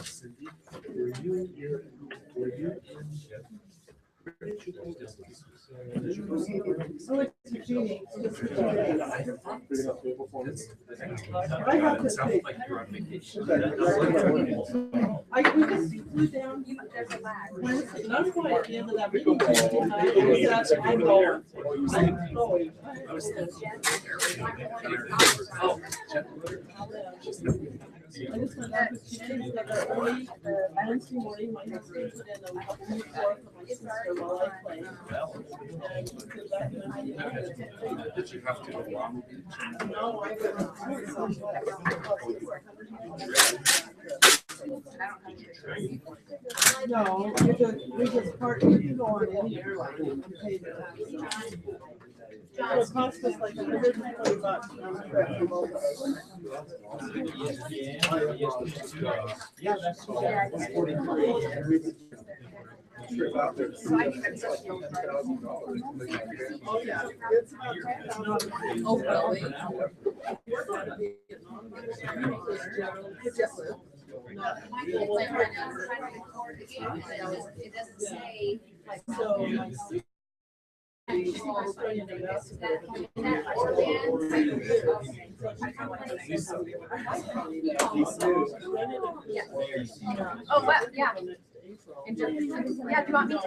Cindy, were you here? Were you in? So it's cheating. I have to say, like you're on vacation. we just flew down. Wednesday, and I'm quite at the end of that meeting. I'm going. I was I just went up with chickens that are early Wednesday morning. My husband put in a couple of for my sister while I played. Did you have to go along? No, I no, we just part, you go on any airline and pay the tax. So it cost us like $120 round trip for both of us. Yeah, that's 43. Oh, yeah. It's about $10,000. Oh, really? It doesn't say like. So my sister, she's an Australian ambassador. Oh, wow, yeah. And just, yeah, do you want me to?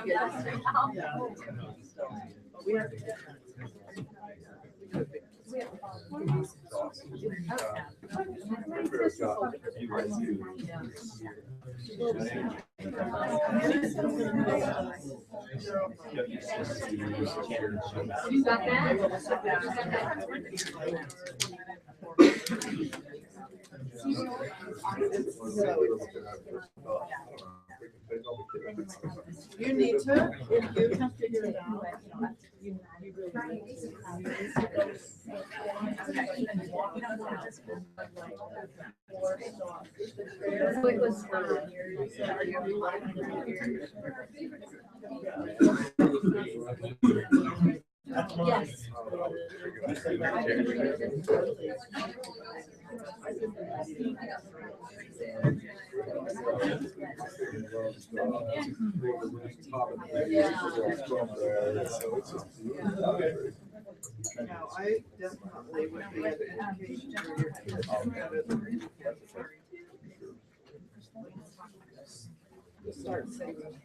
Yeah. We have to get You got that? You need to, if you can figure it out. You So it was, yes. No, I definitely would be at education. Start saving.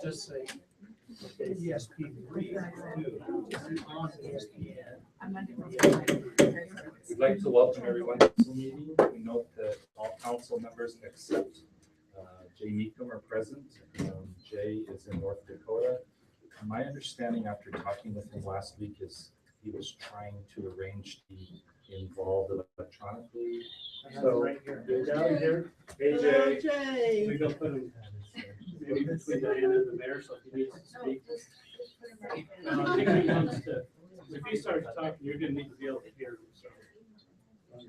Just say ESP3 on ESPN. We'd like to welcome everyone to this meeting. We note that all council members except Jay Meekum are present. Jay is in North Dakota. My understanding after talking with him last week is he was trying to arrange to be involved electronically. So, Right here. get down here. Hello, AJ. Jay. We don't put him maybe between Diana and the mayor, so if he needs to speak. I think he wants to, if he starts talking, you're gonna need to be able to hear him, so.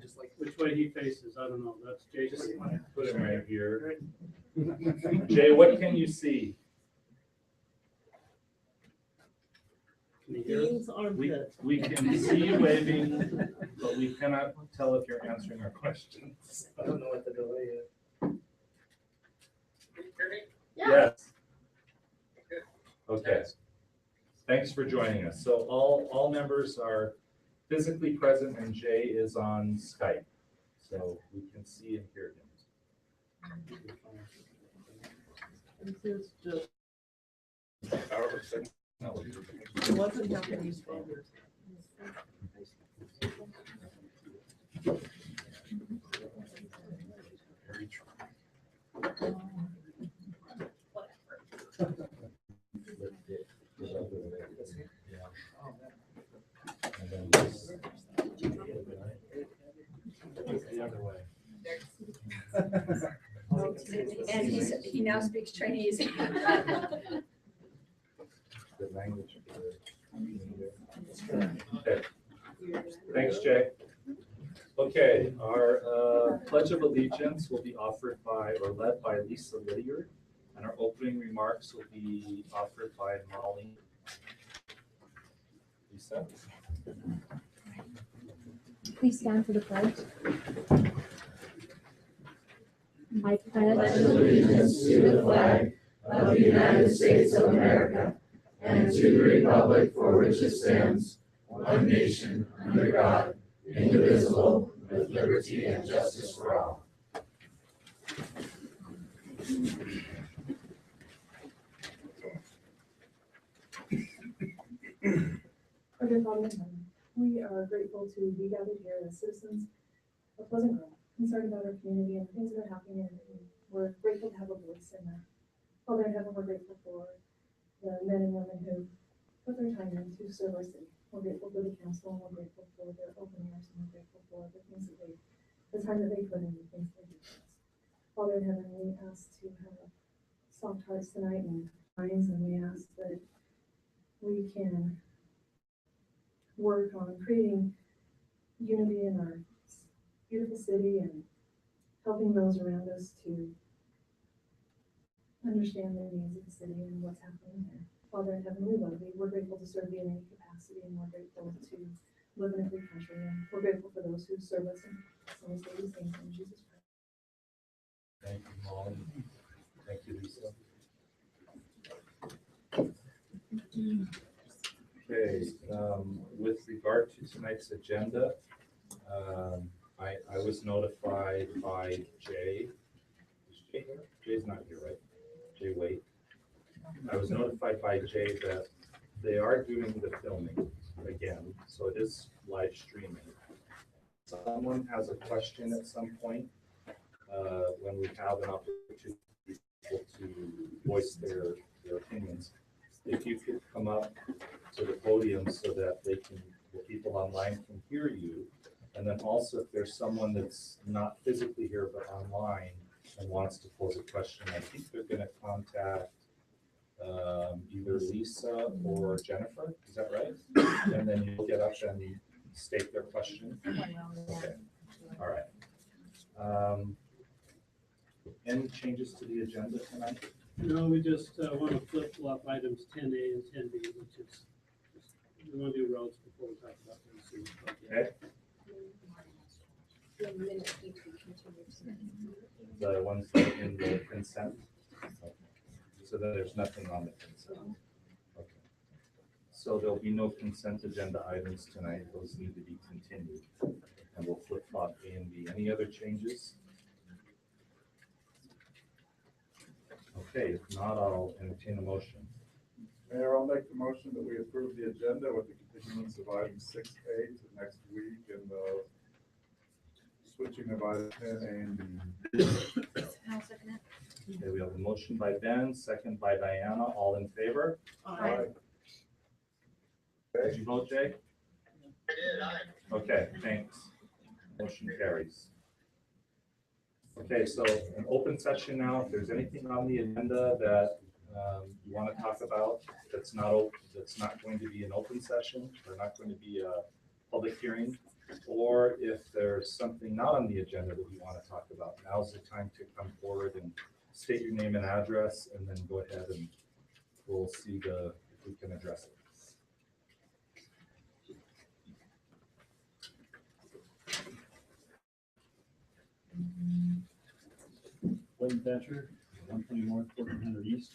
Just like which way he faces, I don't know, that's Jay. Just Put him right here. Jay, what can you see? Can you hear him? Dean's armpit. We can see you waving, but we cannot tell if you're answering our questions. I don't know what the delay is. Yes. Okay. Thanks for joining us. So all members are physically present and Jay is on Skype. So we can see and hear him. This is just, No. what's in Japanese standard? And then just- The other way. And he now speaks Chinese. The language. Okay. Thanks, Jay. Okay, our Pledge of Allegiance will be offered by or led by Lisa Lydiard, and our opening remarks will be offered by Molly. Lisa? Please stand for the pledge. I pledge allegiance to the flag of the United States of America and to the republic for which it stands, one nation, under God, indivisible, with liberty and justice for all. Our dear Father in heaven, we are grateful to be gathered here as citizens of Pleasant Grove, concerned about our community and things that are happening, and we're grateful to have a voice in that. Father in heaven, we're grateful for the men and women who put their time in to serve our city. We're grateful for the council, and we're grateful for their open ears, and we're grateful for the things that the time that they put in, the things they do for us. Father in heaven, we ask to have soft hearts tonight and minds, and we ask that we can work on creating unity in our beautiful city and helping those around us to understand the needs of the city and what's happening here. Father in heaven, we love you. We're grateful to serve you in any capacity, and we're grateful to live in a free country. And we're grateful for those who serve us and so we say these things in Jesus Christ. Thank you, Molly. Thank you, Lisa. Okay, with regard to tonight's agenda, I was notified by Jay. Is Jay here? Jay's not here, right? Jay, wait. I was notified by Jay that they are doing the filming again, so it is live streaming. Someone has a question at some point, when we have an opportunity to voice their opinions. If you could come up to the podium so that the people online can hear you. And then also if there's someone that's not physically here but online and wants to pose a question, I think they're going to contact either Lisa or Jennifer, is that right? And then you'll get up and state their question. Okay, all right. Any changes to the agenda tonight? No, we just want to flip flop items 10A and 10B, which is, we want to do roads before we talk about things. Okay, the ones that are in the consent. Okay. So then there's nothing on the consent. Okay. So there'll be no consent agenda items tonight. Those need to be continued. And we'll flip flop A and B. Any other changes? Okay, if not, I'll entertain a motion. Mayor, I'll make the motion that we approve the agenda with the continuance of item 6A to next week and the switching of item 10A and B. I'll second it. Okay, we have a motion by Ben, second by Diana. All in favor? Aye. Did you vote, Jay? Okay, thanks. Motion carries. Okay, so an open session now. If there's anything on the agenda that you want to talk about that's not open, that's not going to be an open session, or not going to be a public hearing, or if there's something not on the agenda that you want to talk about, now's the time to come forward and state your name and address, and then go ahead and we'll see if we can address it. Wayne Thatcher, 120 North, 1400 East.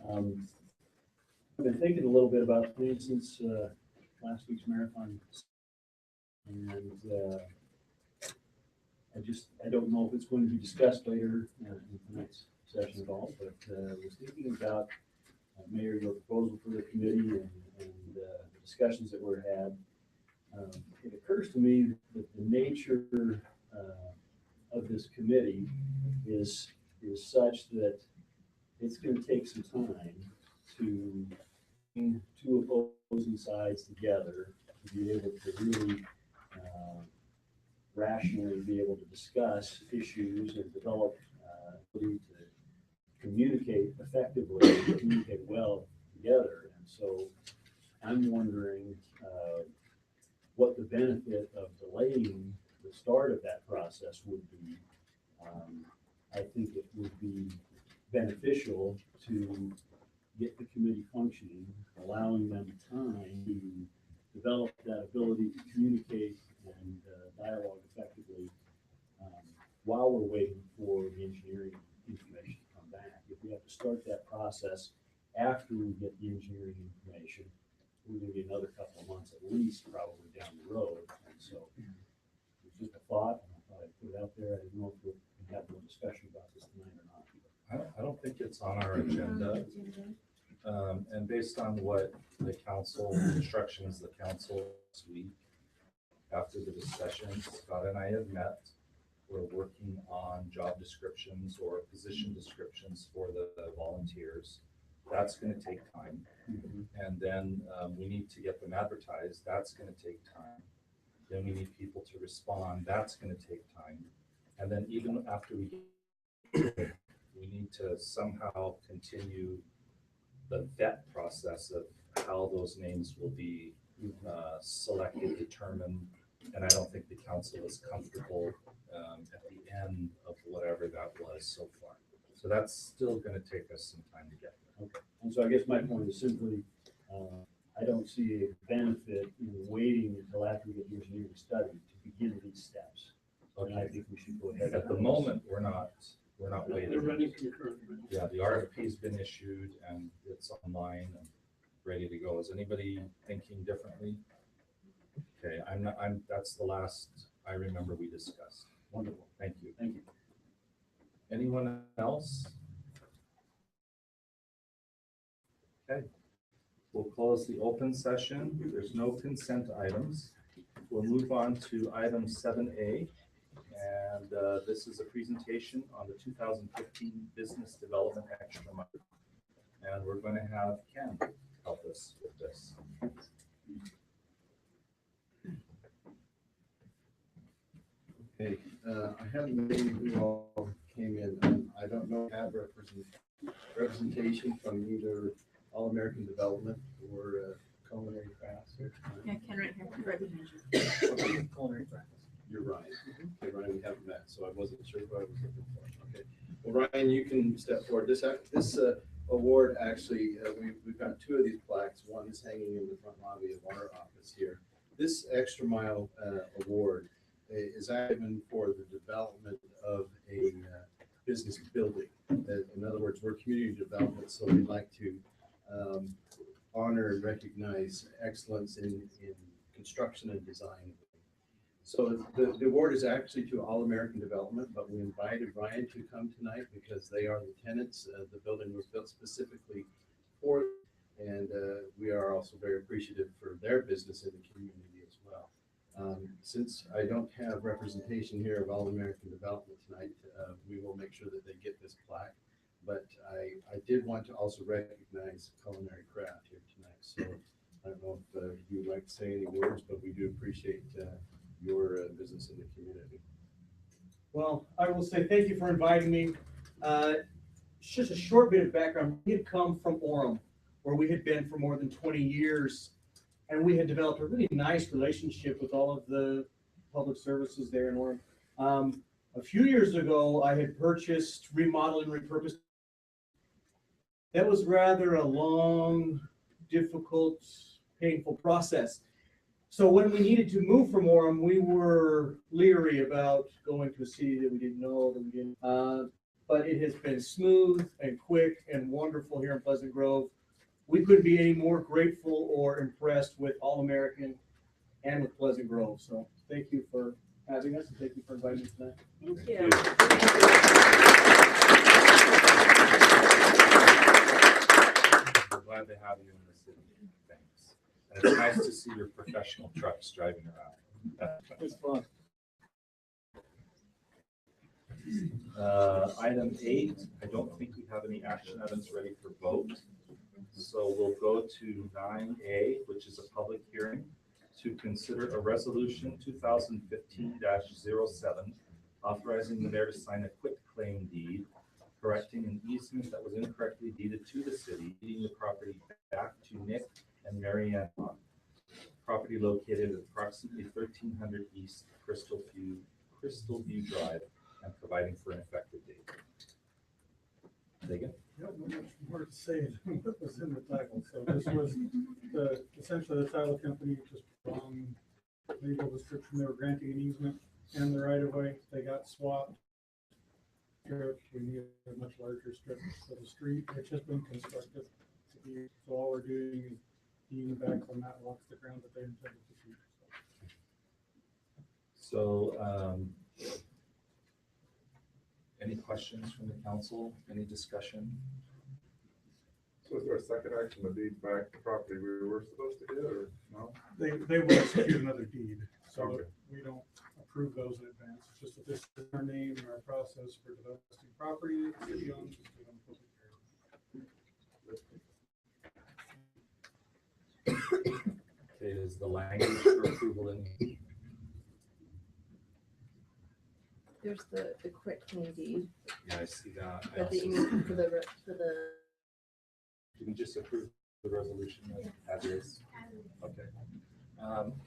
I've been thinking a little bit about things since last week's marathon, and I don't know if it's going to be discussed later in tonight's session at all, but was thinking about Mayor, your proposal for the committee and the discussions that were had. It occurs to me that the nature of this committee is such that it's going to take some time to bring two opposing sides together to be able to really rationally be able to discuss issues and develop ability to communicate effectively, communicate well together. And so I'm wondering what the benefit of delaying the start of that process would be. I think it would be beneficial to get the committee functioning, allowing them time to develop that ability to communicate and dialogue effectively while we're waiting for the engineering information to come back. If we have to start that process after we get the engineering information, we're going to be another couple of months at least probably down the road. And so it's just a thought, and I thought I'd put it out there. I didn't know if we can have more discussion about this tonight or not. I don't think it's on our agenda. And based on what the council instructions, the council this week, after the discussion, Scott and I have met. We're working on job descriptions or position descriptions for the volunteers. That's going to take time. And then we need to get them advertised. That's going to take time. Then we need people to respond. That's going to take time. And then even after we need to somehow continue the vet process of how those names will be selected, determined. And I don't think the council is comfortable at the end of whatever that was so far. So that's still going to take us some time to get there. Okay. And so I guess my point is simply, I don't see a benefit in waiting until after we get the engineering study to begin these steps. Okay. And I think we should go ahead. At the moment, we're not waiting. They're running concurrently. Yeah, the RFP's been issued and it's online and ready to go. Is anybody thinking differently? Okay, that's the last I remember we discussed. Wonderful. Thank you. Thank you. Anyone else? Okay, we'll close the open session. There's no consent items. We'll move on to item 7A. And this is a presentation on the 2015 Business Development Extra Month. And we're going to have Ken help us with this. Okay, I haven't known who all came in. I don't know, have representation from either All American Development or Culinary Crafts here. Yeah, Ken right here. Culinary Crafts. You're Ryan. Okay, Ryan, we haven't met, so I wasn't sure what I was looking for. Okay. Well, Ryan, you can step forward. This award actually, we've got two of these plaques. One is hanging in the front lobby of our office here. This Extra Mile award is given for the development of a business building. In other words, we're community development, so we'd like to honor and recognize excellence in construction and design. So the award is actually to All American Development, but we invited Ryan to come tonight because they are the tenants. The building was built specifically for them, and we are also very appreciative for their business in the community as well. Since I don't have representation here of All American Development tonight, we will make sure that they get this plaque. But I did want to also recognize Culinary Craft here tonight. So I don't know if you would like to say any words, but we do appreciate your business in the community. Well, I will say thank you for inviting me. It's just a short bit of background. We had come from Orem, where we had been for more than 20 years, and we had developed a really nice relationship with all of the public services there in Orem. A few years ago, I had purchased, remodeled, and repurposed. That was rather a long, difficult, painful process. So when we needed to move from Orem, we were leery about going to a city that we didn't know, that we didn't. But it has been smooth and quick and wonderful here in Pleasant Grove. We couldn't be any more grateful or impressed with All American and with Pleasant Grove. So thank you for having us, and thank you for inviting us tonight. Thank you. We're glad to have you in the city. Thanks. And it's nice to see your professional trucks driving around. It's fun. Item 8, I don't think we have any action items ready for vote. So we'll go to 9A, which is a public hearing to consider a resolution 2015-07, authorizing the mayor to sign a quitclaim deed, correcting an easement that was incorrectly deeded to the city, deeding the property back to Nick and Marianne, property located at approximately 1300 East Crystal View Drive, and providing for an effective date. Megan? Not much more to say than what was in the title. So this was essentially the title company just wrong legal description. They were granting an easement and the right of way. They got swapped. We need a much larger strip for the street. It's just been constructed to be. So all we're doing is deeding back from that lots the ground that they intended to keep. So, any questions from the council? Any discussion? So is there a second action to deed back the property we were supposed to get, or no? They will execute another deed. So Okay. we don't approve those in advance. It's just that this is our name and our process for divesting property. City owns, we don't put it here. Okay, is the language for approval in? There's the quick claim deed, Yeah, I see that. I but the also email see- for the. Do we just approve the resolution as is? Okay.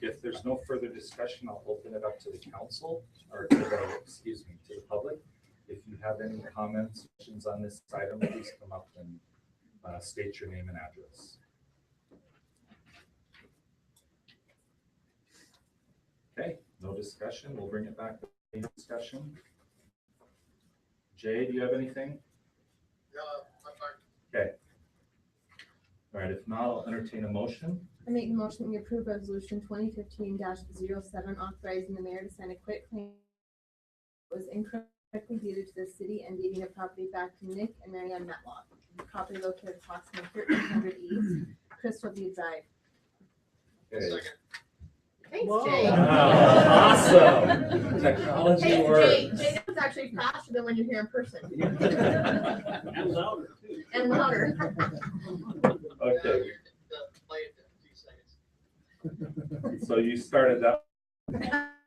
If there's no further discussion, I'll open it up to the council, or to the, excuse me, to the public. If you have any comments, questions on this item, please come up and state your name and address. Okay, no discussion. We'll bring it back to any discussion. Jay, do you have anything? No, I'm fine. Okay. All right, if not, I'll entertain a motion. I make the motion that we approve resolution 2015-07, authorizing the mayor to sign a quit claim that was incorrectly deeded to the city and deeding the property back to Nick and Marianne Matlock. Property located approximately 1300 East Crystal View Drive. Okay. Second. Thanks, Whoa. Jay. Awesome. Technology Hey, works. Jay, that's actually faster than when you're here in person. And louder too. And louder. Okay, Play it in 2 seconds. so you started that.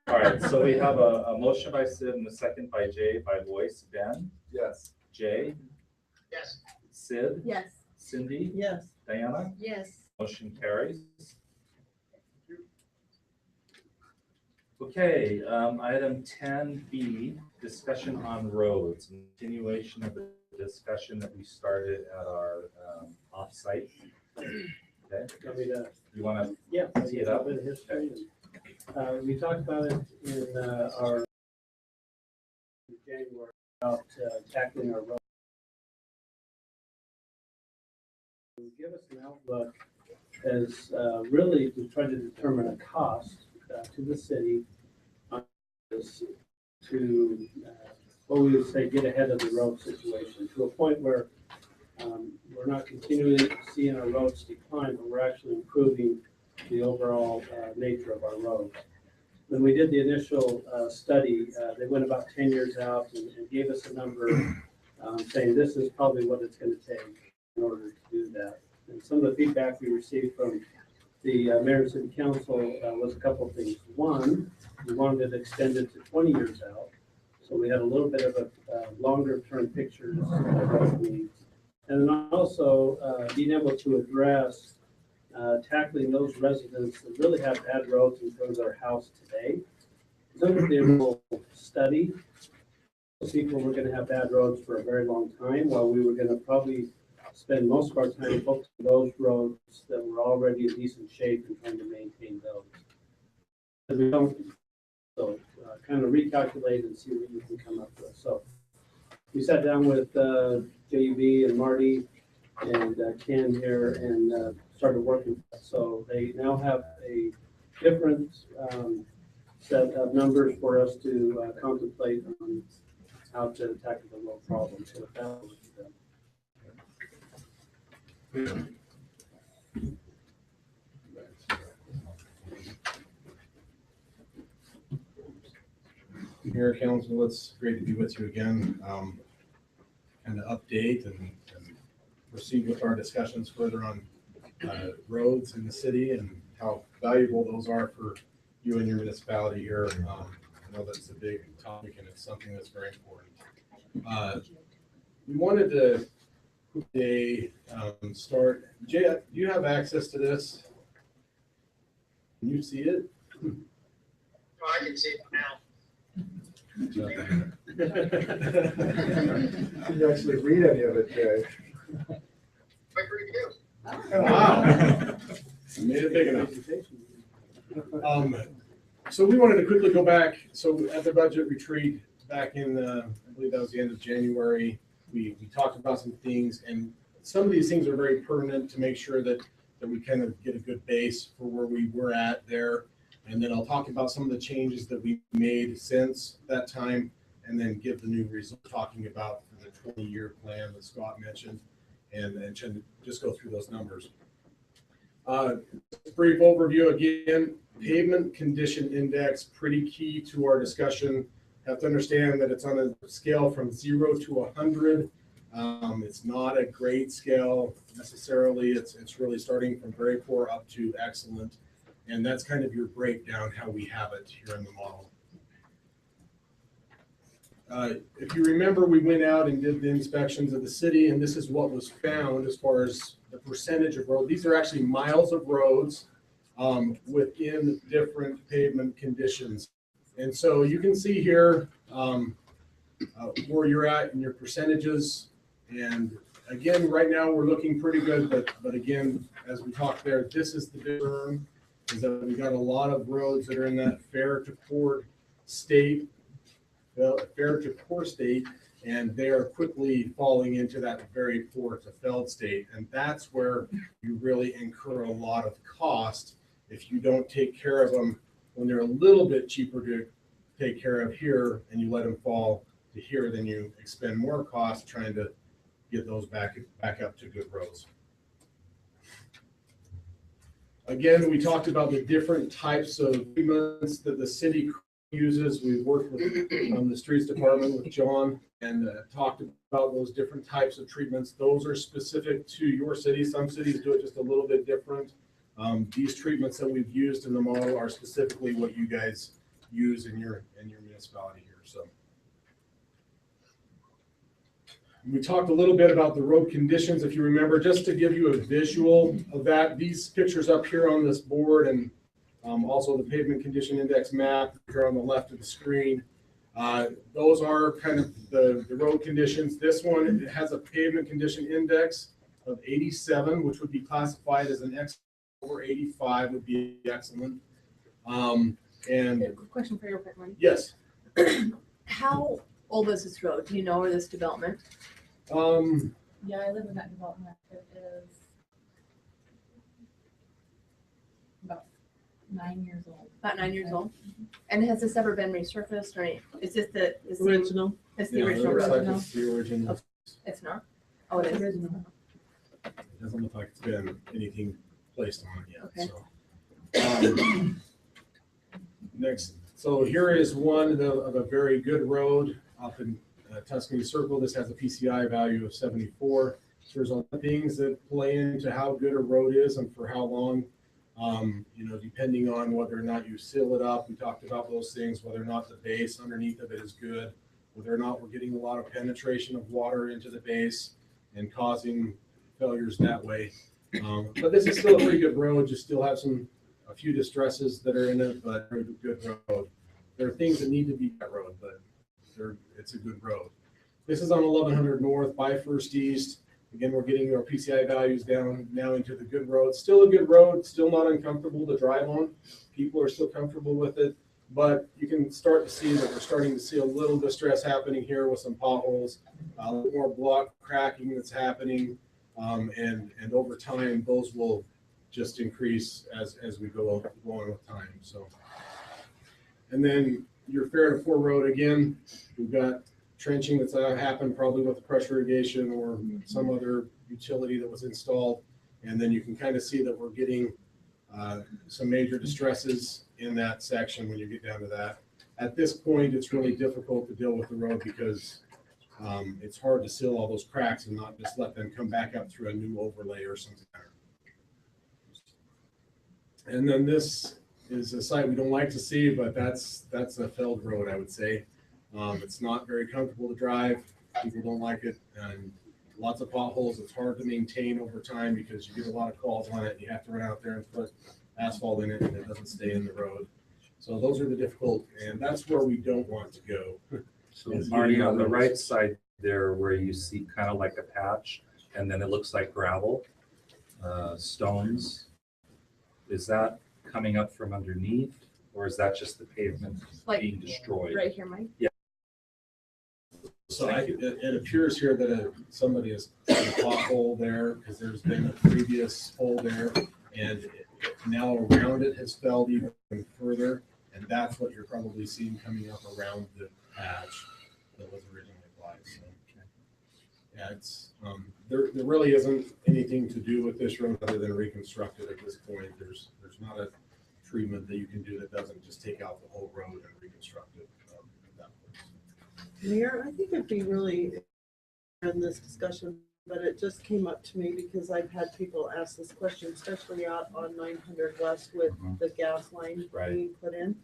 All right, so we have a motion by Sid and a second by Jay by voice. Ben, Yes. Jay, Yes. Sid, Yes. Cindy, Yes. Diana, Yes. motion carries. Okay, item 10B, discussion on roads, continuation of the discussion that we started at our offsite. Okay, I mean, you want to yeah, tee it up? in history. We talked about it in our January about tackling our road. Give us an outlook as really to try to determine a cost to the city to what we would say get ahead of the road situation to a point where we're not continuing seeing our roads decline, but we're actually improving the overall nature of our roads. When we did the initial study, they went about 10 years out and gave us a number saying this is probably what it's going to take in order to do that. And some of the feedback we received from the mayor and city council was a couple of things. One, we wanted it extended to 20 years out. So we had a little bit of a longer term pictures of what we need. And then also being able to address tackling those residents that really have bad roads in front of their house today. It's under the original study. People were going to have bad roads for a very long time, while we were going to probably spend most of our time focusing on those roads that were already in decent shape and trying to maintain those. Because we don't, so kind of recalculate and see what you can come up with. So we sat down with JB and Marty and Ken here and started working. So they now have a different set of numbers for us to contemplate on how to tackle the road problem. So with that, we'll do that. Mayor, Council, it's great to be with you again. Kind of update and proceed with our discussions further on roads in the city and how valuable those are for you and your municipality here. I know that's a big topic and it's something that's very important. We wanted to start. Jay, do you have access to this? Can you see it? Oh, I can see it now. Can you actually read any of it, Jay? Quick review. Wow. Made it big enough. So we wanted to quickly go back. So at the budget retreat back in, I believe that was the end of January, we talked about some things, and some of these things are very pertinent to make sure that we kind of get a good base for where we were at there. And then I'll talk about some of the changes that we made since that time, and then give the new results, talking about the 20-year plan that Scott mentioned, and just go through those numbers. Brief overview again. Pavement condition index, pretty key to our discussion. Have to understand that it's on a scale from 0 to 100. It's not a grade scale necessarily. It's really starting from very poor up to excellent. And that's kind of your breakdown, how we have it here in the model. If you remember, we went out and did the inspections of the city, and this is what was found as far as the percentage of road. These are actually miles of roads within different pavement conditions. And so you can see here where you're at in your percentages. And again, right now we're looking pretty good, but again, as we talked there, this is the big term, is that we got a lot of roads that are in that fair to poor state, and they are quickly falling into that very poor to failed state. And that's where you really incur a lot of cost if you don't take care of them when they're a little bit cheaper to take care of here, and you let them fall to here, then you expend more cost trying to get those back up to good roads. Again, we talked about the different types of treatments that the city uses. We've worked with the streets department with John and talked about those different types of treatments. Those are specific to your city. Some cities do it just a little bit different. These treatments that we've used in the model are specifically what you guys use in your municipality here. So we talked a little bit about the road conditions, if you remember, just to give you a visual of that. These pictures up here on this board, and also the pavement condition index map here on the left of the screen. Those are kind of the road conditions. This one, it has a pavement condition index of 87, which would be classified as an excellent. Over 85 would be excellent. And Quick question for you, real quick, Marty. yes. How old is this road? Do you know, or this development? Yeah, I live in that development. It is about 9 years old. About 9 years old. And has this ever been resurfaced, or is this the same? Original. It's the Yeah, it original looks road? like it's the original. It's not? Oh, it is. Original. It doesn't look like it's been anything placed on it yet. Okay. So, next, so here is one of a very good road up in Tuscany Circle. This has a PCI value of 74. So there's a lot of things that play into how good a road is and for how long. Depending on whether or not you seal it up, we talked about those things, whether or not the base underneath of it is good, whether or not we're getting a lot of penetration of water into the base and causing failures that way. But this is still a pretty good road. You still have a few distresses that are in it, but a good road. There are things that need to be that road, but it's a good road. This is on 1100 North by First East. Again, we're getting our PCI values down now into the good road. Still a good road, still not uncomfortable to drive on. People are still comfortable with it, but you can start to see that we're starting to see a little distress happening here with some potholes, a little more block cracking that's happening, and over time, those will just increase as we go along with time. So, and then your Fair to 4 road again, we've got trenching that's happened probably with the pressure irrigation or some other utility that was installed. And then you can kind of see that we're getting some major distresses in that section when you get down to that. At this point, it's really difficult to deal with the road because it's hard to seal all those cracks and not just let them come back up through a new overlay or something. And then this is a site we don't like to see, but that's a failed road, I would say. It's not very comfortable to drive. People don't like it, and lots of potholes. It's hard to maintain over time because you get a lot of calls on it. You have to run out there and put asphalt in it, and it doesn't stay in the road. So those are the difficult, and that's where we don't want to go. So Marty, on the right side there, where you see kind of like a patch, and then it looks like gravel, stones, is that coming up from underneath, or is that just the pavement Like being destroyed? right here, Mike. So it appears here that somebody has put a pothole there because there's been a previous hole there, and now around it has felled even further, and that's what you're probably seeing coming up around the patch that was originally applied. So, yeah, it's there really isn't anything to do with this road other than reconstruct it at this point. There's not a treatment that you can do that doesn't just take out the whole road and reconstruct it. Mayor, I think it'd be really in this discussion, but it just came up to me because I've had people ask this question, especially out on 900 West with the gas line being put in.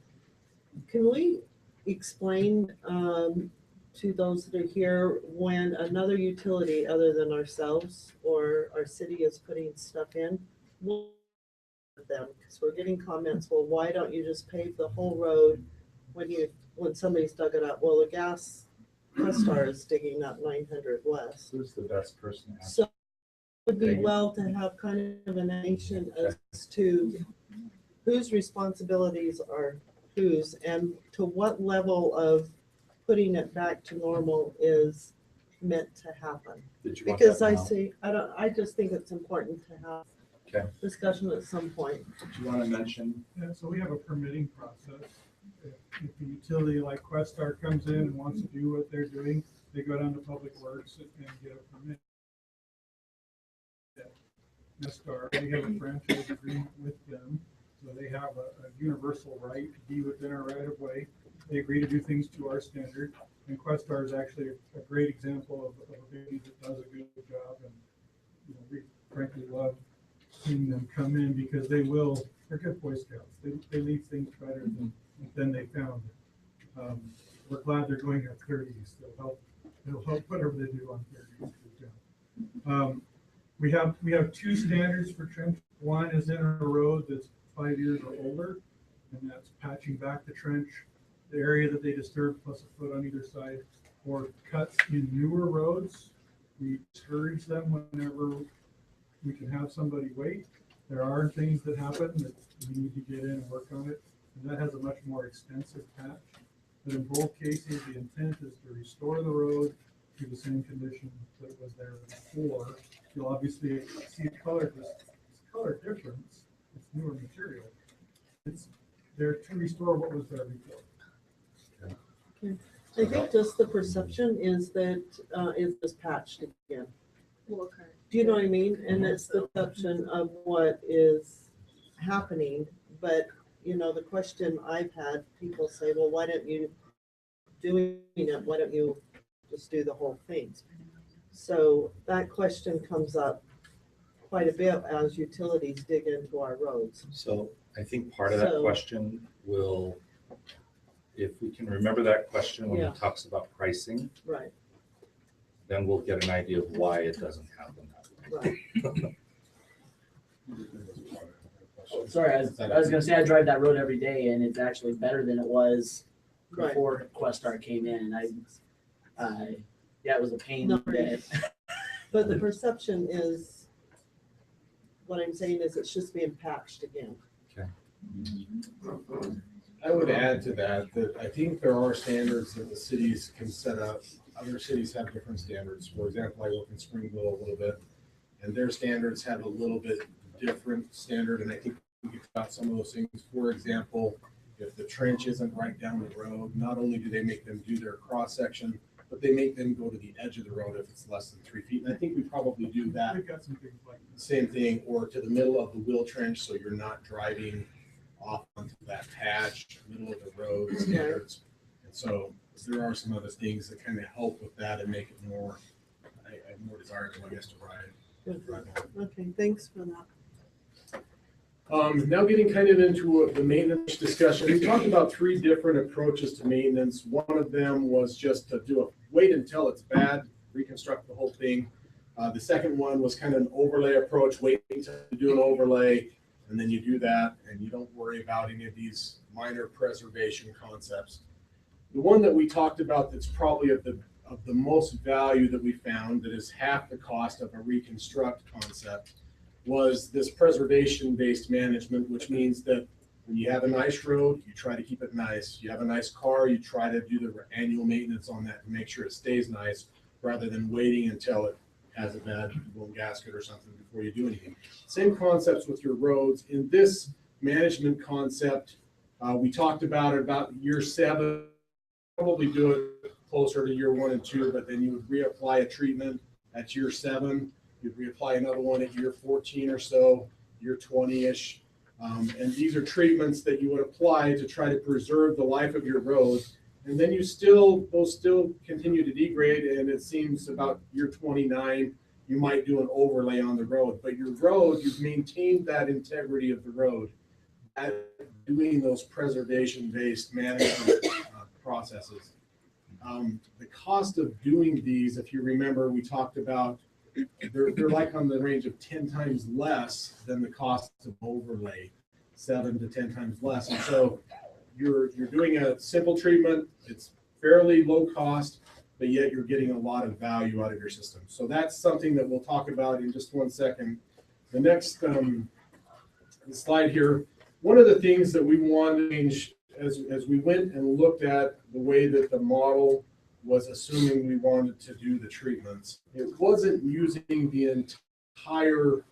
Can we explain to those that are here when another utility other than ourselves or our city is putting stuff in, we'll them because we're getting comments, well, why don't you just pave the whole road when somebody's dug it up? Well, the gas Questar is digging up 900 West. Who's the best person? So it would be well to have kind of an nation as to whose responsibilities are whose and to what level of putting it back to normal is meant to happen. Because I just think it's important to have discussion at some point. Do you want to mention? Yeah, so we have a permitting process. If the utility like Questar comes in and wants to do what they're doing, they go down to Public Works and get a permit. Questar, they have a franchise agreement with them, so they have a universal right to be within our right of way. They agree to do things to our standard, and Questar is actually a great example of a baby that does a good job, and we frankly love seeing them come in because they're good Boy Scouts. They leave things better than they found. We're glad they're going at 30s. They'll help whatever they do on 30s. We have two standards for trench. One is in a road that's 5 years or older, and that's patching back the trench, the area that they disturbed plus a foot on either side, or cuts in newer roads. We discourage them whenever we can have somebody wait. There are things that happen that we need to get in and work on it, and that has a much more extensive patch. But in both cases, the intent is to restore the road to the same condition that it was there before. You'll obviously see a color difference. It's newer material. It's there to restore what was there before. Okay. I think just the perception is that it's just patched again. Do you know what I mean? And it's the perception of what is happening. But, the question I've had, people say, well, why don't you doing it? Why don't you just do the whole thing? So that question comes up quite a bit as utilities dig into our roads. So I think part of that So- question will, if we can remember that question when Yeah. it talks about pricing, Right, then we'll get an idea of why it doesn't happen that way. right. Sorry, I was gonna say I drive that road every day and it's actually better than it was Right. before Questar came in and yeah, it was a pain. No. that- But the perception is, what I'm saying is it's just being patched again. I would add to that, that I think there are standards that the cities can set up. Other cities have different standards. For example, I work in Springville a little bit, and their standards have a little bit different standard, and I think we can talk about some of those things. For example, if the trench isn't right down the road, not only do they make them do their cross section, but they make them go to the edge of the road if it's less than 3 feet. And I think we probably do that. We've got some things like that. Same thing, or to the middle of the wheel trench, so you're not driving off onto that patch, middle of the road standards. And so there are some other things that kind of help with that and make it more, more desirable, I guess, to ride on. Okay, thanks for that. Now getting kind of into the maintenance discussion, we talked about 3 different approaches to maintenance. One of them was just to do a wait until it's bad, reconstruct the whole thing. The second one was kind of an overlay approach, wait until you do an overlay, and then you do that, and you don't worry about any of these minor preservation concepts. The one that we talked about that's probably of the most value that we found, that is half the cost of a reconstruct concept, was this preservation-based management, which means that when you have a nice road, you try to keep it nice. You have a nice car, you try to do the annual maintenance on that to make sure it stays nice, rather than waiting until it has a bad blown gasket or something before you do anything. Same concepts with your roads. In this management concept, we talked about it about year 7, probably do it closer to year 1 and 2, but then you would reapply a treatment at year 7. You'd reapply another one at year 14 or so, year 20-ish. And these are treatments that you would apply to try to preserve the life of your road. And then those still continue to degrade, and it seems about year 29, you might do an overlay on the road. But your road, you've maintained that integrity of the road at doing those preservation-based management processes. The cost of doing these, if you remember, we talked about, they're like on the range of 10 times less than the cost of overlay, 7 to 10 times less. And so you're doing a simple treatment, it's fairly low cost, but yet you're getting a lot of value out of your system. So that's something that we'll talk about in just one second. The next slide here, one of the things that we wanted to change as we went and looked at the way that the model was assuming we wanted to do the treatments, it wasn't using the entire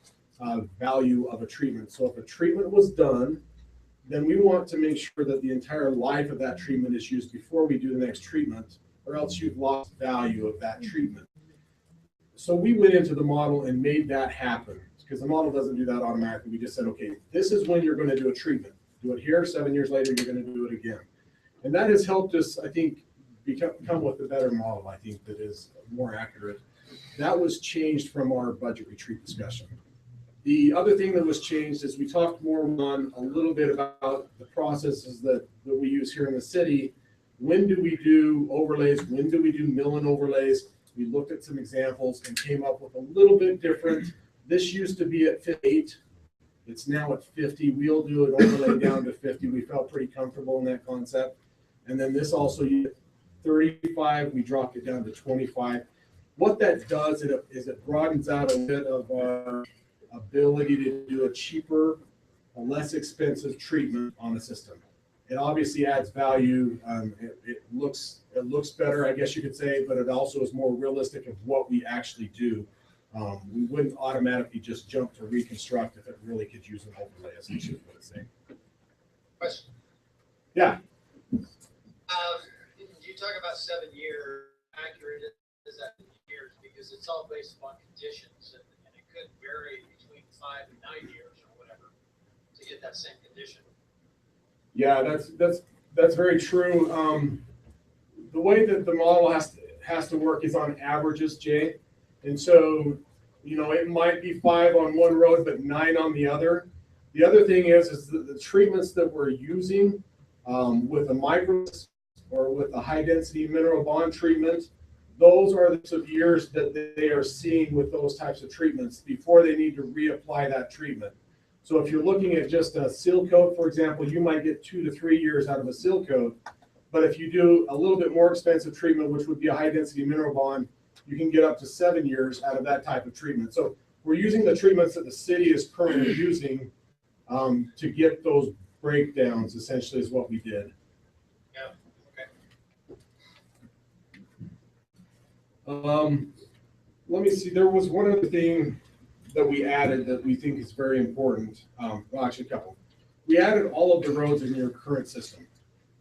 value of a treatment. So if a treatment was done, then we want to make sure that the entire life of that treatment is used before we do the next treatment, or else you've lost value of that treatment. So we went into the model and made that happen, because the model doesn't do that automatically. We just said, okay, this is when you're going to do a treatment. Do it here, 7 years later, you're going to do it again. And that has helped us, I think, come with a better model, I think, that is more accurate. That was changed from our budget retreat discussion. The other thing that was changed is we talked more on a little bit about the processes that we use here in the city. When do we do overlays? When do we do mill and overlays? We looked at some examples and came up with a little bit different. This used to be at 58. It's now at 50. We'll do an overlay down to 50. We felt pretty comfortable in that concept. And then this also, 35, we dropped it down to 25. What that does is it broadens out a bit of our ability to do a cheaper, a less expensive treatment on a system. It obviously adds value. It looks better, I guess you could say, but it also is more realistic of what we actually do. We wouldn't automatically just jump to reconstruct if it really could use an overlay, essentially is what it's saying. Question. Yeah. You talk about 7 years, accurate is that years, because it's all based upon conditions, and it could vary between 5 and 9 years or whatever to get that same condition. Yeah, that's very true. The way that the model has to work is on averages, Jay. And so it might be 5 on one road, but 9 on the other. The other thing is the treatments that we're using with a micro or with a high density mineral bond treatment, those are the types of years that they are seeing with those types of treatments before they need to reapply that treatment. So if you're looking at just a seal coat, for example, you might get 2 to 3 years out of a seal coat. But if you do a little bit more expensive treatment, which would be a high density mineral bond, you can get up to 7 years out of that type of treatment. So we're using the treatments that the city is currently using to get those breakdowns, essentially is what we did. Yeah, okay. Let me see, there was one other thing that we added that we think is very important. Well, actually a couple. We added all of the roads in your current system.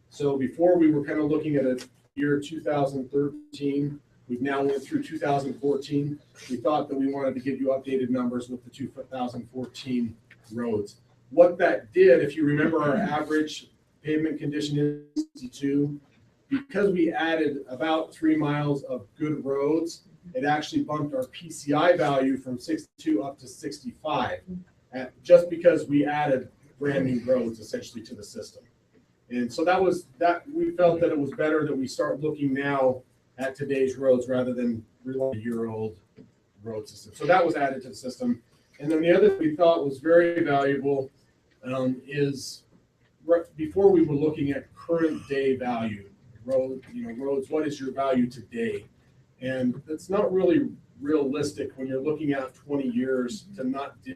So before we were kind of looking at a year 2013, we've now went through 2014. We thought that we wanted to give you updated numbers with the 2014 roads. What that did, if you remember our average pavement condition is 62, because we added about 3 miles of good roads, it actually bumped our PCI value from 62 up to 65, just because we added brand new roads essentially to the system. And so we felt that it was better that we start looking now at today's roads rather than rely on a year-old road system. So that was added to the system. And then the other thing we thought was very valuable is before we were looking at current day value, roads, what is your value today? And it's not really realistic when you're looking at 20 years to not do.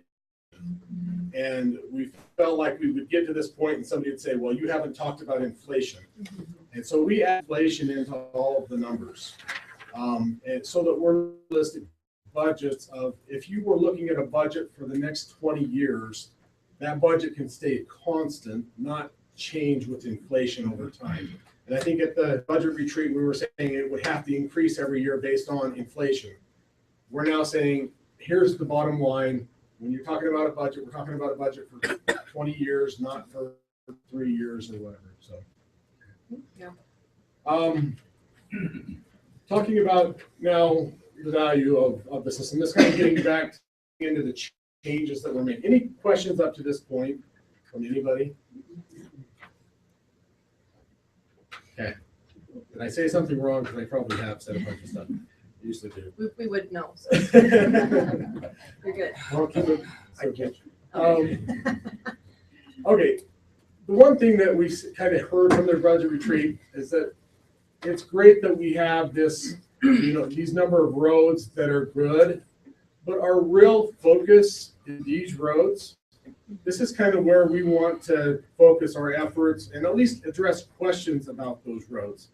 And we felt like we would get to this point and somebody would say, well, you haven't talked about inflation. And so we add inflation into all of the numbers. And so that we're realistic budgets of, if you were looking at a budget for the next 20 years, that budget can stay constant, not change with inflation over time. And I think at the budget retreat, we were saying it would have to increase every year based on inflation. We're now saying, here's the bottom line. When you're talking about a budget, we're talking about a budget for 20 years, not for 3 years or whatever. So, Yeah. Talking about now the value of the system, this kind of getting back into the changes that were made. Any questions up to this point from anybody? Okay. Did I say something wrong? Because I probably have said a bunch of stuff. I usually do. We would know. So. You're good. I'll keep it. Okay. Okay. The one thing that we kind of heard from their budget retreat is that it's great that we have this, these number of roads that are good, but our real focus is these roads. This is kind of where we want to focus our efforts and at least address questions about those roads.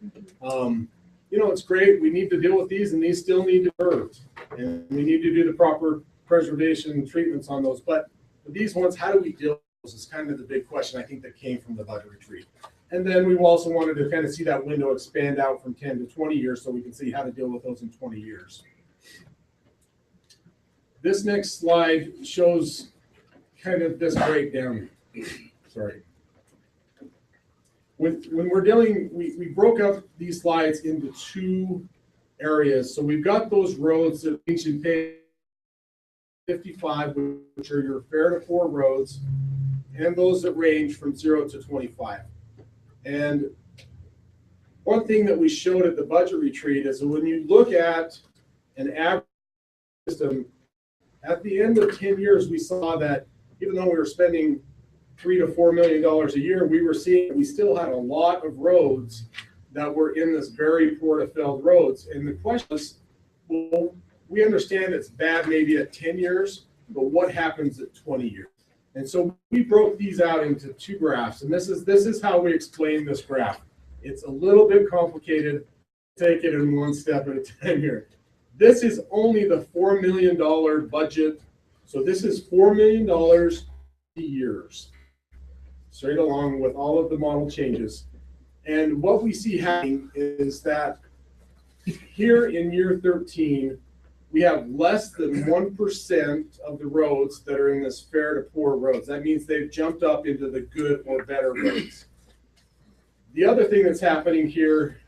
It's great. We need to deal with these, and these still need to be preserved, and we need to do the proper preservation treatments on those. But these ones, how do we deal with those is kind of the big question I think that came from the budget retreat. And then we also wanted to kind of see that window expand out from 10 to 20 years so we can see how to deal with those in 20 years. This next slide shows kind of this breakdown. Sorry. When we're dealing, we broke up these slides into 2 areas. So we've got those roads that range in 55, which are your fair to poor roads, and those that range from 0 to 25. And one thing that we showed at the budget retreat is that when you look at an average system, at the end of 10 years, we saw that even though we were spending $3 to $4 million a year, we were seeing we still had a lot of roads that were in this very poor to failed roads. And the question is, well, we understand it's bad maybe at 10 years, but what happens at 20 years? And so we broke these out into 2 graphs, and this is how we explain this graph. It's a little bit complicated. Take it in one step at a time here. This is only the $4 million budget. So this is $4 million years, straight along with all of the model changes. And what we see happening is that here in year 13, we have less than 1% of the roads that are in this fair to poor roads. That means they've jumped up into the good or better roads. The other thing that's happening here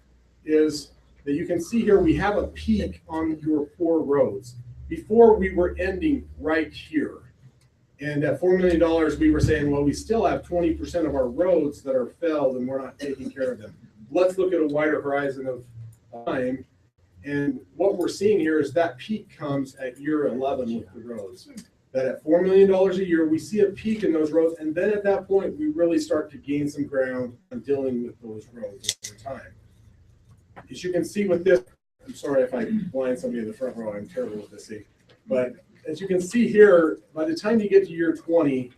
is that you can see here we have a peak on your poor roads. before we were ending right here. And at $4 million, we were saying, well, we still have 20% of our roads that are failed and we're not taking care of them. Let's look at a wider horizon of time. And what we're seeing here is that peak comes at year 11 with the roads. That at $4 million a year, we see a peak in those roads. And then at that point, we really start to gain some ground on dealing with those roads over time. As you can see with this, I'm sorry if I blind somebody in the front row, I'm terrible with this thing. But as you can see here, by the time you get to year 20,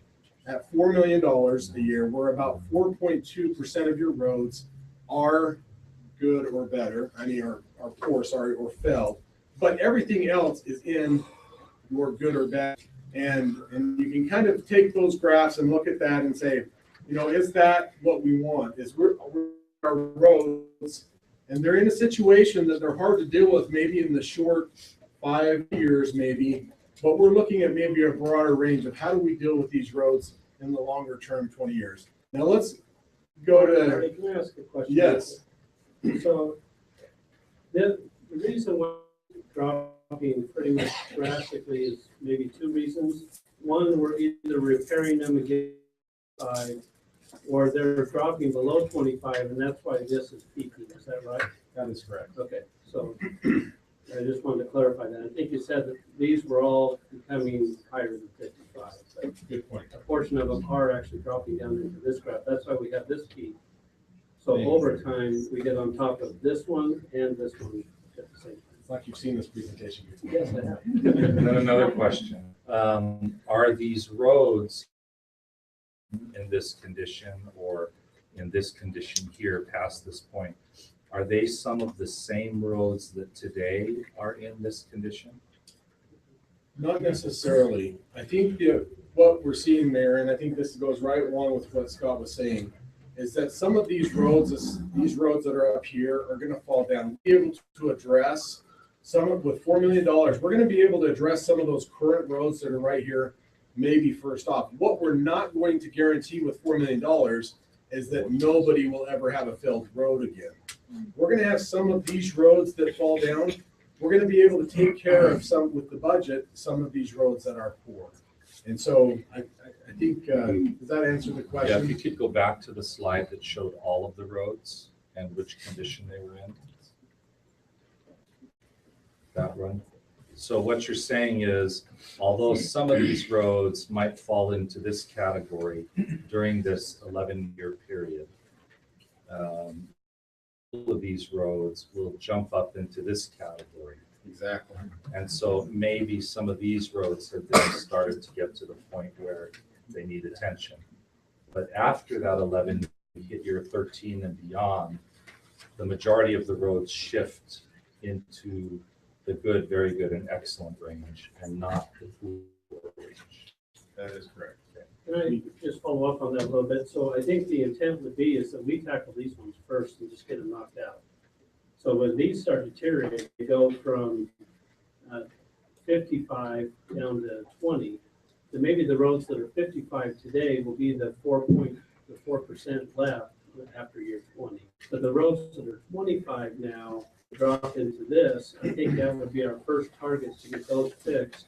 at $4 million a year, we're about 4.2% of your roads are good or better. I mean, are poor, sorry, or failed. But everything else is in your good or bad. And you can kind of take those graphs and look at that and say, you know, is that what we want? Is our roads, and they're in a situation that they're hard to deal with maybe in the short 5 years maybe, but we're looking at maybe a broader range of how do we deal with these roads in the longer term, 20 years. Now let's go to, Can I ask a question? yes. So the reason why it's dropping pretty much drastically is maybe two reasons. One, we're either repairing them again, or they're dropping below 25, and that's why this is peaking. Is that right? That is correct. Okay, so I just wanted to clarify that. I think you said that these were all becoming higher than 55. But Good point. a portion of them are actually dropping down into this graph. That's why we have this peak. So over time, we get on top of this one and this one at the same time. It's like you've seen this presentation before. Yes, I have. And then another question, are these roads in this condition or in this condition here past this point, are they some of the same roads that today are in this condition? Not necessarily. I think what we're seeing there, and I think this goes right along with what Scott was saying, is that some of these roads that are up here are going to fall down. Be able to address some of, with $4 million, we're going to be able to address some of those current roads that are right here, maybe first off. What we're not going to guarantee with $4 million is that nobody will ever have a failed road again. We're going to have some of these roads that fall down. We're going to be able to take care of some, with the budget, some of these roads that are poor. And so I think, does that answer the Yeah, question? if you could go back to the slide that showed all of the roads and which condition they were in. That one. So what you're saying is, although some of these roads might fall into this category during this 11-year period, all of these roads will jump up into this category. Exactly. And so maybe some of these roads have then started to get to the point where they need attention. But after that 11, you hit year 13 and beyond, the majority of the roads shift into the good, very good, and excellent range, and not the poor range. That is correct. Can I just follow up on that a little bit? So I think the intent would be is that we tackle these ones first and just get them knocked out. So when these start deteriorating, they go from 55 down to 20. Then maybe the roads that are 55 today will be the 4% left after year 20. But the roads that are 25 now drop into this. I think that would be our first target to get those fixed.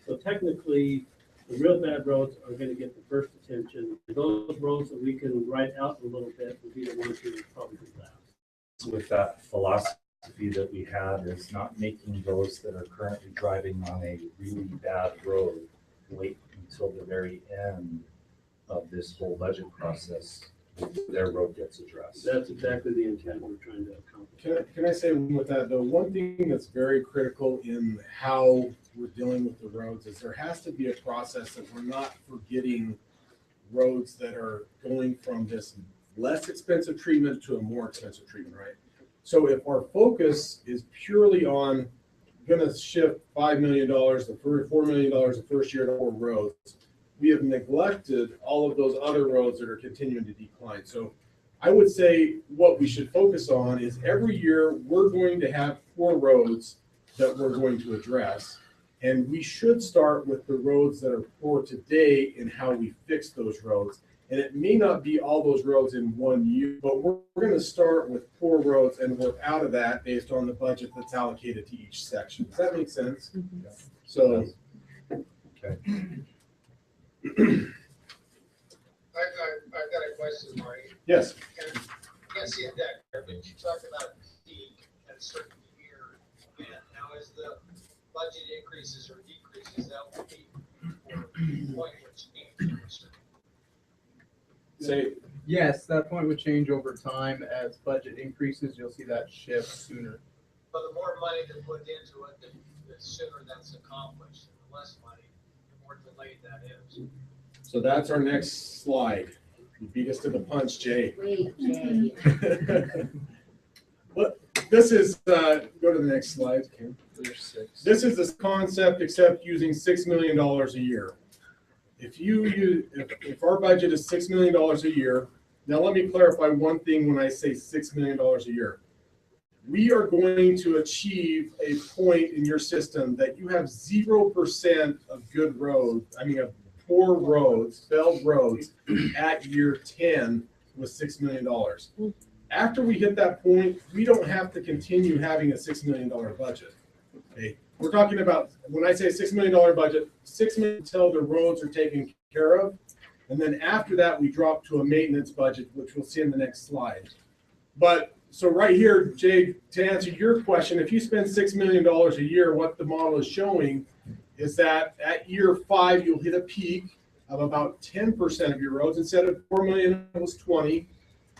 So technically, the real bad roads are going to get the first attention. Those roads that we can write out a little bit will be the ones who will probably be last. With that philosophy that we had is not making those that are currently driving on a really bad road wait until the very end of this whole budget process, their road gets addressed. That's exactly the intent we're trying to accomplish. Can I say with that though, one thing that's very critical in how we're dealing with the roads is there has to be a process that we're not forgetting roads that are going from this less expensive treatment to a more expensive treatment, right? So if our focus is purely on gonna shift $5 million, $4 million the first year to more roads, we have neglected all of those other roads that are continuing to decline. So I would say what we should focus on is every year we're going to have 4 roads that we're going to address. And we should start with the roads that are poor today and how we fix those roads. And it may not be all those roads in 1 year, but we're going to start with 4 roads and work out of that based on the budget that's allocated to each section. Does that make sense? Mhm. So, Okay. I've got a question, Marty. yes, And I can't see it that clear, but you talked about a peak at a certain year. And now as the budget increases or decreases, that will be or point which change. say, Yes, that point would change over time. As budget increases, you'll see that shift sooner. But the more money to put into it, the sooner that's accomplished, and the less money, the more delayed that is. so that's our next slide. You beat us to the punch, Jay. Wait, Jay. Look, this is, go to the next slide, Ken. There's 6. This is this concept except using $6 million a year. If our budget is $6 million a year, now let me clarify one thing when I say $6 million a year. We are going to achieve a point in your system that you have 0% of good roads, of poor roads, failed roads at year 10 with $6 million. After we hit that point, we don't have to continue having a $6 million budget. Okay, we're talking about, when I say $6 million budget, $6 million until the roads are taken care of. And then after that, we drop to a maintenance budget, which we'll see in the next slide. But so right here, Jay, to answer your question, if you spend $6 million a year, what the model is showing is that at year 5, you'll hit a peak of about 10% of your roads. Instead of 4 million, it was 20.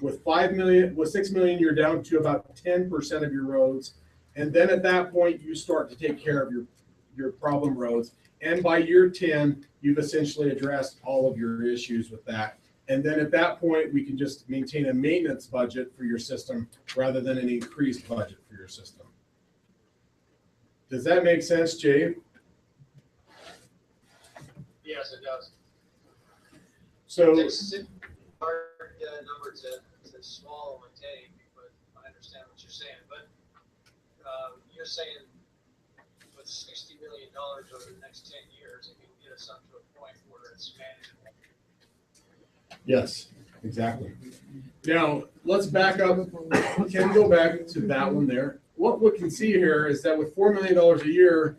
With 5 million, with 6 million, you're down to about 10% of your roads. And then at that point, you start to take care of your problem roads. And by year 10, you've essentially addressed all of your issues with that. And then at that point, we can just maintain a maintenance budget for your system rather than an increased budget for your system. Does that make sense, Jay? Yes, it does. So, It's a hard number to swallow and take, but I understand what you're saying. But you're saying with $60 million over the next 10 years, it can get us up to a point where it's manageable. yes, exactly. Now, let's back up. Can we go back to that one there? What we can see here is that with $4 million a year,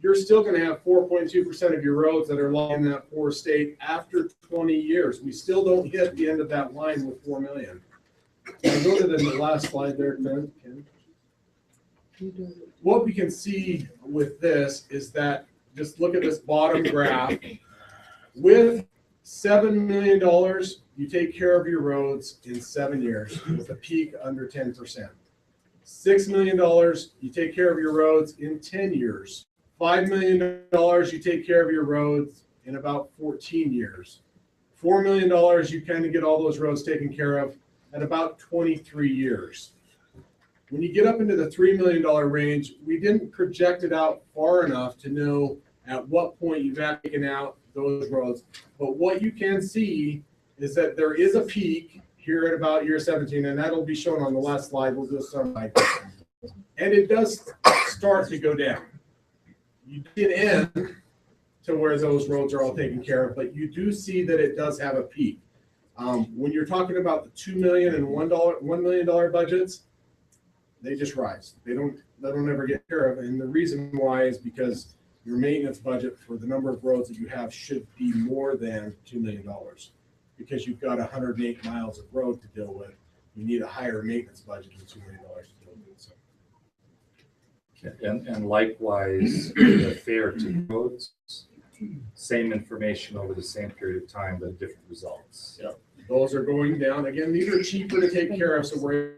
you're still going to have 4.2% of your roads that are lying in that poor state after 20 years. We still don't hit the end of that line with 4 million. Can I go to the last slide there, Ken? What we can see with this is that, just look at this bottom graph. With $7 million, you take care of your roads in 7 years with a peak under 10%. $6 million, you take care of your roads in 10 years. $5 million, you take care of your roads in about 14 years. $4 million, you kind of get all those roads taken care of at about 23 years. When you get up into the $3 million range, we didn't project it out far enough to know at what point you've taken out those roads. But what you can see is that there is a peak here at about year 17, and that'll be shown on the last slide. We'll do a summary. And it does start to go down. You get in to where those roads are all taken care of, but you do see that it does have a peak. When you're talking about the $2 million and $1 million budgets, they just rise. They don't ever get care of. And the reason why is because your maintenance budget for the number of roads that you have should be more than $2 million, because you've got 108 miles of road to deal with. You need a higher maintenance budget than $2 million to deal with. So. And likewise, the fare to roads, same information over the same period of time, but different results. Yep. Those are going down. Again, these are cheaper to take care of, so we're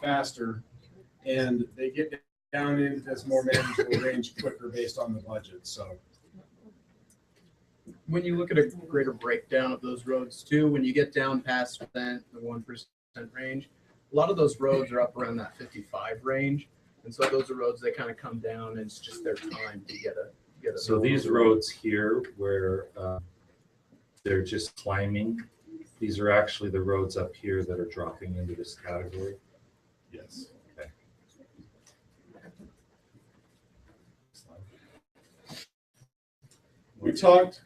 faster, and they get down into this more manageable range quicker based on the budget. So When you look at a greater breakdown of those roads too, when you get down past the 1% range, a lot of those roads are up around that 55 range. And so those are roads that kind of come down, and it's just their time to get a. So these roads here where they're just climbing, these are actually the roads up here that are dropping into this category. yes. Okay. We talked.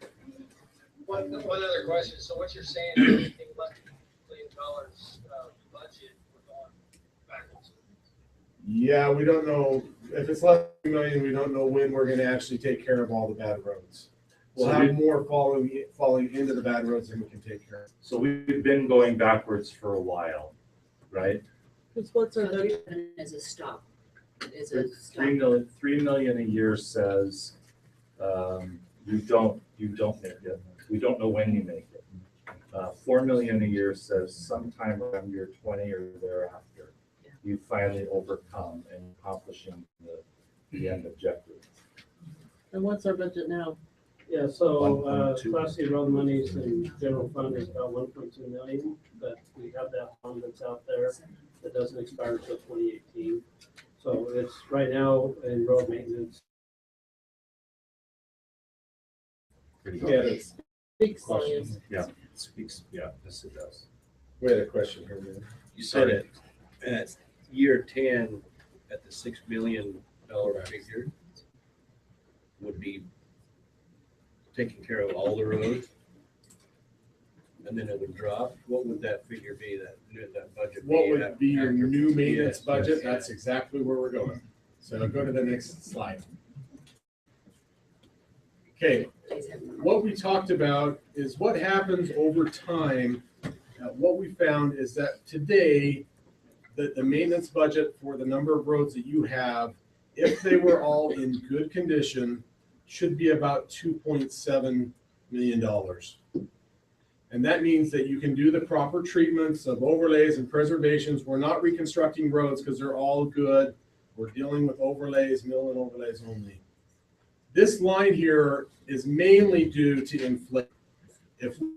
One other question. So what you're saying is anything less than $1 million budget, we're going backwards. Yeah, we don't know if it's less than 2 million, we don't know when we're gonna actually take care of all the bad roads. We'll So have more falling into the bad roads than we can take care of. So we've been going backwards for a while, right? Because what's our So budget? as a stop, as a stop. 3 million a year says, you don't make it. We don't know when you make it. 4 million a year says sometime around year 20 or thereafter, you finally overcome and accomplishing the end objective. And what's our budget now? Yeah, so, 1.2. Class C road monies in general fund is about 1.2 million, but we have that fund that's out there that doesn't expire until 2018. So it's right now in road maintenance. Pretty We had good. a Big Question. science. Yeah, it speaks, yeah, yes, it does. we had a question here, man. You said it at year 10, at the $6 million figure, would be taking care of all the roads. And then it would drop. What would that figure be, that budget? What would be your after- new maintenance Yes, budget? yes. That's exactly where we're going. So go to the next slide. Okay, what we talked about is what happens over time. What we found is that today, the maintenance budget for the number of roads that you have, if they were all in good condition, should be about $2.7 million. And that means that you can do the proper treatments of overlays and preservations. We're not reconstructing roads because they're all good. We're dealing with overlays, mill and overlays only. This line here is mainly due to inflation. If we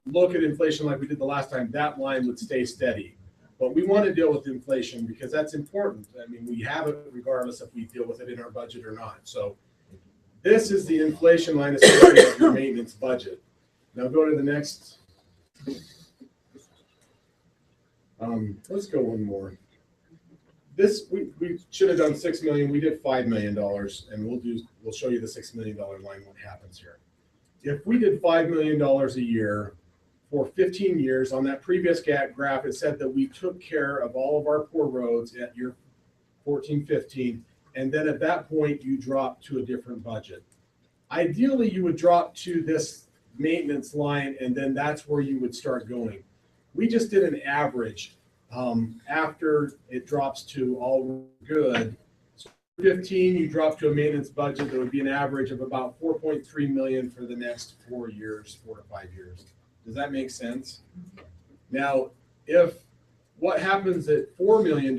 look at inflation like we did the last time, that line would stay steady. But we want to deal with inflation because that's important. I mean, we have it regardless if we deal with it in our budget or not. So this is the inflation line associated with your maintenance budget. Now go to the next. Let's go one more. This, we should have done 6 million. We did $5 million, and we'll show you the $6 million line, what happens here. If we did $5 million a year for 15 years, on that previous graph, it said that we took care of all of our poor roads at year 14, 15, and then at that point, you drop to a different budget. Ideally, you would drop to this maintenance line, and then that's where you would start going. We just did an average after it drops to all good. So 15, you drop to a maintenance budget that would be an average of about 4.3 million for the next 4 years, 4 to 5 years. Does that make sense? Now, if what happens at $4 million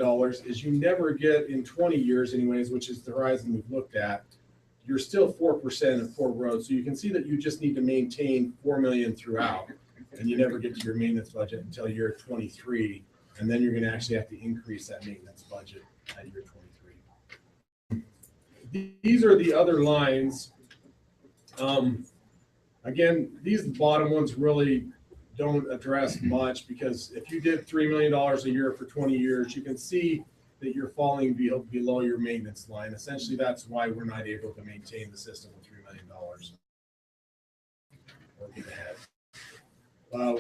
is you never get in 20 years anyways, which is the horizon we've looked at, you're still 4% of poor roads. So you can see that you just need to maintain 4 million throughout, and you never get to your maintenance budget until year 23. And then you're going to actually have to increase that maintenance budget at year 23. These are the other lines. Again, these bottom ones really don't address much because if you did $3 million a year for 20 years, you can see that you're falling below your maintenance line. Essentially, that's why we're not able to maintain the system with $3 million. Or get ahead.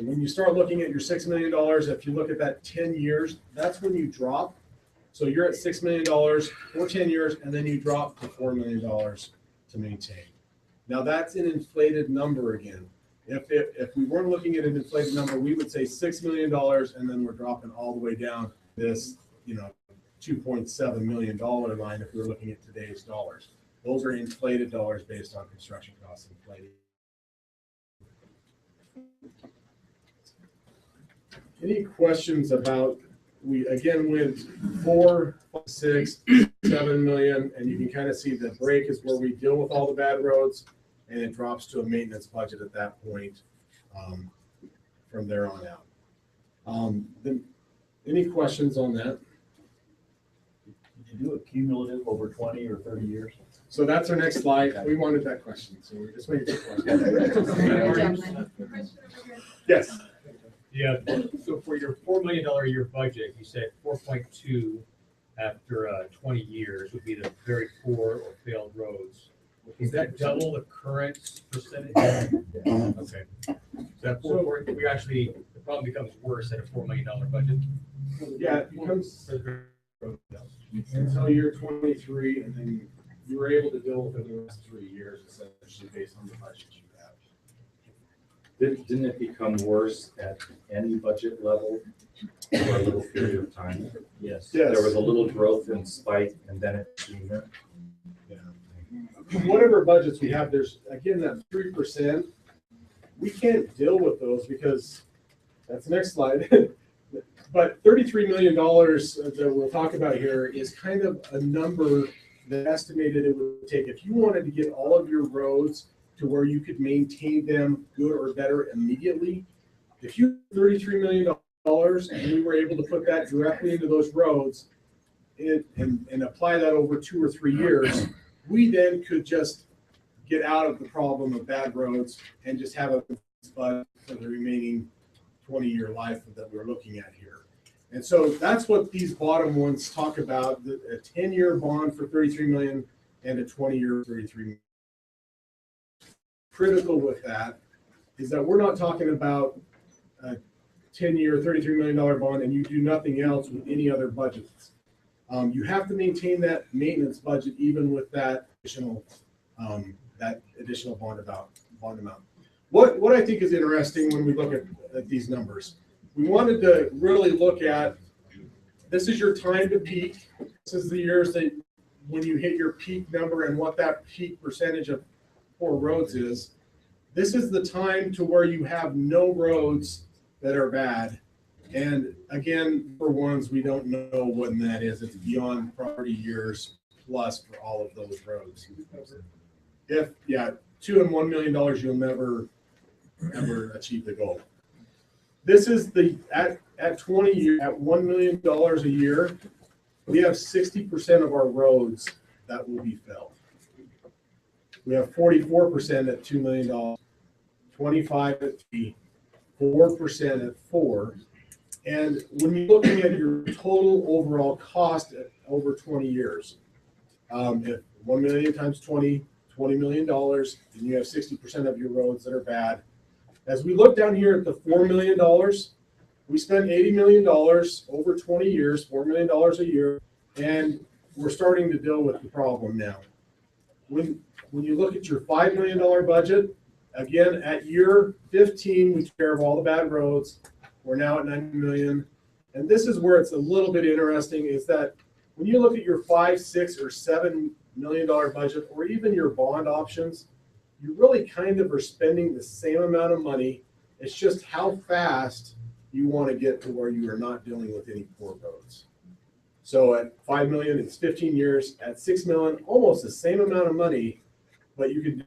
When you start looking at your $6 million, if you look at that 10 years, that's when you drop. So you're at $6 million for 10 years, and then you drop to $4 million to maintain. Now that's an inflated number again. If we weren't looking at an inflated number, we would say $6 million, and then we're dropping all the way down this, $2.7 million line if we were looking at today's dollars. Those are inflated dollars based on construction costs inflated. Any questions about, we again went 4, 6, 7 million, and you can kind of see the break is where we deal with all the bad roads, and it drops to a maintenance budget at that point from there on out. Then, any questions on that? Did you do it cumulative over 20 or 30 years? So that's our next slide. We wanted that question, so we're just waiting for questions. Yes. Yeah, so for your $4 million a year budget, you said 4.2 after 20 years would be the very poor or failed roads. Is that double the current percentage? Okay. So that we actually, the problem becomes worse at a $4 million budget. Yeah, it becomes, until year 23, and then you were able to deal with it the last 3 years, essentially based on the budget you have. Didn't it become worse at any budget level for a little period of time? Yes. There was a little growth and spike, and then it sooner. Whatever budgets we have, there's, again, that 3%, we can't deal with those because, that's the next slide. But $33 million that we'll talk about here is kind of a number that estimated it would take. If you wanted to get all of your roads to where you could maintain them good or better immediately, if you had $33 million and we were able to put that directly into those roads and apply that over 2 or 3 years, we then could just get out of the problem of bad roads and just have a spud for the remaining 20-year life that we're looking at here. And so that's what these bottom ones talk about, a 10-year bond for $33 million and a 20-year $33 million. Critical with that is that we're not talking about a 10-year $33 million bond and you do nothing else with any other budgets. You have to maintain that maintenance budget even with that additional bond amount. What I think is interesting when we look at these numbers, we wanted to really look at, this is your time to peak. This is the years that when you hit your peak number and what that peak percentage of poor roads is. This is the time to where you have no roads that are bad. And again, for ones, we don't know when that is. It's beyond property years plus for all of those roads. $2 and $1 million, you'll never achieve the goal. This is at 20 years, at $1 million a year, we have 60% of our roads that will be filled. We have 44% at $2 million, 25 at 3, 4% at 4. And when you're looking at your total overall cost over 20 years, if 1 million times 20, $20 million, and you have 60% of your roads that are bad. As we look down here at the $4 million, we spent $80 million over 20 years, $4 million a year, and we're starting to deal with the problem now. When you look at your $5 million budget, again, at year 15, we took care of all the bad roads. We're now at $90 million. And this is where it's a little bit interesting, is that when you look at your $5, $6, or $7 million budget, or even your bond options, you really kind of are spending the same amount of money. It's just how fast you want to get to where you are not dealing with any poor roads. So at $5 million, it's 15 years. At $6 million, almost the same amount of money, but you can do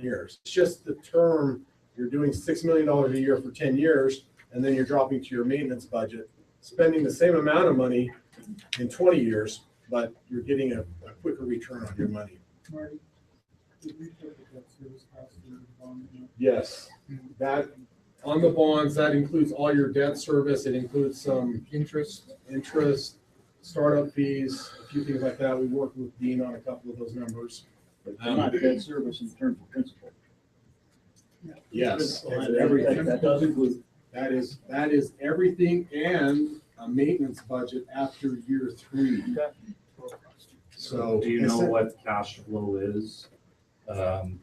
10 years. It's just the term. You're doing $6 million a year for 10 years, and then you're dropping to your maintenance budget, spending the same amount of money in 20 years, but you're getting a quicker return on your money. Marty, did we put the debt service cost in the bond? Yes, that on the bonds, that includes all your debt service. It includes some interest, startup fees, a few things like that. We worked with Dean on a couple of those numbers. Not debt service in terms of principal. Yes, Everything, that does include. that is everything and a maintenance budget after year 3. So Do you know what cash flow is?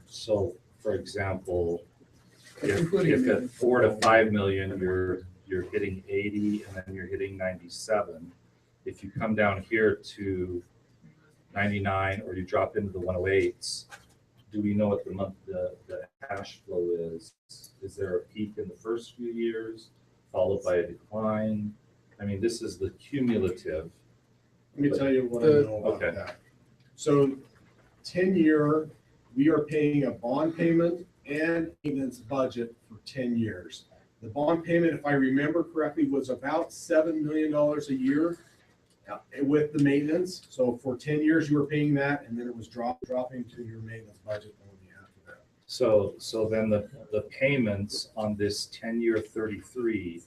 So, for example, if at 4 to 5 million, you're hitting 80 and then you're hitting 97. If you come down here to 99 or you drop into the 108s, do we know what the cash flow is? Is there a peak in the first few years, followed by a decline? I mean, this is the cumulative. let me tell you what I know about Okay. that. So 10-year, we are paying a bond payment and maintenance budget for 10 years. The bond payment, if I remember correctly, was about $7 million a year with the maintenance. So for 10 years, you were paying that, and then it was dropping to your maintenance budget only after that. So then the payments on this 10-year 33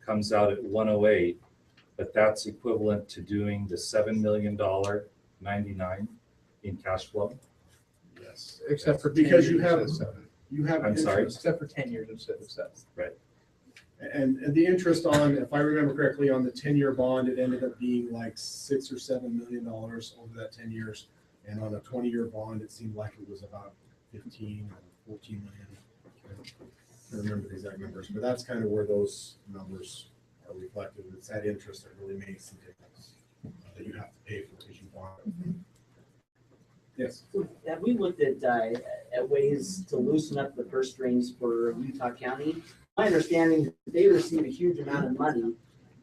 comes out at 108, but that's equivalent to doing the $7 million 99 in cash flow. Yes. Except for Because 10 you years have- instead of 7. You have I'm sorry? interest. Except for 10 years instead of 7. And the interest on, if I remember correctly, on the 10-year bond, it ended up being like $6 or $7 million over that 10 years. And on a 20-year bond, it seemed like it was about 15 or 14 million. I don't remember the exact numbers, but that's kind of where those numbers are reflected. It's that interest that really makes the difference that you have to pay for because you bond it. Yes. So have we looked at ways to loosen up the purse strings for Utah County? My understanding is they receive a huge amount of money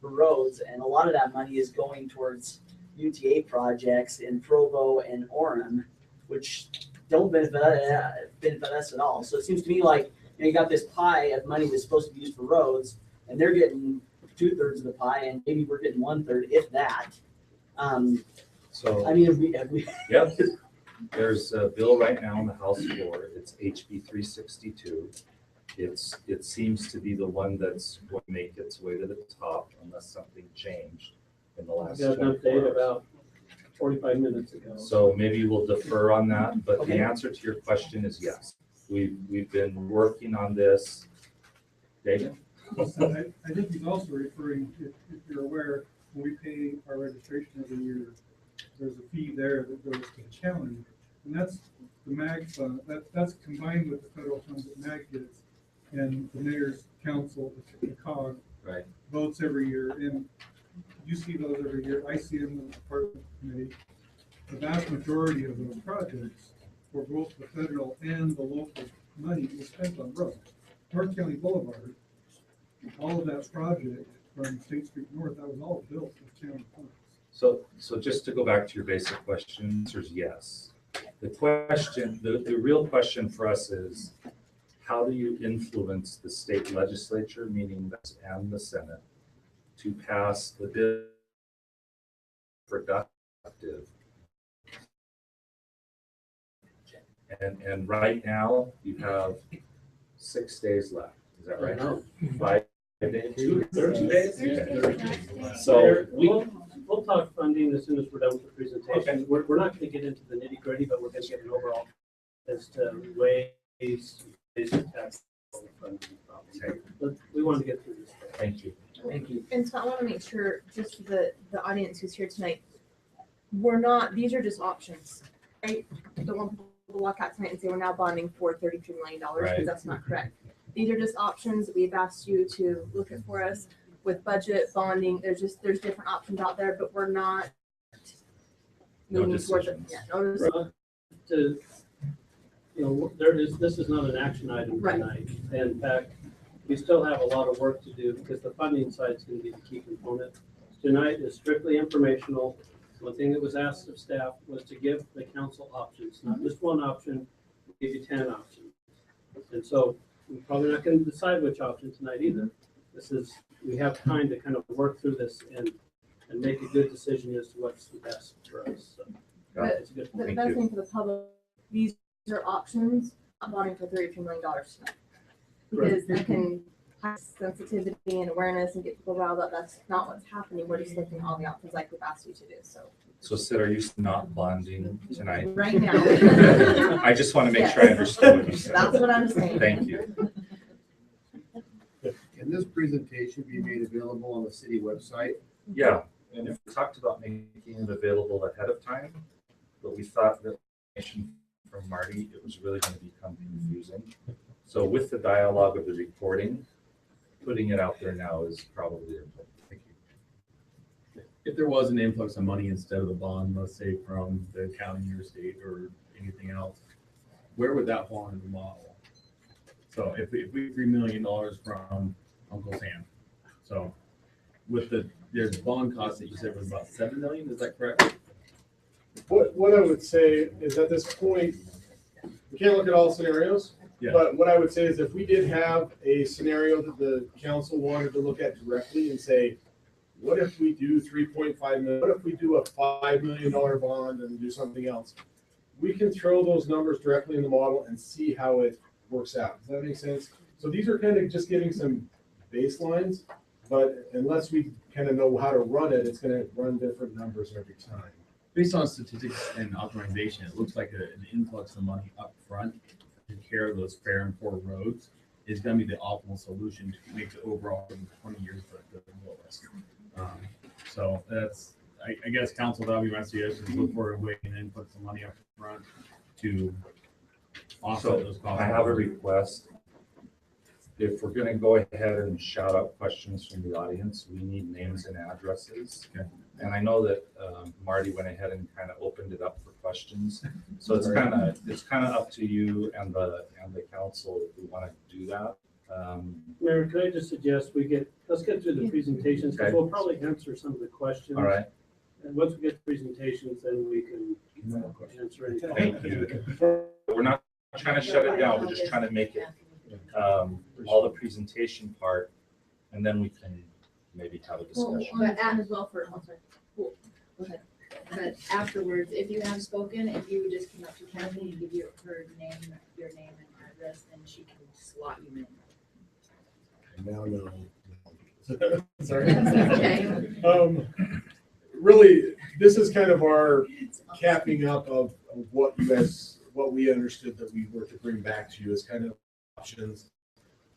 for roads, and a lot of that money is going towards UTA projects in Provo and Orem, which don't benefit us at all. So it seems to me like you got this pie of money that's supposed to be used for roads, and they're getting 2/3 of the pie, and maybe we're getting 1/3, if that. So, I mean, have we yep, there's a bill right now on the House floor. It's HB 362. It seems to be the one that's going to make its way to the top unless something changed in the last Got an 24 update hours. about 45 minutes ago. So maybe we'll defer on that, but Okay. the answer to your question is yes. We've been working on this. David? I think he's also referring, if you're aware, when we pay our registration every year, there's a fee there that goes to the county. And that's the MAG fund, that's combined with the federal funds that MAG gets. And the mayor's council, the COG, Right. votes every year. And you see those every year. I see them in the department committee. The vast majority of those projects for both the federal and the local money is spent on roads. North County Boulevard, all of that project from State Street North, that was all built with county funds. So just to go back to your basic question, the answer is yes. The question, the real question for us is, how do you influence the state legislature, meaning the and the Senate, to pass the bill productive? And right now, you have 6 days left. Is that right? No. 5 days? 2 days? Okay. So So we'll talk funding as soon as we're done with the presentation. Okay. We're not gonna get into the nitty gritty, but we're gonna get an overall as to ways to tax funding problems. Okay. But we want to get through this. thank you. Thank you. And so I want to make sure, just the audience who's here tonight, these are just options, right? Don't want people to walk out tonight and say we're now bonding for $33 million, Right. because that's not correct. These are just options that we've asked you to look at for us with budget bonding. There's different options out there, but we're not No leaning towards it. decisions. Yeah, no decisions. This is not an action item Right. tonight. In fact, we still have a lot of work to do because the funding side is going to be the key component. Tonight is strictly informational. One thing that was asked of staff was to give the council options, not just one option, give you 10 options. And so we're probably not going to decide which option tonight either. We have time to kind of work through this and make a good decision as to what's the best for us. So it's a good But the Thank best you. thing for the public, these are options, not bonding for $33 million tonight. Because that can have sensitivity and awareness and get people riled up. That's not what's happening. We're just looking at all the options like we've asked you to do, so. So Sid, are you not bonding tonight? Right now. I just want to make sure I understood what you said. That's what I'm saying. Thank you. Can this presentation be made available on the city website? Yeah, and if we talked about making it available ahead of time, but we thought that information from Marty, it was really going to become confusing. So with the dialogue of the recording, putting it out there now is probably important. Thank you. If there was an influx of money instead of the bond, let's say from the county or state or anything else, where would that fall into the model? So if we $3 million from Uncle Sam, so with there's bond cost that you said was about 7 million, is that correct? What I would say is at this point, we can't look at all scenarios. Yeah. But what I would say is if we did have a scenario that the council wanted to look at directly and say, what if we do 3.5 million? What if we do a $5 million bond and do something else? We can throw those numbers directly in the model and see how it works out. Does that make sense? So these are kind of just giving some baselines, but unless we kind of know how to run it, it's going to run different numbers every time. Based on statistics and authorization, it looks like an influx of money up front to take care of those fair and poor roads. is gonna be the optimal solution to make the overall in 20 years the lowest. So that's, I guess council, that'll be my suggestion, look for a way and then put some money up front to offset those costs. I have a request. If we're gonna go ahead and shout out questions from the audience, we need names and addresses. Okay. And I know that Marty went ahead and kind of opened it up for questions. So it's kind of up to you and the council if we want to do that. Mayor, could I just suggest let's get through the presentations, because Okay. we'll probably answer some of the questions. All right, And once we get the presentations, then we can answer any. thank you. We're not trying to shut it down, we're just trying to make it all the presentation part, and then we can maybe have a discussion. But as well for, oh, sorry. Go ahead. But afterwards, if you have spoken, if you would just come up to Kathy and give her name, your name and address, then she can slot you in. Now, no. Sorry. Okay. Really, this is kind of our capping up of what we understood that we were to bring back to you as kind of options.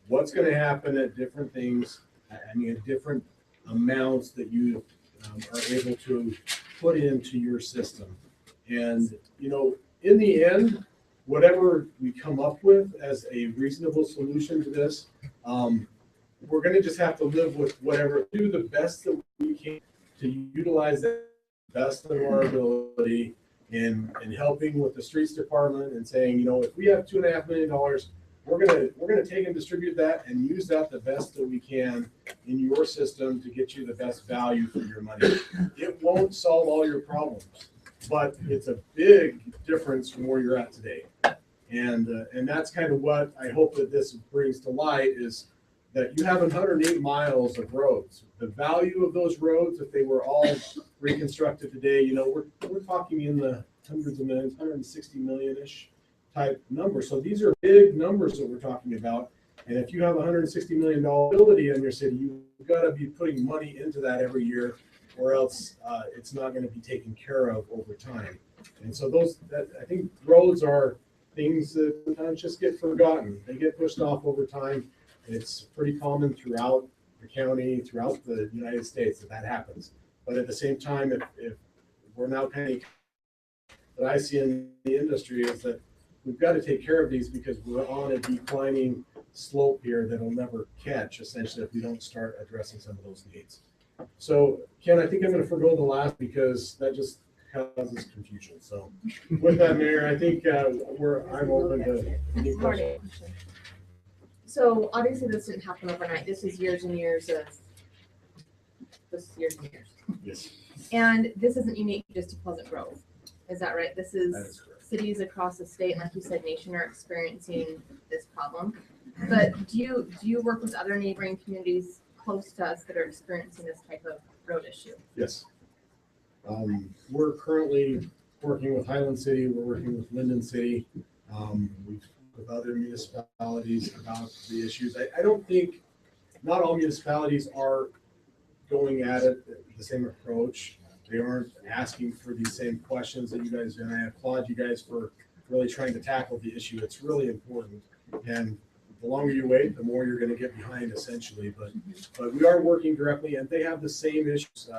What's gonna happen at different things, I mean, at different amounts that you are able to put into your system. And, in the end, whatever we come up with as a reasonable solution to this, we're gonna just have to live with whatever, do the best that we can to utilize the best of our ability in helping with the streets department and saying, if we have $2.5 million, we're gonna take and distribute that and use that the best that we can in your system to get you the best value for your money. It won't solve all your problems, but it's a big difference from where you're at today. And that's kind of what I hope that this brings to light is that you have 108 miles of roads. The value of those roads, if they were all reconstructed today, we're talking in the hundreds of millions, 160 million-ish type number. So these are big numbers that we're talking about. And if you have $160 million ability in your city, you've got to be putting money into that every year, or else it's not going to be taken care of over time. And so I think roads are things that sometimes just get forgotten. They get pushed off over time. It's pretty common throughout the county, throughout the United States that happens. But at the same time, if we're now paying, what I see in the industry is that we've got to take care of these because we're on a declining slope here that'll never catch, essentially, if we don't start addressing some of those needs. So, Ken, I think I'm going to forgo the last because that just causes confusion. So, with that, Mayor, I think I'm open to any questions. So obviously this didn't happen overnight. This is years and years of years. Yes. And this isn't unique just to Pleasant Grove. Is that right? This That is is correct. cities across the state, and like you said, nation are experiencing this problem. But do you work with other neighboring communities close to us that are experiencing this type of road issue? Yes. We're currently working with Highland City. We're working with Linden City. We've with other municipalities about the issues. I don't think, not all municipalities are going at it the same approach. They aren't asking for these same questions that you guys do. And I applaud you guys for really trying to tackle the issue. It's really important. And the longer you wait, the more you're going to get behind, essentially. But we are working directly, and they have the same issues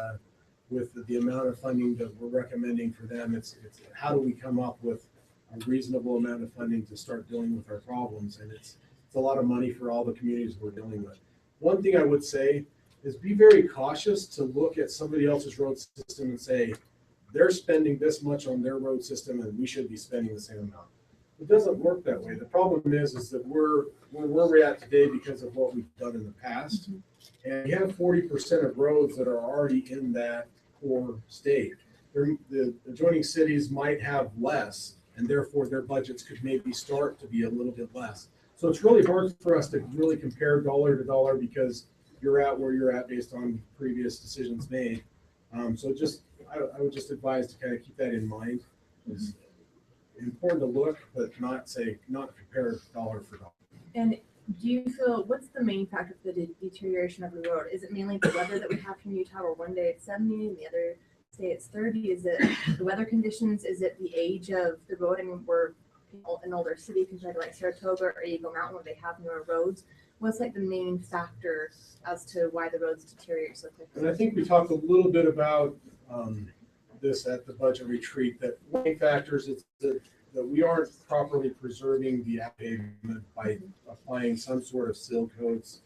with the amount of funding that we're recommending for them. It's how do we come up with a reasonable amount of funding to start dealing with our problems, and it's a lot of money for all the communities we're dealing with. One thing I would say is be very cautious to look at somebody else's road system and say they're spending this much on their road system and we should be spending the same amount. It doesn't work that way. The problem is that we're where we're at today because of what we've done in the past, and we have 40% of roads that are already in that poor state. The adjoining cities might have less, and therefore their budgets could maybe start to be a little bit less. So it's really hard for us to really compare dollar to dollar because you're at where you're at based on previous decisions made. So I would just advise to kind of keep that in mind. It's important to look, but not compare dollar for dollar. And do you feel, what's the main factor for the deterioration of the road? Is it mainly the weather that we have from Utah, where one day it's 70 and the other day it's 30? Is it the weather conditions? Is it the age of the road? I mean, an older city compared to like Saratoga or Eagle Mountain where they have newer roads? What's like the main factor as to why the roads deteriorate so quickly? And I think we talked a little bit about this at the budget retreat, that one of the factors is that we aren't properly preserving the pavement by applying some sort of seal coats,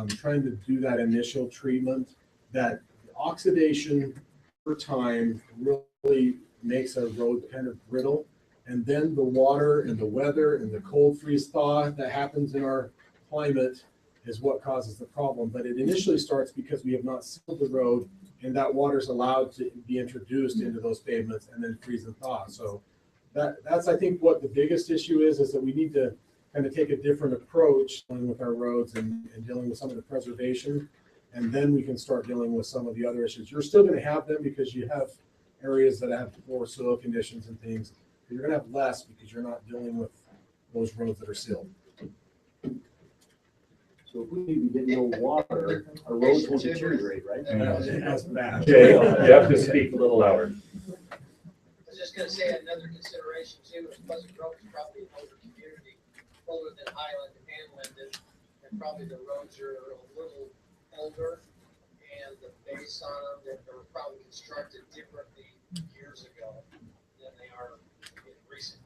trying to do that initial treatment, that oxidation over time really makes a road kind of brittle. And then the water and the weather and the cold freeze thaw that happens in our climate is what causes the problem. But it initially starts because we have not sealed the road, and that water is allowed to be introduced into those pavements and then freeze and thaw. So that's, I think, what the biggest issue is that we need to kind of take a different approach with our roads and dealing with some of the preservation. And then we can start dealing with some of the other issues. You're still going to have them because you have areas that have poor soil conditions and things. But you're going to have less because you're not dealing with those roads that are sealed. So if we need to get no water, our roads will deteriorate, right? That's bad. Jay, you have to speak a little louder. I was just gonna say another consideration too, is Pleasant Grove is probably an older community, older than Highland and Linden, and probably the roads are a little older, and the base on them, that were probably constructed differently years ago than they are in recent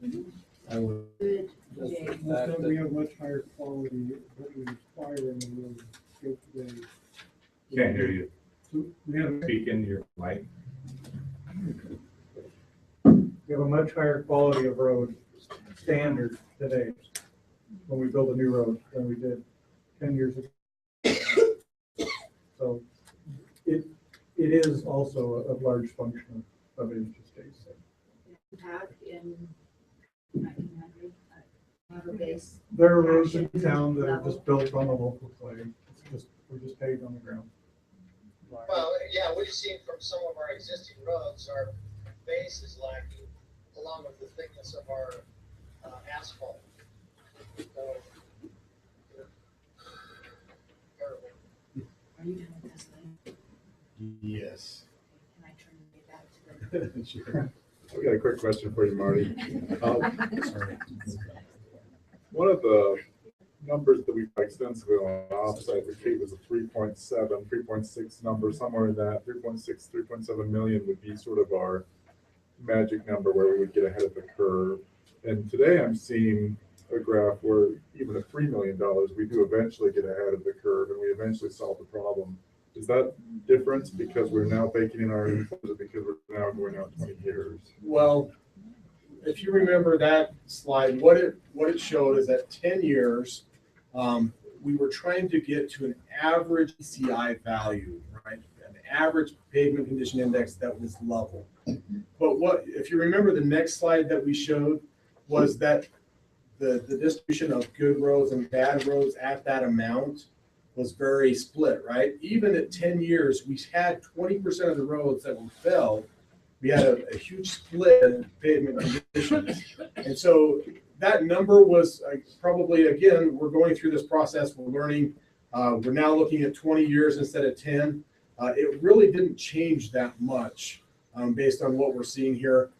years. I would. Good, Most Jay. of them, we have much higher quality that we require in the road today. Can't hear you. We have, Speak in your mic. we have a much higher quality of road standard today when we build a new road than we did 10 years ago. So it is also a large function of interstate. Have in 1900, have a base. There are roads in town that are just built on the local clay. We're just paved on the ground. Well, yeah, we've seen from some of our existing roads, our base is lacking, along with the thickness of our asphalt. So, terrible. Are you doing this thing? Yes. Can I turn it back to the? Sure. We got a quick question for you, Marty. Sorry. One of the numbers that we got extensively on offsite retreat was a 3.7, 3.6 number, somewhere in that 3.6, 3.7 million would be sort of our magic number where we would get ahead of the curve. And today I'm seeing a graph where even at $3 million, we do eventually get ahead of the curve and we eventually solve the problem. Is that difference because we're now baking in our inflows or because we're now going out 20 years? Well, if you remember that slide, what it showed is that 10 years, we were trying to get to an average ECI value, right? An average pavement condition index that was level. But if you remember the next slide that we showed was that the distribution of good roads and bad roads at that amount was very split, right? Even at 10 years, we had 20% of the roads that were filled. We had a huge split in pavement conditions. And so that number was probably, again, we're going through this process, we're learning. We're now looking at 20 years instead of 10. It really didn't change that much based on what we're seeing here.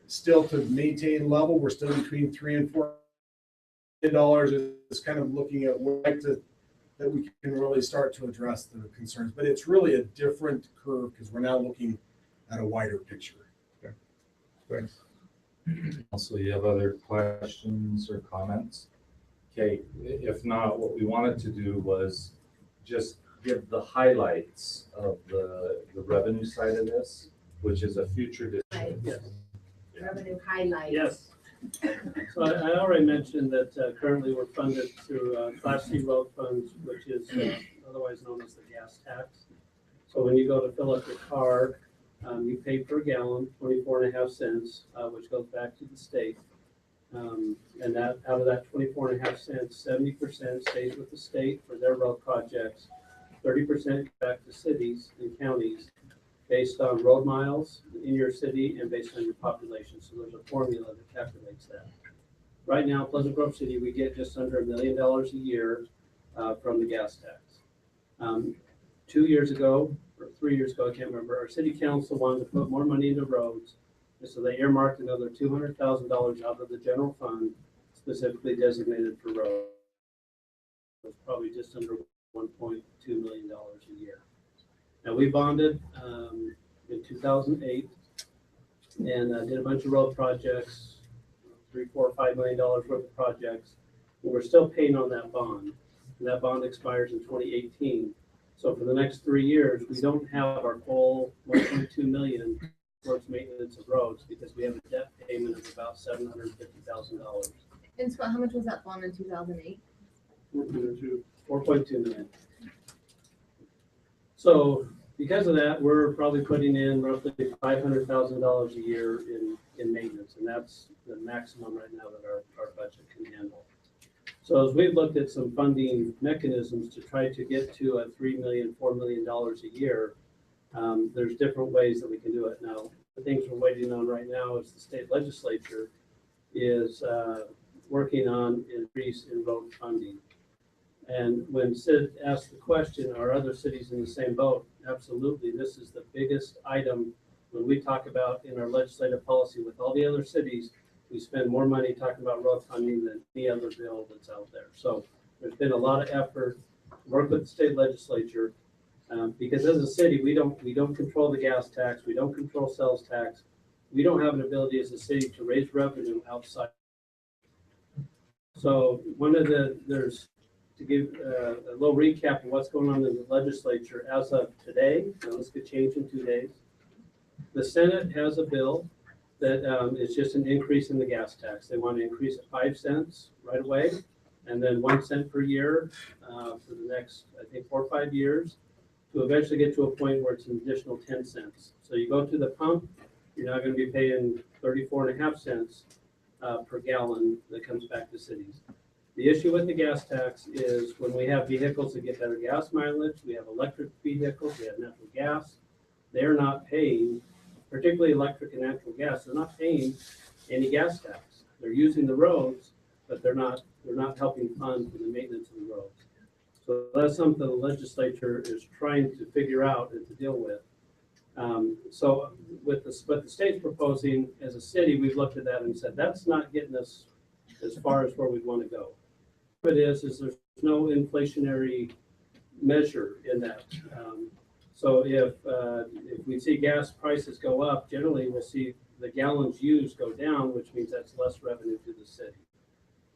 Still to maintain level, we're still between $3 and $4 million. Is kind of looking at that we can really start to address the concerns. But it's really a different curve because we're now looking at a wider picture. Okay. Thanks. Also, you have other questions or comments? Okay, if not, what we wanted to do was just give the highlights of the revenue side of this, which is a future decision. Yes. Revenue highlights. Yes. So I already mentioned that currently we're funded through Class C road funds, which is otherwise known as the gas tax. So when you go to fill up your car, you pay per gallon, 24.5 cents, which goes back to the state. And that out of that 24.5 cents, 70% stays with the state for their road projects, 30% back to cities and counties based on road miles in your city and based on your population. So there's a formula that calculates that. Right now, Pleasant Grove City, we get just under $1 million a year from the gas tax. 2 years ago, or 3 years ago, I can't remember, our city council wanted to put more money into roads And so they earmarked another $200,000 out of the general fund specifically designated for roads. It's probably just under $1.2 million a year. Now, we bonded in 2008 and did a bunch of road projects, $3, $4, $5 million worth of projects. And we're still paying on that bond. And that bond expires in 2018. So for the next 3 years, we don't have our full 1.2 million towards maintenance of roads because we have a debt payment of about $750,000. And Scott, how much was that bond in 2008? 4.2 million. So because of that, we're probably putting in roughly $500,000 a year in maintenance, and that's the maximum right now that our budget can handle. So as we've looked at some funding mechanisms to try to get to a $3 million, $4 million a year, there's different ways that we can do it. Now, the things we're waiting on right now is the state legislature is working on increase in road funding. And when Sid asked the question, are other cities in the same boat? Absolutely. This is the biggest item when we talk about in our legislative policy with all the other cities. We spend more money talking about road funding than any other bill that's out there. So there's been a lot of effort to work with the state legislature because as a city, we don't control the gas tax. We don't control sales tax. We don't have an ability as a city to raise revenue outside. So to give a little recap of what's going on in the legislature as of today, now this could change in 2 days. The Senate has a bill that is just an increase in the gas tax. They want to increase it 5 cents right away, and then 1 cent per year for the next, I think, 4 or 5 years, to eventually get to a point where it's an additional 10 cents. So you go to the pump, you're not going to be paying 34.5 cents per gallon that comes back to cities. The issue with the gas tax is when we have vehicles that get better gas mileage, we have electric vehicles, we have natural gas, they're not paying, particularly electric and natural gas, they're not paying any gas tax. They're using the roads, but they're not helping fund for the maintenance of the roads. So that's something the legislature is trying to figure out and to deal with. So with what the state's proposing as a city, we've looked at that and said, that's not getting us as far as where we want to go. What it is there's no inflationary measure in that. So if we see gas prices go up, generally we'll see the gallons used go down, which means that's less revenue to the city.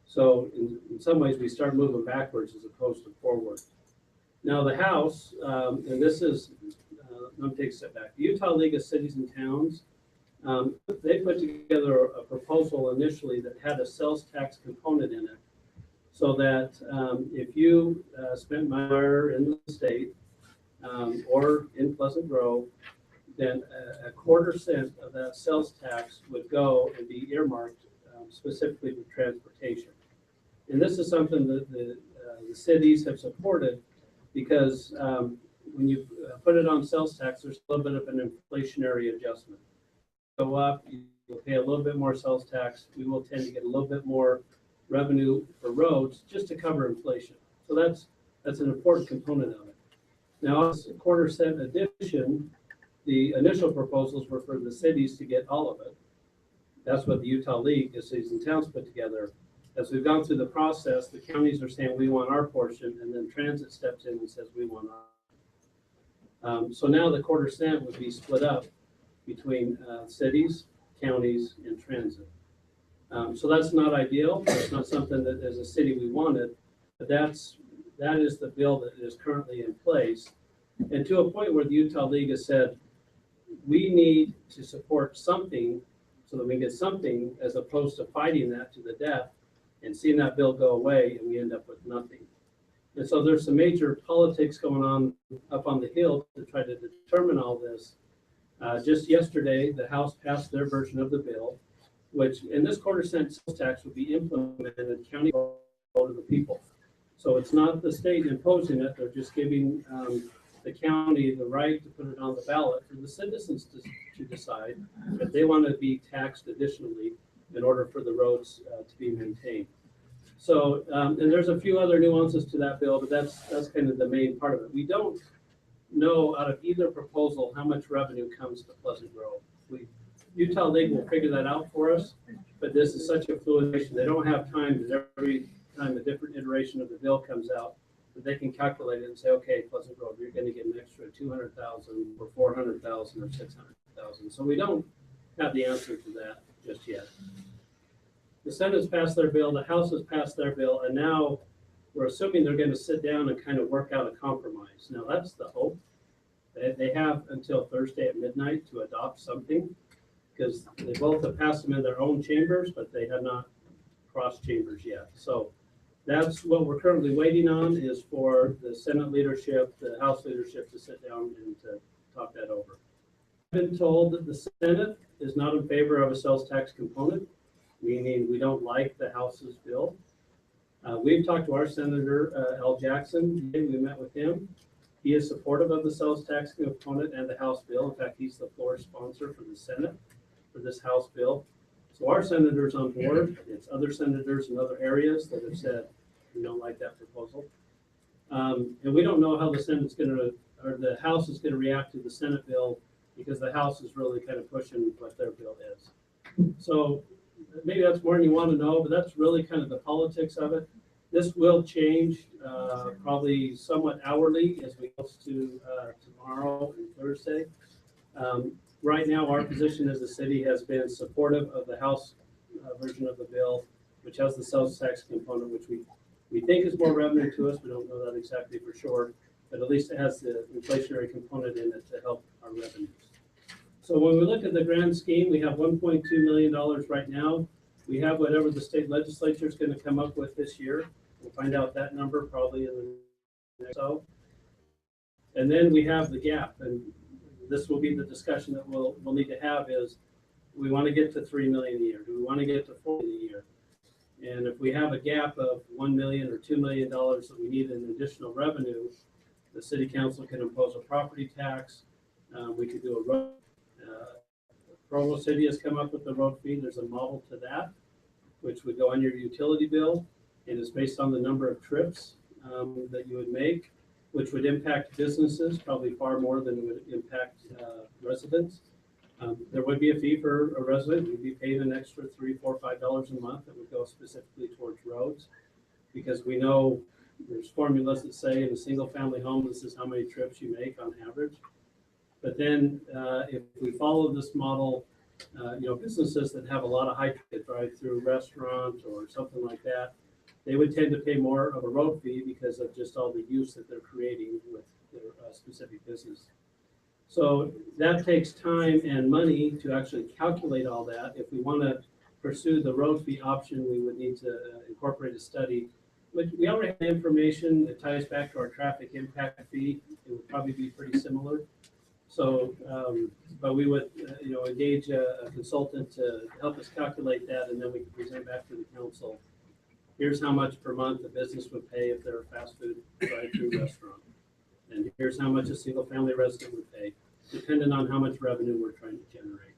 So in some ways we start moving backwards as opposed to forward. Now the House, and this is, let me take a step back. The Utah League of Cities and Towns, they put together a proposal initially that had a sales tax component in it, so that if you spent money in the state or in Pleasant Grove, then a quarter cent of that sales tax would go and be earmarked specifically for transportation. And this is something that the cities have supported because when you put it on sales tax, there's a little bit of an inflationary adjustment. Go up, you'll pay a little bit more sales tax. We will tend to get a little bit more revenue for roads just to cover inflation. So that's an important component of it. Now, as a quarter cent addition, the initial proposals were for the cities to get all of it. That's what the Utah League of Cities and Towns put together. As we've gone through the process, the counties are saying we want our portion, and then transit steps in and says we want our. So now the quarter cent would be split up between cities, counties, and transit. So that's not ideal. That's not something that as a city we wanted, but that is the bill that is currently in place. And to a point where the Utah League has said, we need to support something so that we can get something as opposed to fighting that to the death and seeing that bill go away and we end up with nothing. And so there's some major politics going on up on the Hill to try to determine all this. Just yesterday, the House passed their version of the bill, which in this quarter cent sales tax would be implemented in county vote of the people. So it's not the state imposing it, they're just giving the county the right to put it on the ballot for the citizens to decide if they want to be taxed additionally in order for the roads to be maintained. So, and there's a few other nuances to that bill, but that's kind of the main part of it. We don't know out of either proposal how much revenue comes to Pleasant Grove. Utah League will figure that out for us, but this is such a fluid issue. They don't have time that every time a different iteration of the bill comes out, that they can calculate it and say, okay, Pleasant Grove, you're gonna get an extra 200,000 or 400,000 or 600,000. So we don't have the answer to that just yet. The Senate's passed their bill, the House has passed their bill, and now we're assuming they're gonna sit down and kind of work out a compromise. Now, that's the hope. They have until Thursday at midnight to adopt something, because they both have passed them in their own chambers, but they have not crossed chambers yet. So that's what we're currently waiting on, is for the Senate leadership, the House leadership to sit down and to talk that over. I've been told that the Senate is not in favor of a sales tax component, meaning we don't like the House's bill. We've talked to our Senator, Al Jackson. We met with him. He is supportive of the sales tax component and the House bill. In fact, he's the floor sponsor for the Senate for this House bill. So our senator's on board. It's other senators in other areas that have said we don't like that proposal. And we don't know how the Senate's gonna, or the House is gonna react to the Senate bill, because the House is really kind of pushing what their bill is. So maybe that's more than you want to know, but that's really kind of the politics of it. This will change probably somewhat hourly as we go to tomorrow and Thursday. Right now, our position as a city has been supportive of the House version of the bill, which has the sales tax component, which we think is more revenue to us. We don't know that exactly for sure, but at least it has the inflationary component in it to help our revenues. So when we look at the grand scheme, we have $1.2 million right now. We have whatever the state legislature is going to come up with this year. We'll find out that number probably in the next so. And then we have the gap, and this will be the discussion that we'll need to have is, we want to get to 3 million a year. Do we want to get to 4 million a year? And if we have a gap of $1 million or $2 million that we need in additional revenue, the city council can impose a property tax. We could do a road. Provo City has come up with the road fee. There's a model to that, which would go on your utility bill, and is based on the number of trips that you would make, which would impact businesses probably far more than it would impact residents. There would be a fee for a resident. We'd be paying an extra $3, $4, $5 a month that would go specifically towards roads, because we know there's formulas that say in a single family home, this is how many trips you make on average. But then if we follow this model, businesses that have a lot of high ticket drive-through restaurant or something like that, they would tend to pay more of a road fee because of just all the use that they're creating with their specific business. So that takes time and money to actually calculate all that. If we want to pursue the road fee option, we would need to incorporate a study. But we already have information that ties back to our traffic impact fee. It would probably be pretty similar. So, but we would, engage a consultant to help us calculate that, and then we can present back to the council. Here's how much per month a business would pay if they're a fast food drive-through restaurant. And here's how much a single family resident would pay, depending on how much revenue we're trying to generate.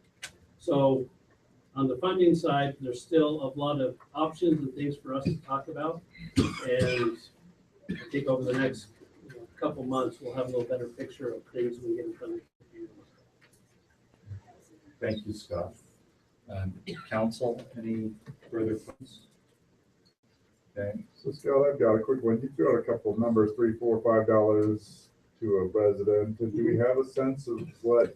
So on the funding side, there's still a lot of options and things for us to talk about. And I think over the next couple months, we'll have a little better picture of things when we get in front of you. Thank you, Scott. Council, any further questions? Okay. So Scott, I've got a quick one. You threw out a couple of numbers, $3, $4, $5 to a resident. And do we have a sense of what,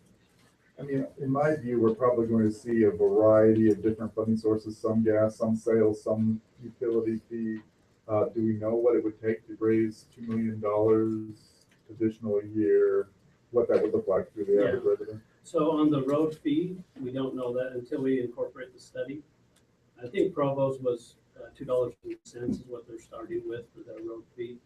in my view, we're probably going to see a variety of different funding sources, some gas, some sales, some utility fee. Do we know what it would take to raise $2 million additional a year, what that would look like through the average resident? So on the road fee, we don't know that until we incorporate the study. I think Provo's was $2.50 is what they're starting with for their road fee.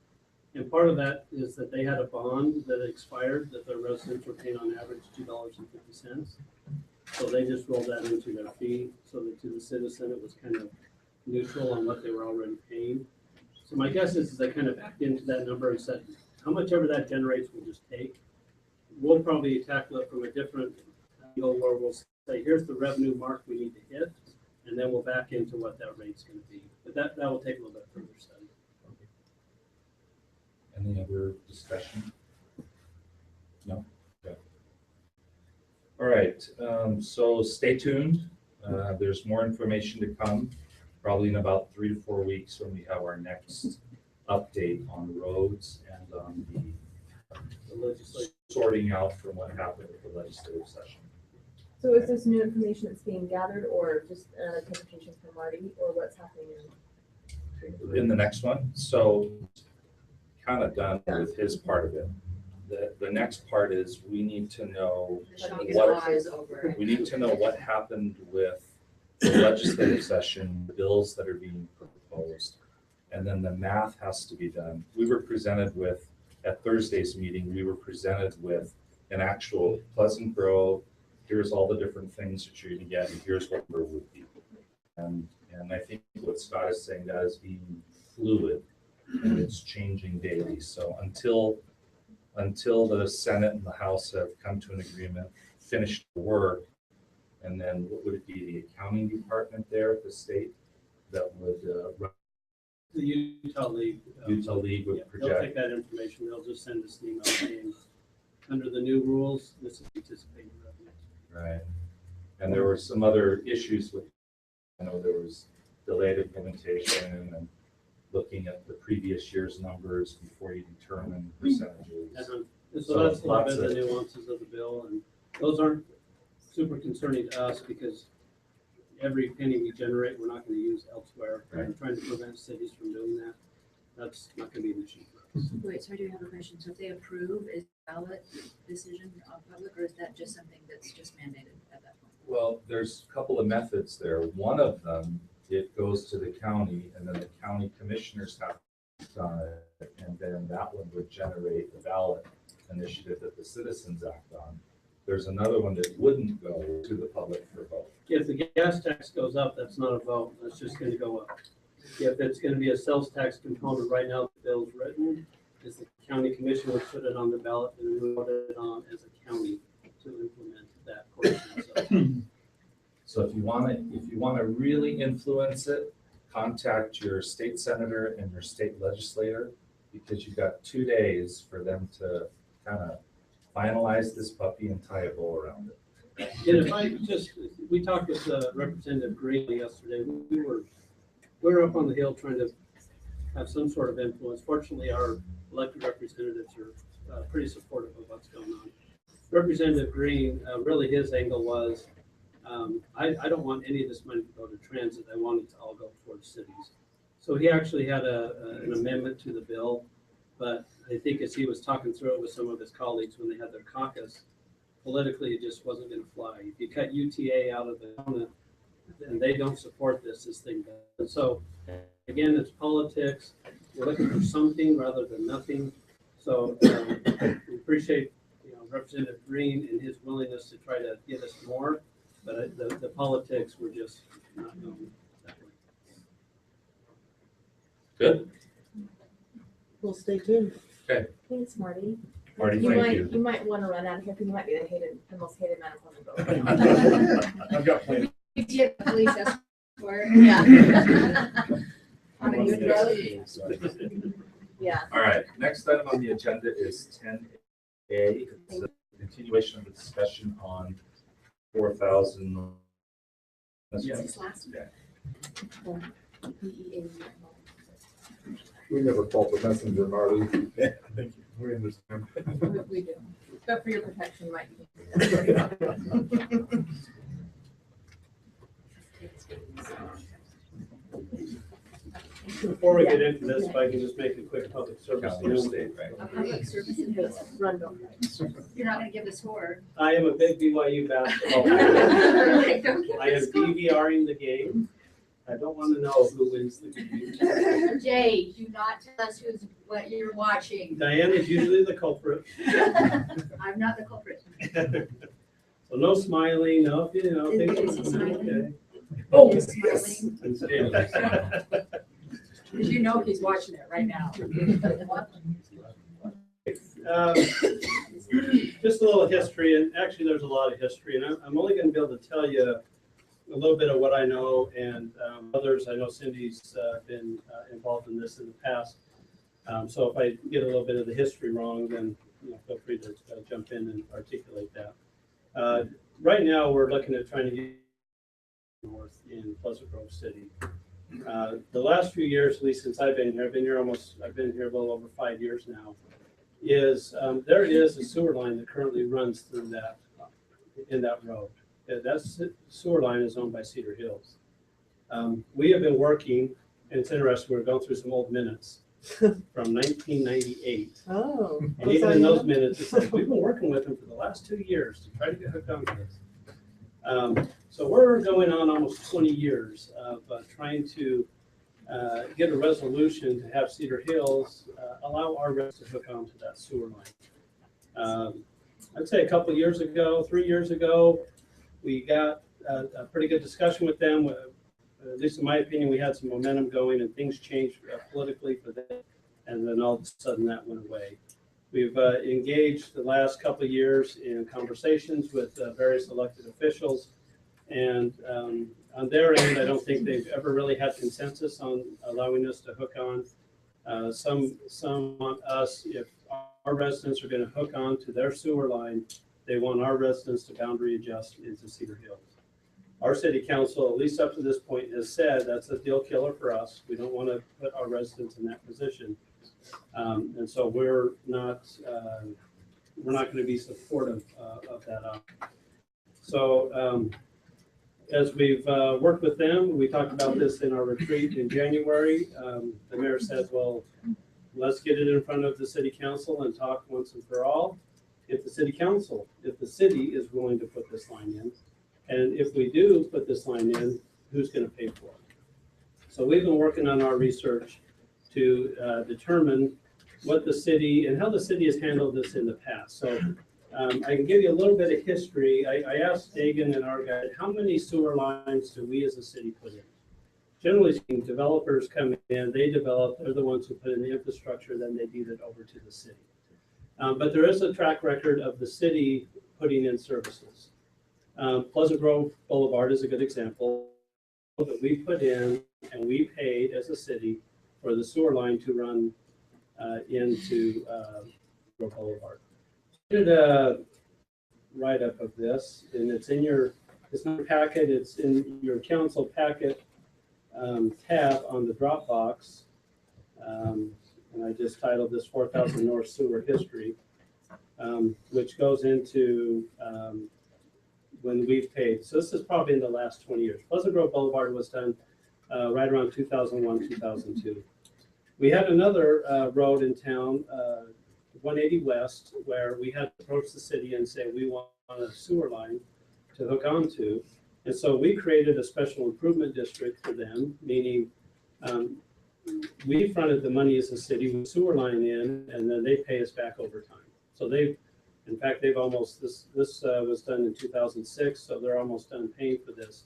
And part of that is that they had a bond that expired that their residents were paying on average $2.50. So they just rolled that into their fee, so that to the citizen, it was kind of neutral on what they were already paying. So my guess is they kind of backed into that number and said, how much ever that generates, we'll just take. We'll probably tackle it from a different angle where we'll say, here's the revenue mark we need to hit, and then we'll back into what that rate's going to be. But that will take a little bit further study. Any other discussion? No? Okay. All right, so stay tuned. There's more information to come, probably in about 3 to 4 weeks when we have our next update on roads and on the legislature. sorting out from what happened at the legislative session. So is this new information that's being gathered or just an interpretation from Marty or what's happening In the next one, so kind of done with his part of it. The next part is we need to know what happened with the legislative session, the bills that are being proposed. And then the math has to be done. We were presented with, at Thursday's meeting, we were presented with an actual Pleasant Grove, here's all the different things that you're gonna get, and here's what there would be. And I think what Scott is saying, that is being fluid and it's changing daily. So until the Senate and the House have come to an agreement, finished the work, and then what would it be, the accounting department there at the state that would run The Utah League. Utah League would Yeah, they'll project. take that information, they'll just send us an email saying, under the new rules, this is anticipated revenue. Right. And there were some other issues with, I know there was delayed implementation and looking at the previous year's numbers before you determine percentages. And So so that's a little lots bit of of- the nuances of the bill, and those aren't super concerning to us because every penny we generate, we're not gonna use elsewhere. We're Right. trying to prevent cities from doing that. That's not gonna be an issue for us. Wait, so I do have a question. So if they approve, is ballot decision on public, or is that just something that's just mandated at that point? Well, there's a couple of methods there. One of them, it goes to the county and then the county commissioners have done it. And then that one would generate the ballot initiative that the citizens act on. There's another one that wouldn't go to the public for vote. If the gas tax goes up, that's not a vote, that's just gonna go up. If it's gonna be a sales tax component, right now, the bill's written, is the county commission would put it on the ballot and we would vote it on as a county to implement that portion. So if you want to really influence it, contact your state senator and your state legislator, because you've got 2 days for them to kind of finalize this puppy and tie a bow around it. And if I just, we talked with Representative Green yesterday, we were up on the hill trying to have some sort of influence. Fortunately, our elected representatives are pretty supportive of what's going on. Representative Green, really his angle was, I don't want any of this money to go to transit, I want it to all go towards cities. So he actually had an amendment to the bill, but I think as he was talking through it with some of his colleagues when they had their caucus, politically, it just wasn't gonna fly. If you cut UTA out of the, and they don't support this thing does. And so, again, it's politics, we're looking for something rather than nothing. So, we appreciate, Representative Green and his willingness to try to get us more, but the politics were just not going that way. Good? We'll stay tuned. Thanks, Marty. Marty, thank you. You might want to run out of here because you might be the most hated man on the boat. I've got plenty. We did police escort. Yeah. On a good road. Yeah. All right, next item on the agenda is 10A. It's a continuation of the discussion on 4,000. This last Yeah. We never fault the messenger, Marty. Thank you. We understand. We do. But for your protection, you might be. Before we get into this, if I can just make a quick public service County or announcement. state, right? a public service announcement. Run, don't. You're not gonna give the score. I am a big BYU basketball Like, player. don't give I the am score. DVRing the game. I don't want to know who wins the game. Jay, do not tell us what you're watching. Diane is usually the culprit. I'm not the culprit. So no smiling, no, Is he smiling? okay. Oh, he's smiling. And stay. Because you know he's watching it right now. Just a little history, and actually there's a lot of history, and I'm only gonna be able to tell you a little bit of what I know, and others, I know Cindy's been involved in this in the past. So if I get a little bit of the history wrong, then feel free to jump in and articulate that. right now, we're looking at trying to get north in Pleasant Grove City. The last few years, at least since I've been here a little over 5 years now, there is a sewer line that currently runs through in that road. That sewer line is owned by Cedar Hills. We have been working, and it's interesting, we're going through some old minutes from 1998. Oh. And even in those minutes, it says, we've been working with them for the last 2 years to try to get hooked on to this. So we're going on almost 20 years of trying to get a resolution to have Cedar Hills allow our residents to hook onto that sewer line. I'd say a couple of years ago, 3 years ago, we got a pretty good discussion with them. At least in my opinion, we had some momentum going and things changed politically for them. And then all of a sudden that went away. We've engaged the last couple of years in conversations with various elected officials. And on their end, I don't think they've ever really had consensus on allowing us to hook on. Some want us, if our residents are going to hook on to their sewer line, they want our residents to boundary adjust into Cedar Hills. Our city council, at least up to this point, has said that's a deal killer for us. We don't want to put our residents in that position. And so we're not going to be supportive of that. So as we've worked with them, we talked about this in our retreat in January. The mayor said, well, let's get it in front of the city council and talk once and for all. If the city is willing to put this line in, and if we do put this line in, who's going to pay for it? So we've been working on our research to determine what the city and how the city has handled this in the past. So I can give you a little bit of history. I asked Dagan and our guide, how many sewer lines do we as a city put in? Generally speaking, developers come in, they develop, they're the ones who put in the infrastructure, then they deed it over to the city. But there is a track record of the city putting in services. Pleasant Grove Boulevard is a good example that we put in and we paid as a city for the sewer line to run into Grove Boulevard. I did a write-up of this, and it's in it's not a packet, it's in your council packet tab on the Dropbox. And I just titled this 4,000 North Sewer History, which goes into when we've paid. So this is probably in the last 20 years. Pleasant Grove Boulevard was done right around 2001, 2002. We had another road in town, 180 West, where we had to approach the city and say, we want a sewer line to hook onto. And so we created a special improvement district for them, meaning we fronted the money as a city with sewer line in, and then they pay us back over time. So in fact, they've almost, this was done in 2006, so they're almost done paying for this.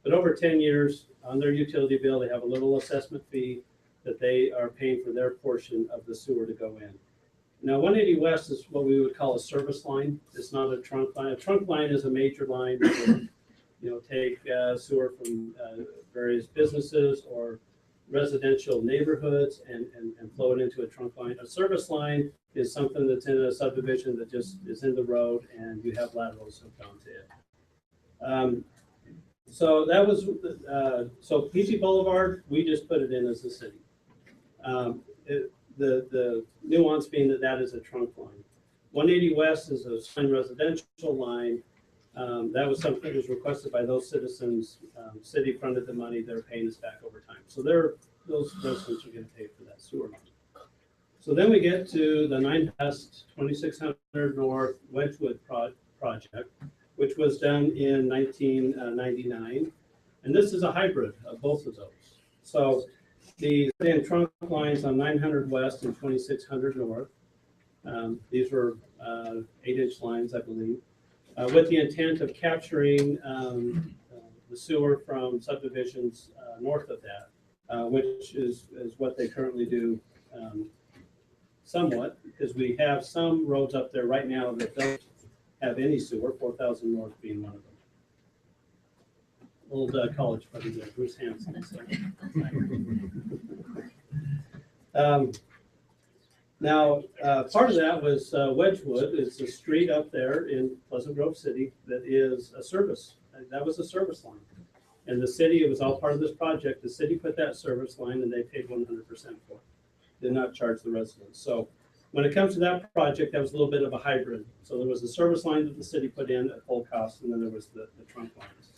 But over 10 years, on their utility bill, they have a little assessment fee that they are paying for their portion of the sewer to go in. Now, 180 West is what we would call a service line. It's not a trunk line. A trunk line is a major line that will, take sewer from various businesses or residential neighborhoods and flow it into a trunk line. A service line is something that's in a subdivision that just is in the road and you have laterals hooked onto it. So that was, so PG Boulevard, we just put it in as a city. The nuance being that is a trunk line. 180 West is a signed residential line. That was something that was requested by those citizens. City fronted the money, they're paying us back over time. So those residents are going to pay for that sewer line. So then we get to the 9 West 2600 North Wedgewood project, which was done in 1999. And this is a hybrid of both of those. So the trunk lines on 900 West and 2600 North, these were 8-inch lines, I believe, with the intent of capturing the sewer from subdivisions north of that, which is what they currently do somewhat, because we have some roads up there right now that don't have any sewer, 4,000 North being one of them. Old college buddy there, Bruce Hanson. So. Now, part of that was Wedgewood. It's a street up there in Pleasant Grove City that is a service. That was a service line. And the city, it was all part of this project. The city put that service line and they paid 100% for it. Did not charge the residents. So when it comes to that project, that was a little bit of a hybrid. So there was a service line that the city put in at full cost, and then there was the trunk lines.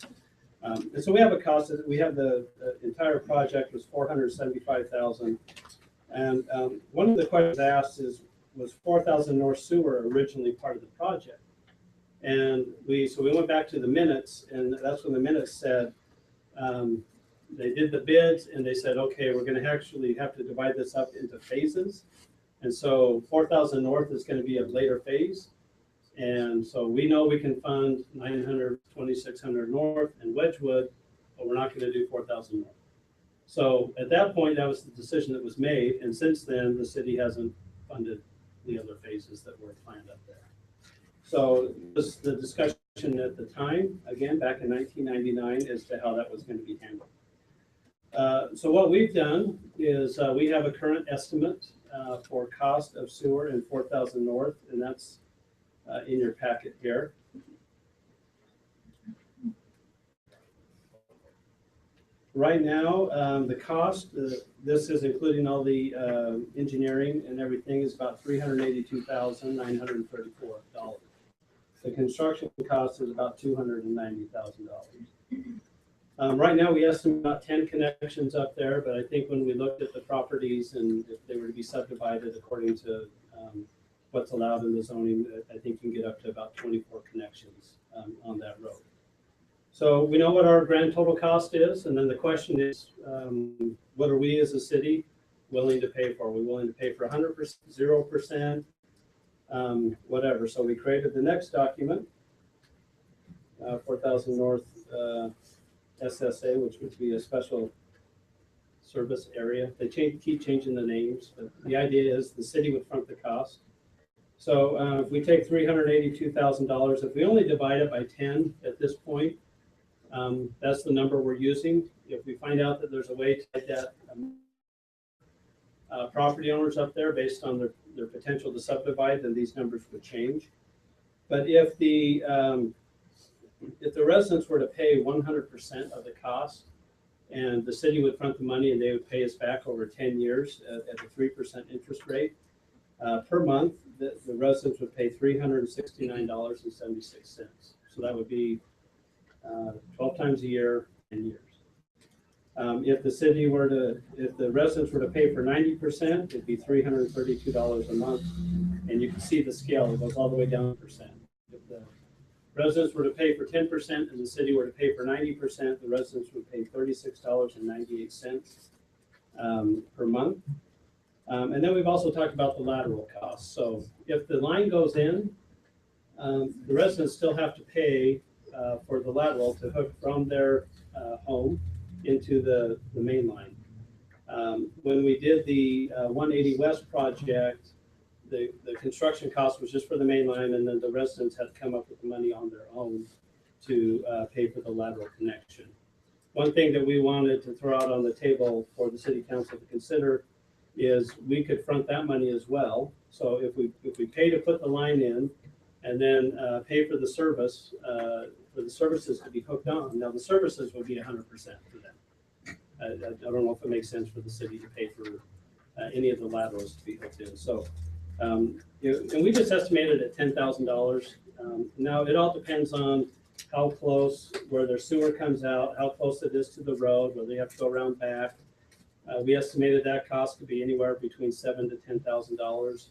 And so we have a cost. We have the entire project was $475,000. And one of the questions asked was 4,000 North Sewer originally part of the project? And we went back to the minutes, and that's when the minutes said they did the bids, and they said, okay, we're going to actually have to divide this up into phases. And so 4,000 North is going to be a later phase. And so we know we can fund 900, 2,600 North and Wedgewood, but we're not going to do 4,000 North. So at that point, that was the decision that was made. And since then, the city hasn't funded the other phases that were planned up there. So this is the discussion at the time, again, back in 1999, as to how that was going to be handled. So what we've done is we have a current estimate for cost of sewer in 4,000 North, and that's in your packet here. Right now, the cost, this is including all the engineering and everything, is about $382,934. The construction cost is about $290,000. Right now, we estimate about 10 connections up there, but I think when we looked at the properties and if they were to be subdivided according to what's allowed in the zoning, I think you can get up to about 24 connections on that road. So we know what our grand total cost is, and then the question is, what are we as a city willing to pay for? Are we willing to pay for 100%, 0%, whatever? So we created the next document, 4,000 North SSA, which would be a special service area. They keep changing the names, but the idea is the city would front the cost. So if we take $382,000, if we only divide it by 10 at this point, that's the number we're using. If we find out that there's a way to get that property owners up there based on their potential to subdivide, then these numbers would change. But if the residents were to pay 100% of the cost, and the city would front the money and they would pay us back over 10 years at a 3% interest rate per month, the residents would pay $369.76. So that would be 12 times a year, 10 years. If the residents were to pay for 90%, it'd be $332 a month. And you can see the scale, it goes all the way down to percent. If the residents were to pay for 10% and the city were to pay for 90%, the residents would pay $36.98 per month. And then we've also talked about the lateral costs. So if the line goes in, the residents still have to pay for the lateral to hook from their home into the main line. When we did the 180 West project, the construction cost was just for the main line, and then the residents had to come up with the money on their own to pay for the lateral connection. One thing that we wanted to throw out on the table for the city council to consider is we could front that money as well. So if we pay to put the line in and then pay for the service, for the services to be hooked on. Now the services would be 100% for them. I don't know if it makes sense for the city to pay for any of the laterals to be hooked in. So, and we just estimated at $10,000. Now it all depends on how close, where their sewer comes out, how close it is to the road, whether they have to go around back. We estimated that cost to be anywhere between $7,000 to $10,000.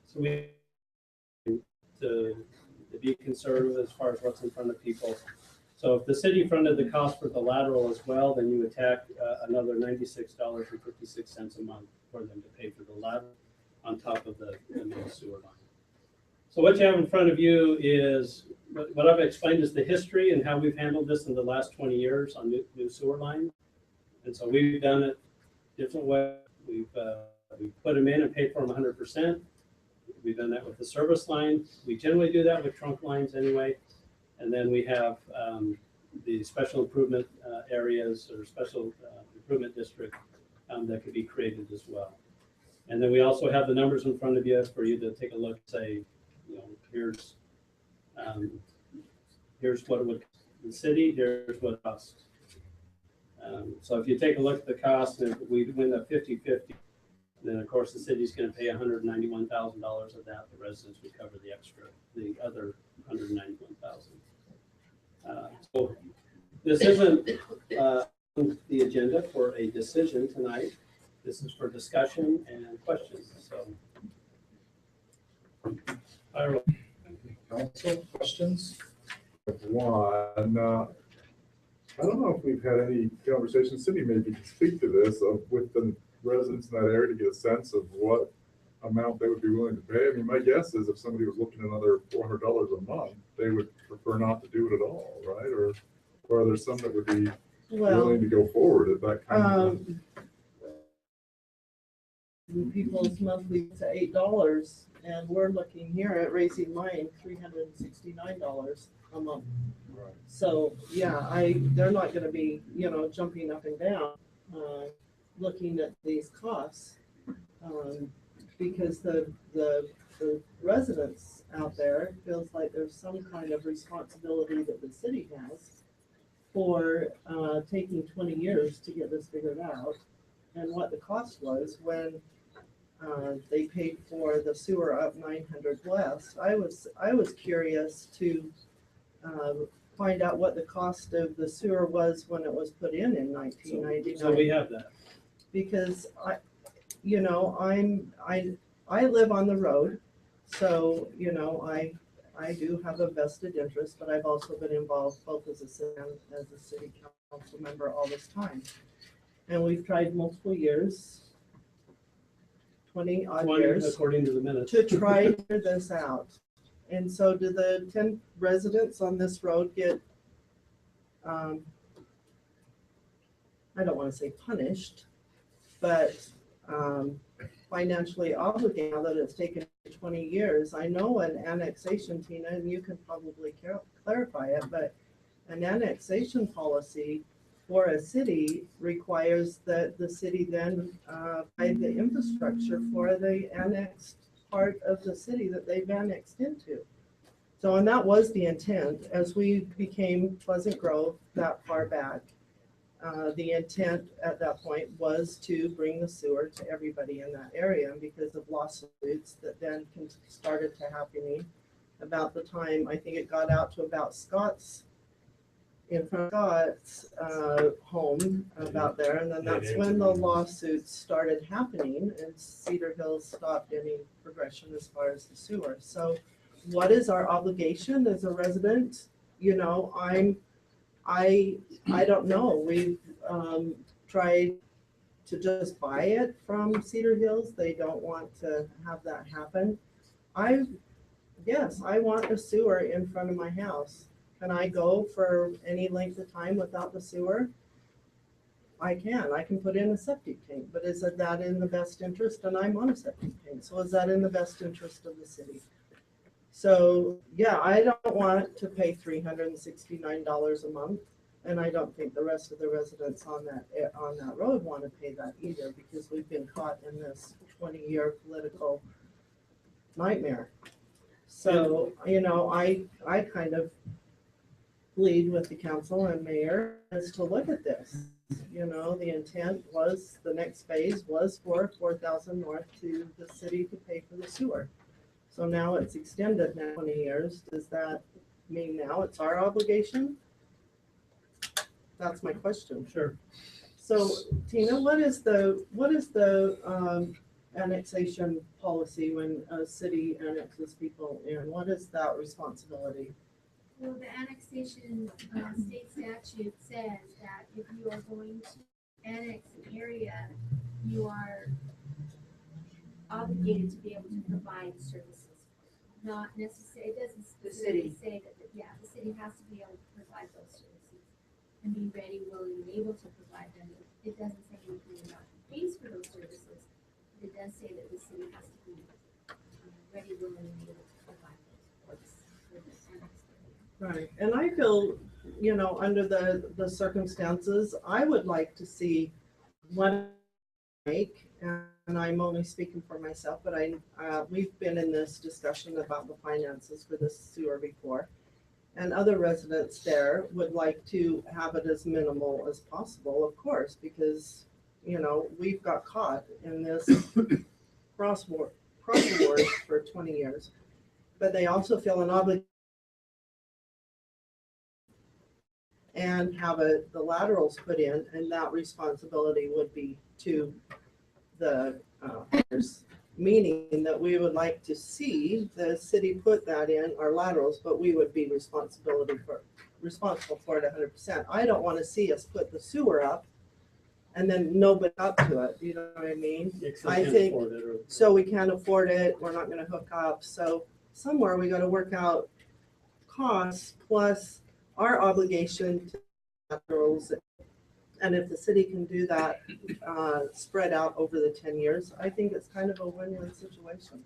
So we to be conservative as far as what's in front of people. So if the city fronted the cost for the lateral as well, then you would tack another $96.56 a month for them to pay for the lateral on top of the main sewer line. So what you have in front of you is what I've explained is the history and how we've handled this in the last 20 years on new sewer lines. And so we've done it different ways. We've put them in and paid for them 100%. We've done that with the service line. We generally do that with trunk lines anyway. And then we have the special improvement areas or special improvement district that could be created as well. And then we also have the numbers in front of you for you to take a look, say, you know, here's what it would cost the city, here's what it costs. So if you take a look at the cost, and if we win the 50-50, then of course the city's gonna pay $191,000 of that. The residents would cover the extra, the other 191,000. So this isn't the agenda for a decision tonight. This is for discussion and questions, so. I don't know. Council questions? One, I don't know if we've had any conversation, Cindy maybe can speak to this, with the residents in that area to get a sense of what amount they would be willing to pay. I mean, my guess is if somebody was looking at another $400 a month, they would prefer not to do it at all, right? Or are there some that would be willing to go forward at that kind of? People's monthly to $8, and we're looking here at raising mine $369 a month. Right. So, yeah, they're not gonna be, you know, jumping up and down, looking at these costs. Because the residents out there feels like there's some kind of responsibility that the city has for, taking 20 years to get this figured out, and what the cost was when, they paid for the sewer up 900 West. I was curious to, find out what the cost of the sewer was when it was put in 1999. So we have that. Because you know, I live on the road, so, you know, I do have a vested interest, but I've also been involved both as a city council member all this time. And we've tried multiple years, 20 odd years, According to the minutes. to try to figure this out. And so do the 10 residents on this road get, I don't want to say punished, but financially obligated now that it's taken 20 years? I know an annexation, Tina, and you can probably clarify it, but an annexation policy for a city requires that the city then buy the infrastructure for the annexed part of the city that they've annexed into. So, and that was the intent as we became Pleasant Grove that far back. The intent at that point was to bring the sewer to everybody in that area, and because of lawsuits that then started to happening about the time, I think it got out to about Scott's, in front of Scott's home about there, and then that's when the lawsuits started happening, and Cedar Hills stopped any progression as far as the sewer. So what is our obligation as a resident? You know, I don't know. We've tried to just buy it from Cedar Hills. They don't want to have that happen. Yes, I want a sewer in front of my house. Can I go for any length of time without the sewer? I can put in a septic tank, but is that in the best interest? And I'm on a septic tank, so is that in the best interest of the city? So, yeah, I don't want to pay $369 a month, and I don't think the rest of the residents on that road want to pay that either, because we've been caught in this 20-year political nightmare. So, you know, I kind of plead with the council and mayor is to look at this. You know, the intent was, the next phase was for 4,000 north to the city to pay for the sewer. So now it's extended now 20 years. Does that mean now it's our obligation? That's my question. Sure. So Tina, what is the annexation policy when a city annexes people in? What is that responsibility? Well, the annexation state statute says that if you are going to annex an area, you are obligated to be able to provide services. Not necessarily, it doesn't specifically say that, yeah, the city has to be able to provide those services and be ready, willing, and able to provide them. It doesn't say anything about who pays for those services, but it does say that the city has to be ready, willing, and able to provide those for this annexed area. Right, and I feel, you know, under the circumstances, I would like to see what make and I'm only speaking for myself, but we've been in this discussion about the finances for this sewer before. And other residents there would like to have it as minimal as possible, of course, because, you know, we've got caught in this cross wars for 20 years. But they also feel an obligation and have the laterals put in, and that responsibility would be to the meaning that we would like to see the city put that in our laterals, but we would be responsible for it 100%. I don't want to see us put the sewer up and then nobody up to it. You know what I mean? I think so. We can't afford it. We're not going to hook up. So somewhere we got to work out costs plus our obligation to laterals. And if the city can do that, spread out over the 10 years, I think it's kind of a win-win situation.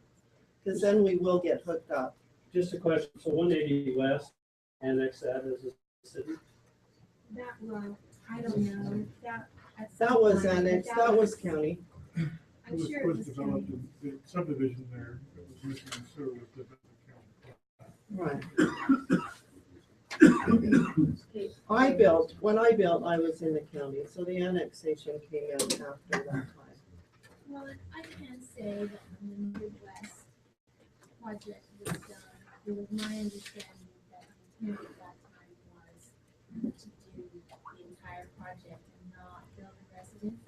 Because then we will get hooked up. Just a question, so 180 West, annex that as a city? That, well, I don't know, That was annexed, that was county. I'm sure it was developed county. in the subdivision there, that was missing sewer was developed county. Right. When I built, I was in the county, so the annexation came in after that time. Well, I can say that when the Midwest project was done, it was my understanding that the intent at that time was to do the entire project and not build a residence.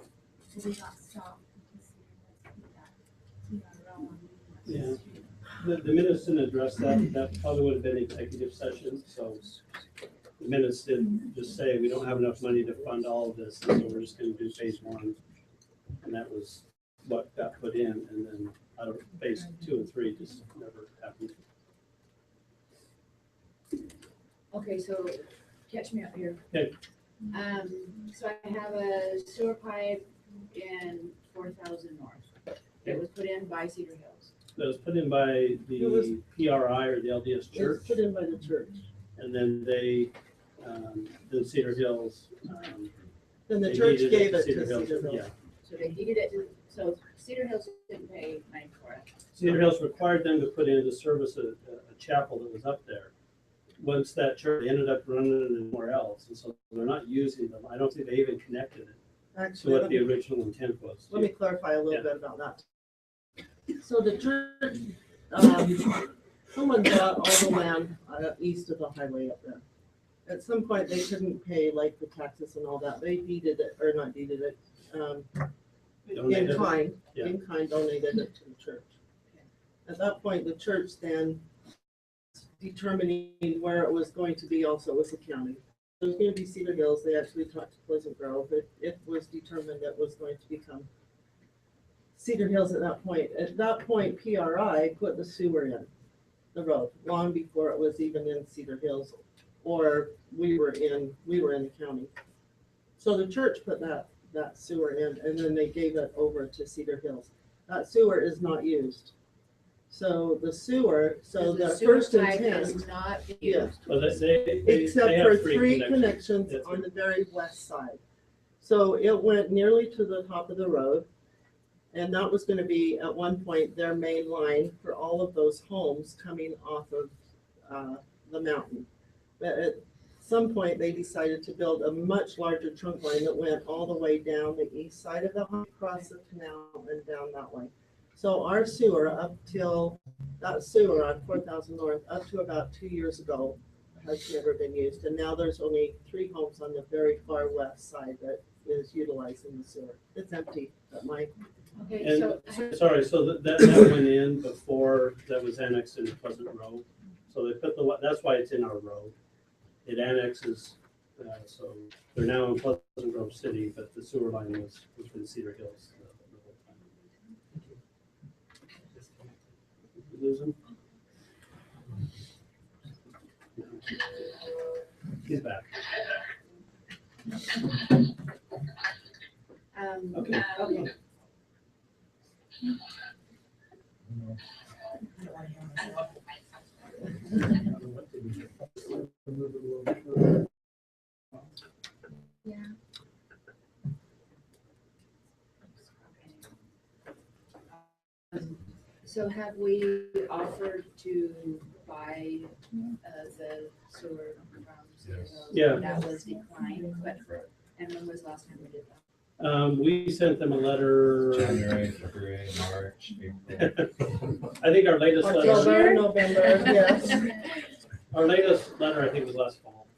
So we got stopped because we got TRO on the Yeah. The minutes didn't address that. That probably would have been executive session, so the minutes did just say we don't have enough money to fund all of this, and so we're just gonna do phase 1. And that was what got put in, and then out of phase 2 and 3 just never happened. Okay, so catch me up here. Okay. So I have a sewer pipe in 4,000 North. It was put in by Cedar Hills. That was put in by the PRI or the LDS It church, was put in by the church. and then they, the Cedar Hills. Then the they church deeded it gave to it to Cedar Hills. Yeah. So they deeded it to, so Cedar Hills didn't pay money for it. Cedar Hills required them to put in to service a chapel that was up there. Once that church, they ended up running it somewhere else, and so they're not using them. I don't think they even connected it to Actually, what the original intent was. let me clarify a little bit about that. So the church, someone bought all the land east of the highway up there. At some point, they couldn't pay like the taxes and all that. They deeded it, or not deeded it, Donated in it. kind, Yeah. in kind donated it to the church. At that point, the church then determining where it was going to be also was the county. It was going to be Cedar Hills. They actually talked to Pleasant Grove, but it was determined that was going to become Cedar Hills at that point. At that point, PRI put the sewer in the road long before it was even in Cedar Hills, or we were in the county. So the church put that sewer in, and then they gave it over to Cedar Hills. That sewer is not used. So the sewer, so the first pipe intent, is not yeah, used. Well, they except they for have three connections That's on right. the very west side. So it went nearly to the top of the road. And that was gonna be, at one point, their main line for all of those homes coming off of the mountain. But at some point, they decided to build a much larger trunk line that went all the way down the east side of the home, across the canal and down that way. So our sewer up till, that sewer on 4,000 North, up to about 2 years ago, has never been used. And now there's only 3 homes on the very far west side that is utilizing the sewer. It's empty, but Okay, And, so sorry, so that went in before that was annexed into Pleasant Road. So they put that's why it's in our road. It annexes, so they're now in Pleasant Grove City, but the sewer line was in Cedar Hills. The whole time. Lose him? No. He's back. Okay. okay. Yeah. So have we offered to buy the sewer from City Hills? Yeah. That was declined, but, and when was the last time we did that? We sent them a letter. January, February, March, April. I think our latest letter, October, November, yes. our latest letter, I think, was last fall.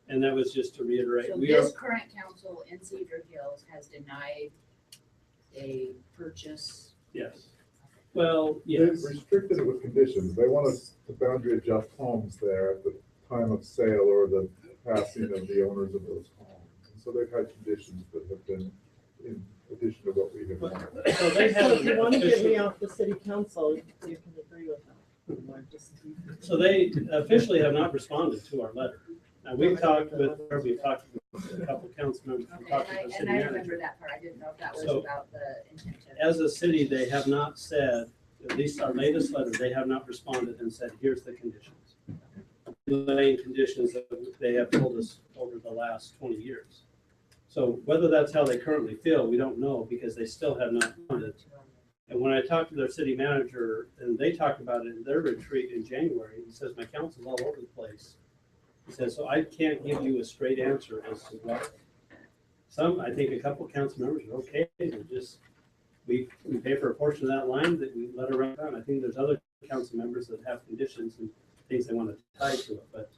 And that was just to reiterate, So we are, this current council in Cedar Hills has denied a purchase. yes. Well, They yes. restricted it with conditions. They want us to boundary adjust homes there at the time of sale or the passing of the owners of those homes. And so they've had conditions that have been in addition to what we have wanted. So they So if you want to get me have, off the city council, you can agree with that. so they officially have not responded to our letter. Now, we've talked with a couple council members, we've Okay, talked with the city and I manager. remember that part. I didn't know if that was So, about the intent of. As a city, they have not said, at least our latest letter, they have not responded and said, here's the conditions. The main conditions that they have told us over the last 20 years. So whether that's how they currently feel, we don't know because they still have not responded. And when I talked to their city manager, and they talked about it in their retreat in January, he says, my council's all over the place. He says, so I can't give you a straight answer as to what. I think a couple council members are okay, they're just, we pay for a portion of that line that we let her run down. I think there's other council members that have conditions and things they want to tie to it, but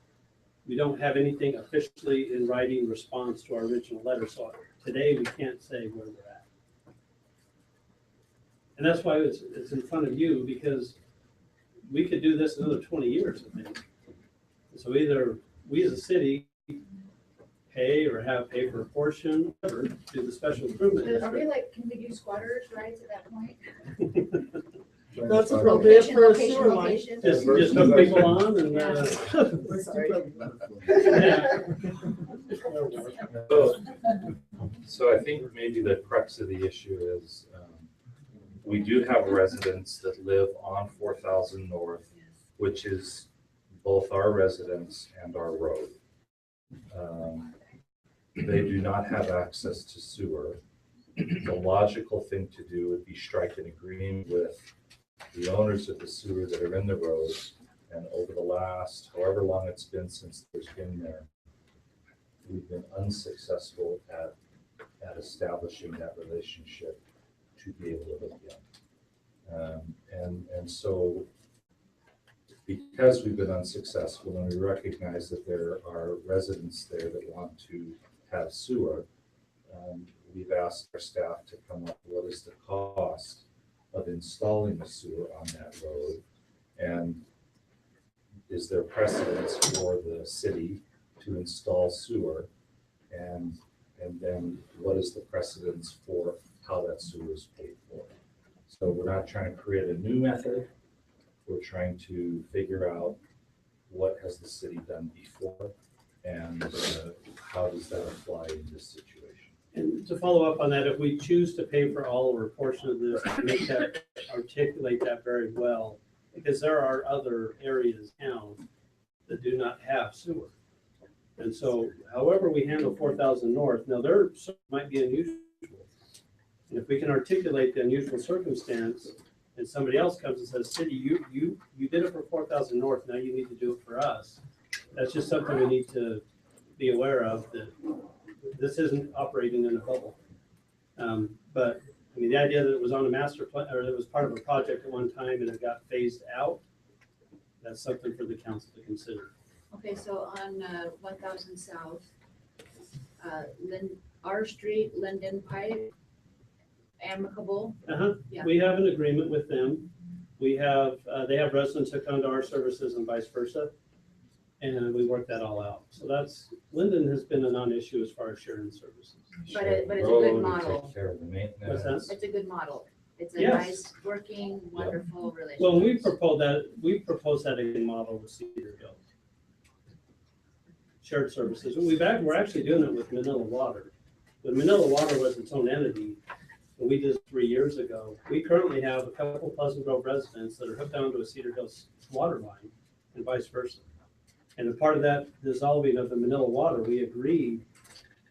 we don't have anything officially in writing response to our original letter. So today we can't say where we're at. And that's why it's in front of you, because we could do this another 20 years, I think. So either we as a city pay or have pay for a portion, whatever, do the special improvement Are we district. like, can we do squatters rights at that point? That's appropriate for a Location, sewer line. location. Just hook people on and, yeah. So I think maybe the crux of the issue is, we do have residents that live on 4,000 North, which is both our residents and our road. They do not have access to sewer. The logical thing to do would be strike an agreement with the owners of the sewer that are in the road. And over the last, however long it's been since there's been there, we've been unsuccessful at establishing that relationship to be able to hook in. And so because we've been unsuccessful and we recognize that there are residents there that want to have sewer, we've asked our staff to come up with what is the cost of installing the sewer on that road, and is there precedence for the city to install sewer, and then what is the precedence for how that sewer is paid for. So we're not trying to create a new method. We're trying to figure out what has the city done before and how does that apply in this situation. And to follow up on that, if we choose to pay for all or a portion of this, make that, articulate that very well, because there are other areas now that do not have sewer. And so however we handle 4,000 North, now there might be unusual. And if we can articulate the unusual circumstance and somebody else comes and says, city, you did it for 4,000 North, now you need to do it for us. That's just something we need to be aware of, that this isn't operating in a bubble. But I mean, the idea that it was on a master plan, or it was part of a project at one time and it got phased out, that's something for the council to consider. Okay, so on 1000 South, our street, Linden Pike, amicable. Yeah. We have an agreement with them. We have, they have residents hooked onto our services and vice versa. And we work that all out. So that's, Linden has been a non-issue as far as sharing services. But it's a good Road, model. take care of the maintenance. What's that? It's a good model. It's a Yes. nice, working, wonderful relationship. Well, we proposed that again model with Cedar Hills. Shared services. And we're actually doing it with Manila Water. When Manila Water was its own entity, and we did it 3 years ago, we currently have a couple Pleasant Grove residents that are hooked onto a Cedar Hills water line and vice versa. And a part of that dissolving of the Manila Water, we agreed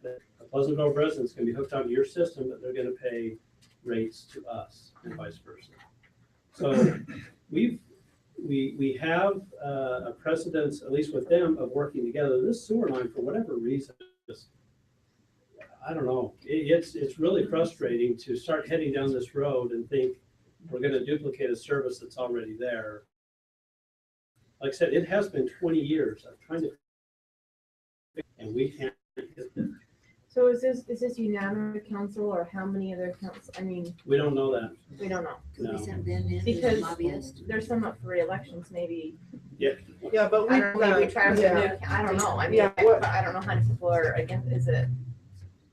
that the Pleasant Grove residents can be hooked onto your system, but they're going to pay rates to us and vice versa. So we have a precedence, at least with them, of working together. This sewer line, for whatever reason, is, I don't know, it's really frustrating to start heading down this road and think we're gonna duplicate a service that's already there. Like I said, it has been 20 years of trying to, and we can't get there. So is this unanimous council or how many other council, I mean, We don't know that. we don't know. Could we No. send them in as a Because lobbyist? there's some up for re-elections, maybe, Yeah, but I don't know, maybe we try with a yeah. new, I don't know, I mean, Yeah, what- I don't know how many people are against, is it?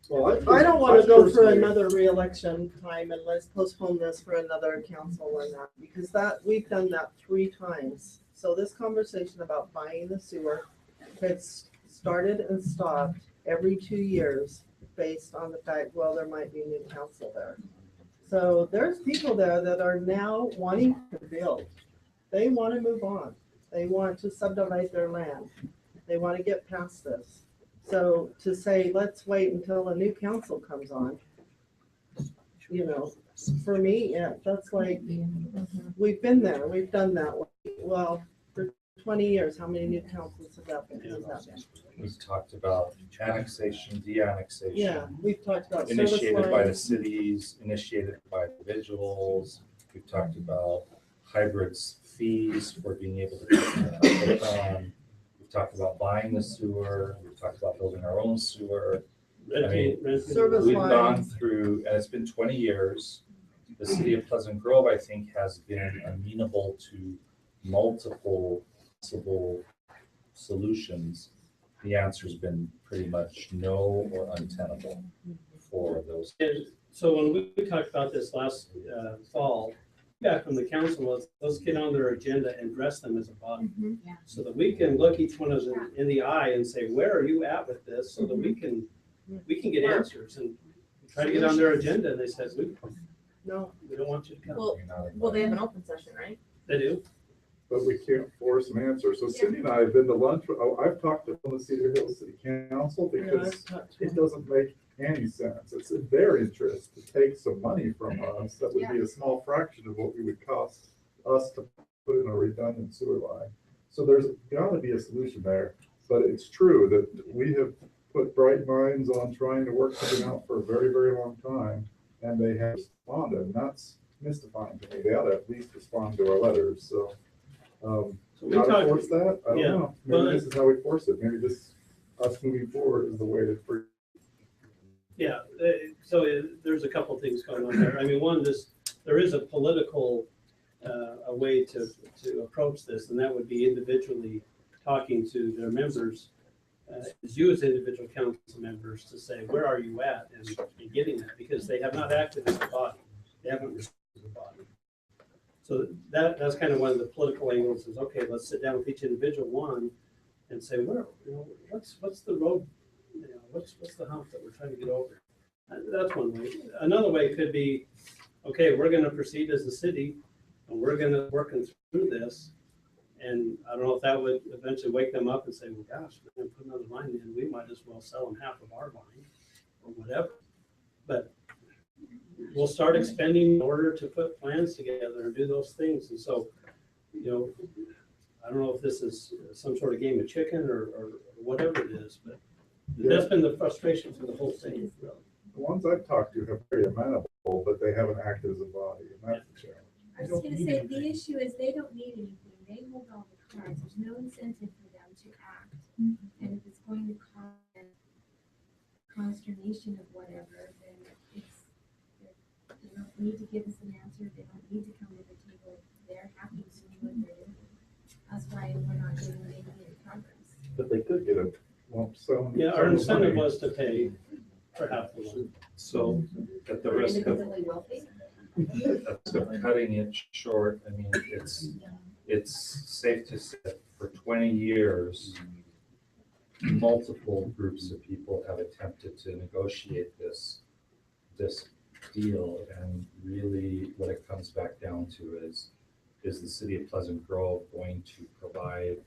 Well, I don't wanna go for personally- another reelection time and let's postpone this for another council or not, because we've done that 3 times. So this conversation about buying the sewer, it's started and stopped every 2 years based on the fact, well, there might be new council there. So there's people there that are now wanting to build. They wanna move on. They want to subdivide their land. They wanna get past this. So to say, let's wait until a new council comes on, you know, for me, yeah, that's like, we've been there, we've done that. Well, for 20 years, how many new councils have that been? Has that been? We've talked about annexation, de-annexation. Yeah, we've talked about service Initiated by the lines. cities, initiated by individuals. We've talked about hybrids fees for being able to put on. We've talked about buying the sewer. We've talked about building our own sewer. Service We've gone lines. through, and it's been 20 years. The city of Pleasant Grove, I think, has been amenable to multiple possible solutions. The answer's been pretty much no or untenable for those. And so when we talked about this last fall, back from the council was, let's get on their agenda and address them as a body. Yeah. So that we can look each one of them in the eye and say, where are you at with this? So that we can get answers and try to get on their agenda. And they said, No, we don't want you to come. Well, they have an open session, right? They do. But we can't force an answer. So Cindy and I have been to lunch, I've talked to the Cedar Hills City Council yeah, because I've talked to it doesn't make any sense. It's in their interest to take some money from us. That would be a small fraction of what we would cost us to put in a redundant sewer line. So there's gotta be a solution there. But it's true that we have put bright minds on trying to work something out for a very, very long time. And they have responded, and that's mystifying to me. They ought to at least respond to our letters, so. So we How to talked, force that? I don't yeah. know. Well, Maybe this is how we force it. Maybe this, us moving forward is the way to. yeah, so there's a couple things going on there. I mean, one, there is a political a way to approach this, and that would be individually talking to their members, as you as individual council members, to say, where are you at, and getting that, because they have not acted as a body. They haven't responded as a body. So that's kind of one of the political angles is, okay, let's sit down with each individual one and say, what's the road, what's the hump that we're trying to get over? That's one way. Another way could be, okay, we're gonna proceed as a city and we're gonna work through this. And I don't know if that would eventually wake them up and say, well, gosh, we're gonna put another line in, we might as well sell them half of our line or whatever. But we'll start expending in order to put plans together and do those things. And so, I don't know if this is some sort of game of chicken or whatever it is, but that's been the frustration for the whole thing, really. The ones I've talked to have very amenable, but they haven't acted as a body, and that's the challenge. I was gonna say, the issue is they don't need anything, they hold all the cards, there's no incentive for them to act. And if it's going to cause consternation of whatever, then they don't need to give us an answer, they don't need to come to the table, they're happy to do what they're doing. That's why we're not getting any progress. But they could get a lump sum. Yeah, our incentive was to pay for half the one. So at the risk of Individually wealthy. cutting it short, I mean, it's safe to say that for 20 years, multiple groups of people have attempted to negotiate this deal, and really what it comes back down to is the city of Pleasant Grove going to provide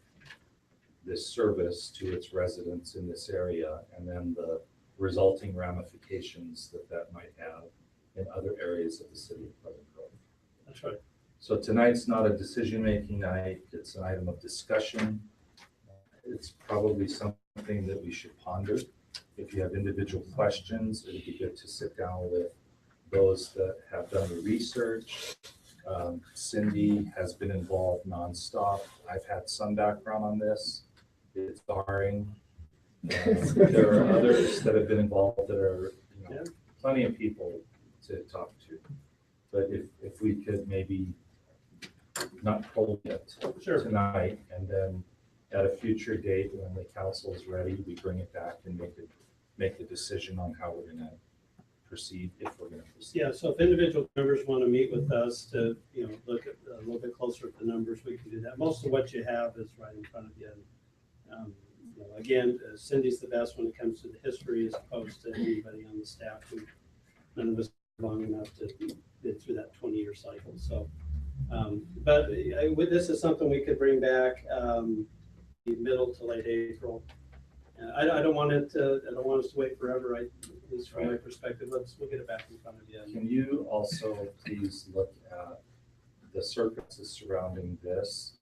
this service to its residents in this area, and then the resulting ramifications that might have in other areas of the city of Pleasant Grove. That's right. So tonight's not a decision-making night, it's an item of discussion. It's probably something that we should ponder. If you have individual questions, it'd be good to sit down with those that have done the research. Cindy has been involved nonstop. I've had some background on this. It's jarring. There are others that have been involved that are, plenty of people to talk to. But if we could maybe not hold it tonight, and then at a future date when the council is ready, we bring it back and make the decision on how we're gonna proceed, if we're gonna proceed. Yeah, so if individual members want to meet with us to, look at a little bit closer at the numbers, we can do that. Most of what you have is right in front of you. Again, Cindy's the best when it comes to the history as opposed to anybody on the staff who none of us long enough to get through that 20-year cycle. So, but this is something we could bring back middle to late April. I don't want us to wait forever. At least from my perspective, we'll get it back in front of you. Can you also please look at the circumstances surrounding this,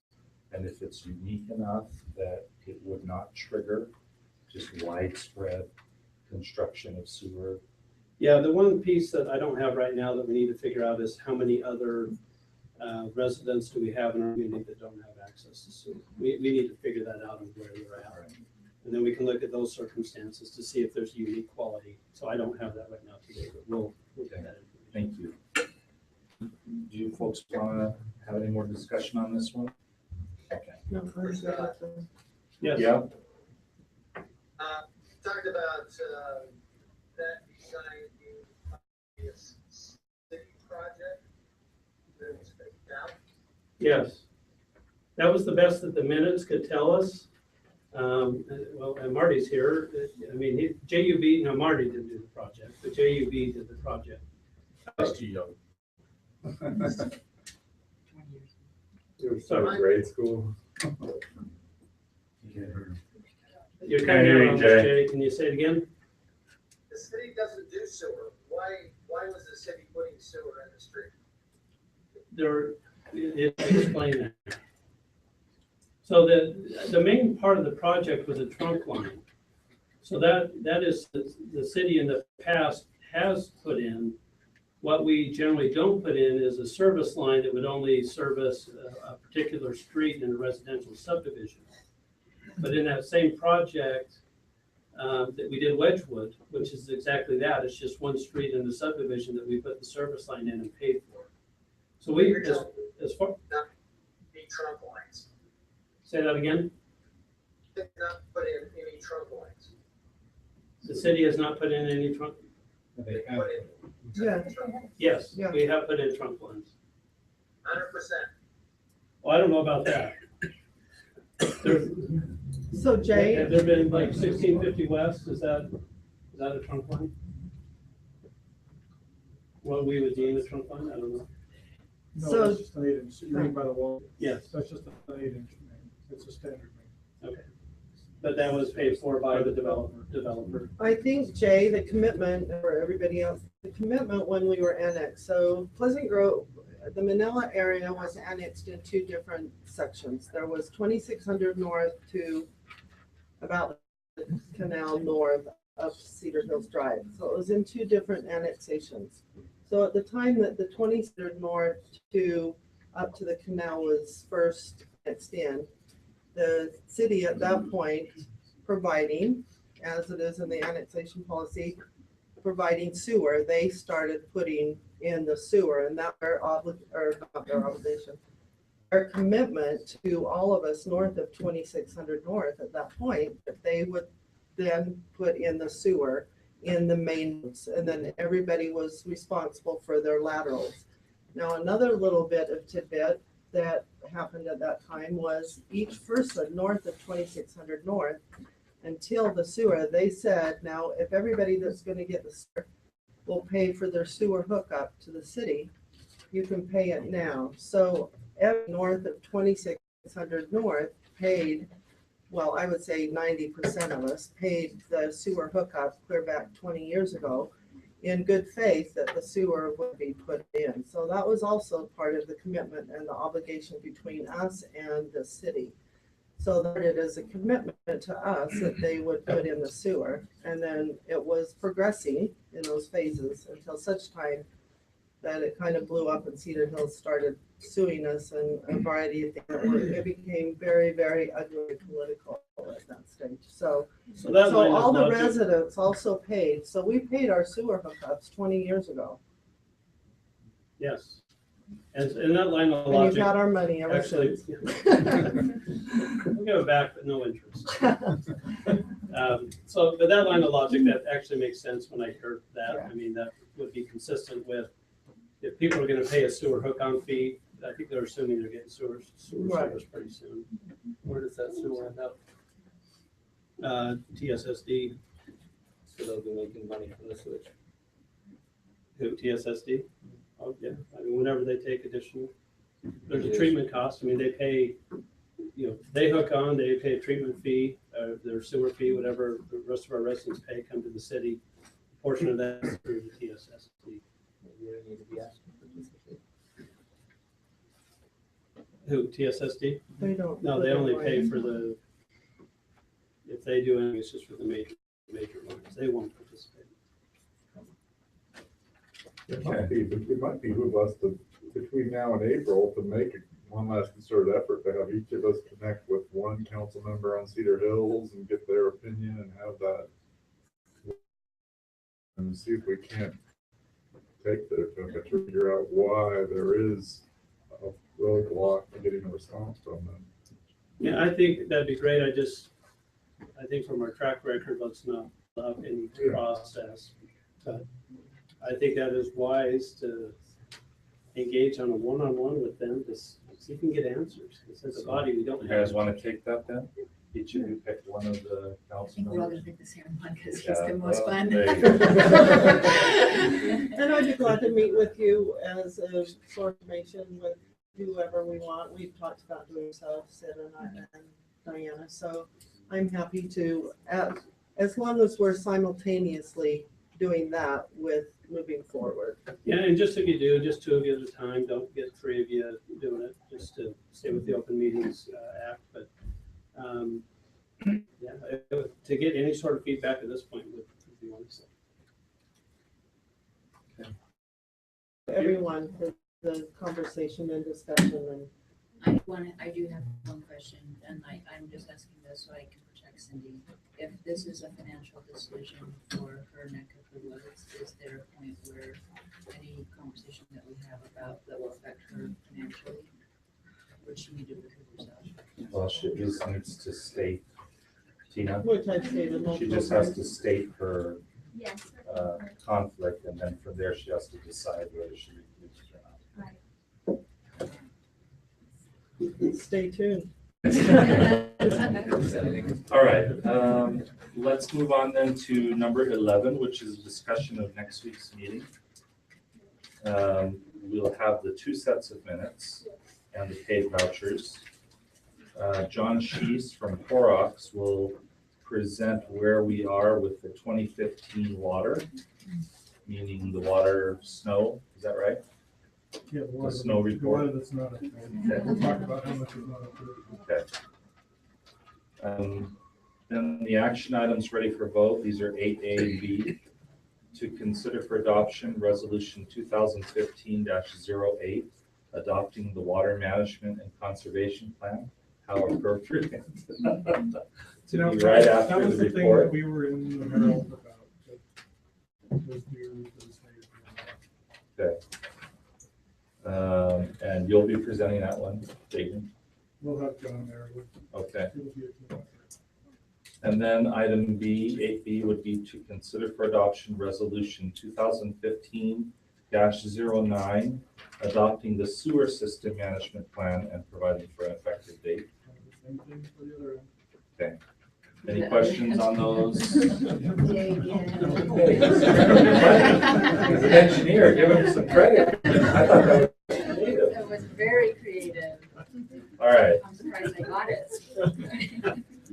and if it's unique enough that it would not trigger just widespread construction of sewer? Yeah, the one piece that I don't have right now that we need to figure out is how many other residents do we have in our community that don't have access to sewer. We need to figure that out and where we're at. Right. And then we can look at those circumstances to see if there's unique quality. So I don't have that right now today, but we'll get that information. Thank you. Do you folks want to have any more discussion on this one? Okay. No, Yes. Yeah. Talked about that design being a city project. Yes. That was the best that the minutes could tell us. Well, and Marty's here. I mean, Marty didn't do the project, but JUB did the project. That's too young. It was in grade school. You're kind of on this, Jay. Can you say it again? The city doesn't do sewer. Why was the city putting sewer in the street? Explain that. So the main part of the project was a trunk line. So that is the city in the past has put in. What we generally don't put in is a service line that would only service a particular street in a residential subdivision. But in that same project that we did Wedgewood, which is exactly that, it's just one street in the subdivision that we put the service line in and paid for. So we, as far. Not any trunk lines. Say that again? Did not put in any trunk lines. The city has not put in any trunk. They put in. Yeah. Yes, Yeah. we have put in trunk lines. 100%. Well, I don't know about that. So Jay, Have there been like 1650 West? Is that a trunk line? What we would deem a trunk line? I don't know. No, So- it's just an 8-inch, you mean by the wall? Yes, That's just an 8-inch main, it's a standard main. okay. But that was paid for by the developer. I think, Jay, the commitment for everybody else, the commitment when we were annexed. So Pleasant Grove, the Manila area was annexed in two different sections. There was 2600 north to about the canal north of Cedar Hills Drive. So it was in two different annexations. So at the time that the 2600 north to up to the canal was first annexed in, the city at that point providing, as it is in the annexation policy, providing sewer, they started putting in the sewer, and that not their obligation, their commitment to all of us north of 2600 north at that point, that they would then put in the sewer in the mains, and then everybody was responsible for their laterals. Now, another little bit of tidbit that happened at that time was each person north of 2600 north, until the sewer, they said, now, if everybody that's going to get the sewer will pay for their sewer hookup to the city, you can pay it now. So every north of 2600 north paid, well, I would say 90% of us paid the sewer hookup clear back 20 years ago in good faith that the sewer would be put in. So that was also part of the commitment and the obligation between us and the city. So that it is a commitment to us that they would put in the sewer. And then it was progressing in those phases until such time that it kind of blew up and Cedar Hills started suing us and a variety of things. It became very, very ugly and political at that stage. So all the residents also paid. So we paid our sewer hookups 20 years ago. Yes. And that line of And logic. you've got our money ever Actually, since. we'll give it back, but no interest. But that line of logic, that actually makes sense when I heard that. Yeah. I mean, that would be consistent with, if people are gonna pay a sewer hook-on fee, I think they're assuming they're getting sewer Right. service pretty soon. Where does that sewer end up? TSSD. So they'll be making money from the sewage. Who, TSSD? Oh, yeah, I mean, whenever they take additional, there's a treatment cost, I mean, they pay, they hook on, they pay a treatment fee, their sewer fee, whatever the rest of our residents pay, come to the city. A portion of that is through the TSSD. Who, TSSD? They don't. No, they only pay for the, if they do anything, it's just for the major lines, they won't participate. It might behoove us to, between now and April, to make one last concerted effort to have each of us connect with one council member on Cedar Hills and get their opinion and have that, and see if we can't take to figure out why there is a roadblock to getting a response from them. Yeah, I think that'd be great. I think from our track record, let's not allow any process. But I think that is wise to engage on a one-on-one with them to see if you can get answers. As a body, we don't. You guys want to take that then? Each of you pick one of the I council think we're all members. gonna pick the same one because he's Yeah, the most well, fun. there you And I'd be glad to meet with you as a coordination with whoever we want. We've talked about doing so, Sid and I and Diana. So I'm happy to, as long as we're simultaneously doing that with moving forward. Yeah, and just if you do, just 2 of you at a time, don't get 3 of you doing it, just to stay with the Open Meetings Act. But yeah, to get any sort of feedback at this point would be wonderful. Everyone for the conversation and discussion. I do have one question, and I'm just asking this so I can protect Cindy. If this is a financial decision for her neck of the woods, is there a point where any conversation that we have about that will affect her financially? Would she need to recruit herself? Well, she just needs to state, Tina, Which I've stated she multiple just has times. to state her Yes. conflict, and then from there she has to decide whether she refuses or not. Stay tuned. All right, let's move on then to number 11, which is a discussion of next week's meeting. We'll have the 2 sets of minutes and the paid vouchers. John Shees from Horrocks will present where we are with the 2015 water, meaning the water snow, is that right? Yeah, the water, snow the report. water that's not up there. We'll talk about how much is not up there. Okay. Then the action items ready for vote, these are 8A and B. To consider for adoption, resolution 2015-08, adopting the water management and conservation plan. How appropriate. To No, be right that after was the the thing that report. we were in the Herald about. That was new to the state. Okay. And you'll be presenting that one, Dayton? We'll have John there. Okay. It'll be a team effort. And then item B, 8B would be to consider for adoption resolution 2015-09, adopting the sewer system management plan and providing for an effective date. Same thing for the other end. Okay. Any questions on those? Yeah. He's an engineer, give him some credit. I thought that was creative. It was very creative. All right. I'm surprised I got it.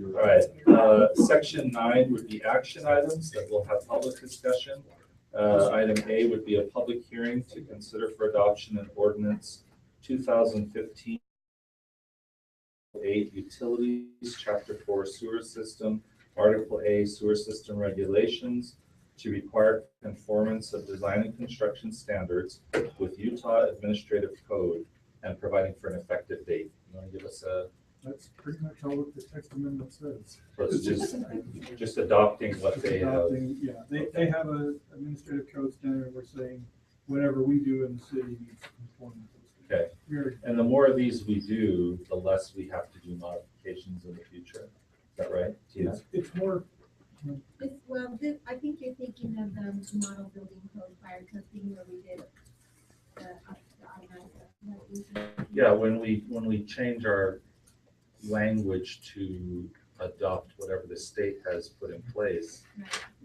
All right, section 9 would be action items that will have public discussion. Item A would be a public hearing to consider for adoption an ordinance 2015 8 Utilities, Chapter 4 Sewer System, Article A Sewer System Regulations to require conformance of design and construction standards with Utah Administrative Code and providing for an effective date. You want to give us a, That's pretty much all that the text amendment says. so it's just adopting what Just they have. adopting, yeah, they have a administrative code standard, we're saying whatever we do in the city needs to conform to those. Okay. Very, And the more of these we do, the less we have to do modifications in the future. Is that right, Tina? it's more, Well, I think you're thinking of the model building code fire cooking where we did the automatic. Yeah, when we change our language to adopt whatever the state has put in place,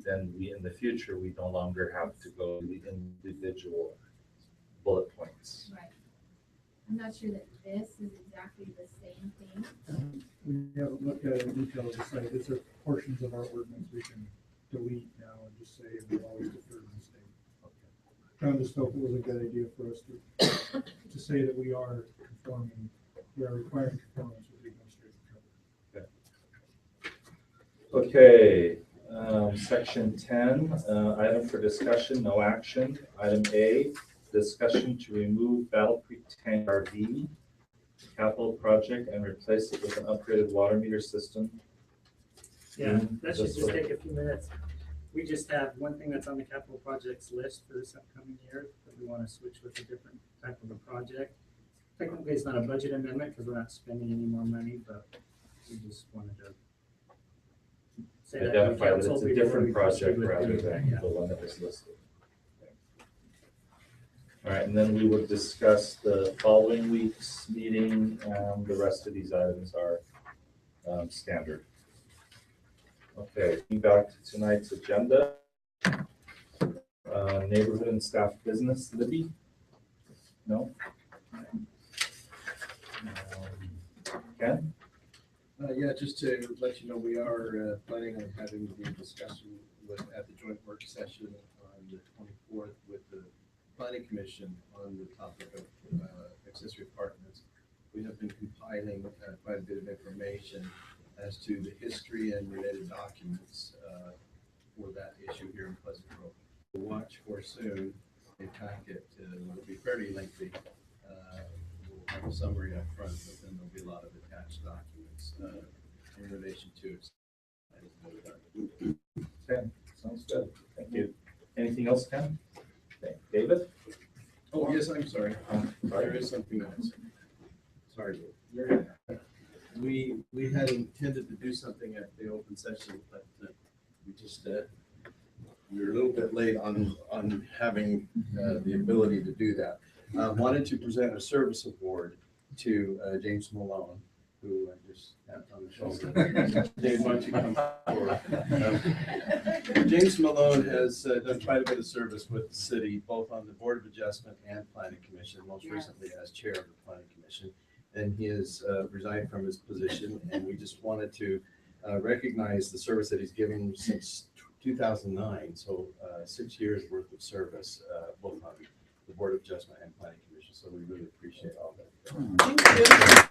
then in the future, we no longer have to go to the individual bullet points. Right. I'm not sure that this is exactly the same thing. we haven't looked at it in detail to say, these are portions of our ordinance we can delete now and just say we'll always defer to the state. Kind of just felt it was a good idea for us to say that we are conforming, we are requiring conformance with the administrative code. Okay, section 10, item for discussion, no action. Item A, discussion to remove Battle Creek Tank RV capital project and replace it with an upgraded water meter system. Yeah, that should just take a few minutes. We just have one thing that's on the capital projects list for this upcoming year, that we want to switch with a different type of a project. Technically, it's not a budget amendment because we're not spending any more money, but we just wanted to say that to the Identify that council it's a before different we project proceed with rather anything, than yeah. the one that was listed. All right, and then we would discuss the following week's meeting. The rest of these items are standard. Okay, back to tonight's agenda. Neighborhood and staff business, Libby? No? Ken? Yeah, just to let you know, we are planning on having the discussion at the joint work session on the 24th with the Planning Commission on the topic of accessory apartments. We have been compiling quite a bit of information as to the history and related documents for that issue here in Pleasant Grove. We'll watch for soon a packet, will be fairly lengthy. We'll have a summary up front, but then there'll be a lot of attached documents in relation to it. Okay, sounds good. Thank you. Anything else, Ken? Okay, David? Oh, yes, I'm sorry. There is something else. Sorry. We had intended to do something at the open session, but we just we were a little bit late on having the ability to do that. Wanted to present a service award to James Malone, who I just tapped on the shoulder. Dave, why don't you come forward? James Malone has done quite a bit of service with the city, both on the Board of Adjustment and Planning Commission, most recently as chair of the Planning Commission. And he has resigned from his position, and we just wanted to recognize the service that he's given since 2009, so 6 years worth of service, both on the Board of Adjustment and Planning Commission. So we really appreciate all that. Thank you.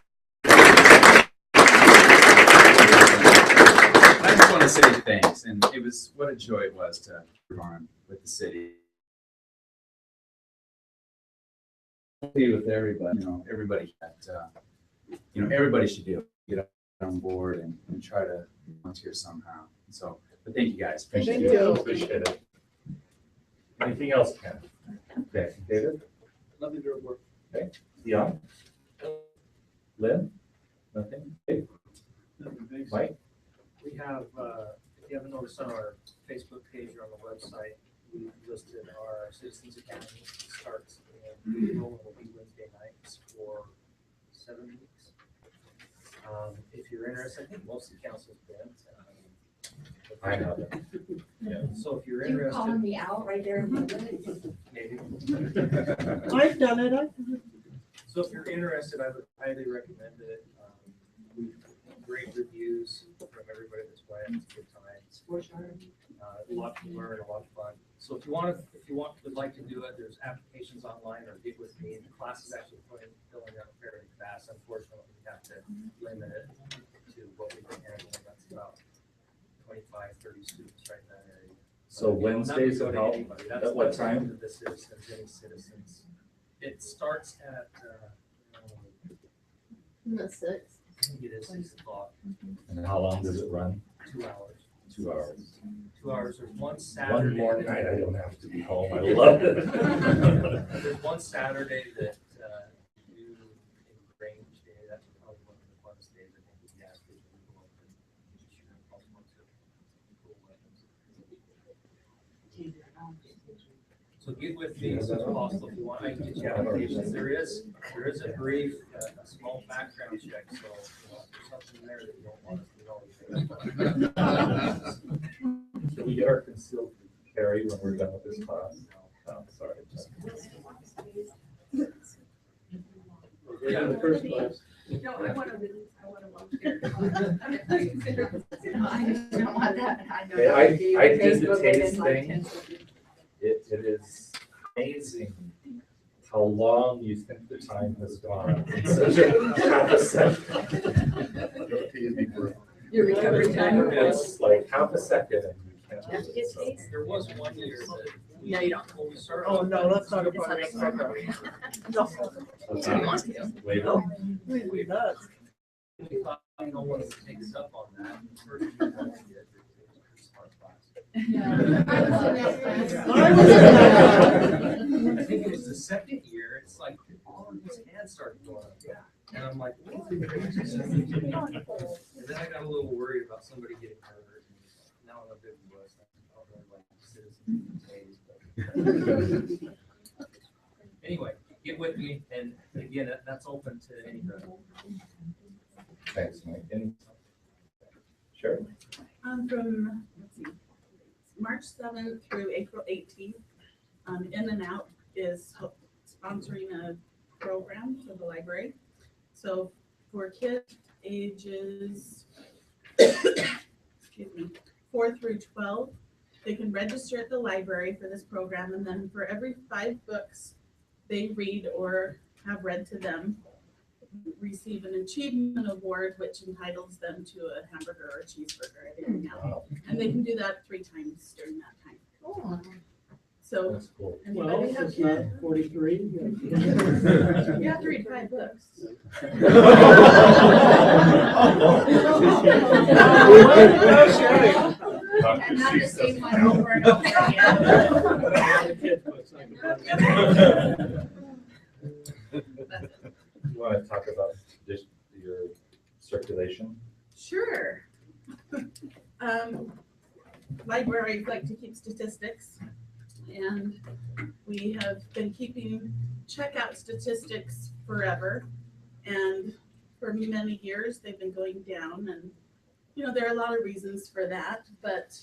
I just want to say thanks, and it was what a joy it was to work on with the city. With everybody, everybody had, everybody should get on board and try to volunteer somehow. So, but thank you guys. Thank you. Appreciate it. Anything else, Ken? Okay, David? Lovely to report. Okay, Dion? Lynn? Nothing? Okay. Mike? We have, if you haven't noticed on our Facebook page or on the website, we listed our Citizens Academy. It starts in April and will be Wednesday nights for 7 weeks. If you're interested, I think most of the council's been. I know that. Yeah, so if you're You're calling interested, me out right there in public. maybe. I've done it. So if you're interested, I would highly recommend it. We've great reviews from everybody that's went. It's good times. A lot to learn, a lot of fun. So if you would like to do it, there's applications online or get with me. The class is actually filling up fairly fast. Unfortunately, we have to limit it to what we can handle. That's about 25, 30 students right in that area. So But, you know, not to Wednesdays go at to how- anybody. That's at what what's open time? to the citizens, any citizens. It starts at, Isn't that 6? I think it is 6 o'clock, And how long does it run? 2 hours. 2 hours. 2 hours. There's one One Saturday. more night, I don't have to be home. I love it. There's one Saturday that you do in Grange Day. That's probably one of the funnest days. I think the gas station will go up and shoot all sorts of cool weapons. So get with me as soon as possible if you want. I can get you applications. There is a brief, a small background check. So you know, if there's something there that you don't want us to know. Can we get our concealed carry when we're done with this class? No, sorry. Yeah, the first class. No, I want to volunteer. I don't want that. I know. Hey, I did the Facebook taste and like thing. 10 seconds. It is amazing how long you think the time has gone. In such a half a second. Your recovery time. It's like half a second and you can't. You have to get taste. There was one year that. No, you don't. When we started. Oh, no, let's not It's about not it. recovery. No. You want to. Later. We does. We thought no one would take us up on that. First year that we did, it was a smart class. I think it was the second year, it's like all of his hands started going up. And I'm like, what? And then I got a little worried about somebody getting hurt. Now I'm a big wuss. I don't really like citizens. Anyway, get with me, and again, that's open to anybody. Thanks, Mike. Any? Sure. From, let's see, March 7th through April 18th, In and Out is sponsoring a program for the library. So for kids ages, excuse me, 4 through 12, they can register at the library for this program, and then for every 5 books they read or have read to them, receive an achievement award, which entitles them to a hamburger or a cheeseburger at In and Out. And they can do that 3 times during that time. Oh. So, That's cool. Well, anybody have it's not kids? 43. You have to read 5 books. And not the same one over and over again. You want to talk about just your circulation? Sure. Libraries like to keep statistics, and we have been keeping checkout statistics forever. And for many years, they've been going down, and there are a lot of reasons for that, but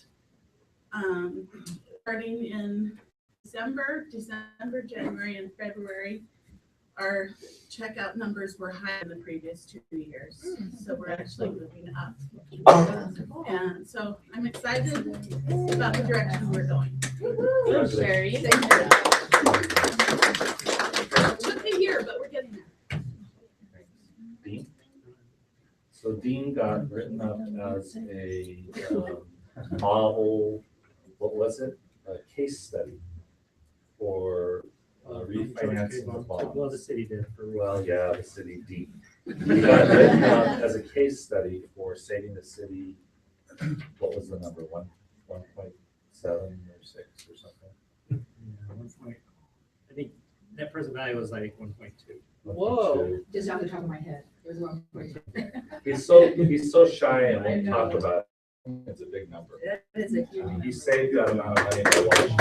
starting in December, January, and February, our checkout numbers were higher than the previous 2 years. So we're actually moving up. And so I'm excited about the direction we're going. Sherry. Thank you. It took a year, but we're getting there. Dean? So Dean got written up as a model, what was it? A case study for refinancing the bond. Well, the city did for. Well, yeah, the city D. He got written up as a case study for saving the city, what was the number, 1.7 or 6 or something? Yeah, 1 point, I think net present value was like 1.2. Whoa. Just off the top of my head. It was 1.2. He's so shy and won't talk about it. It's a big number. That is a huge number. He saved that amount of money by watching.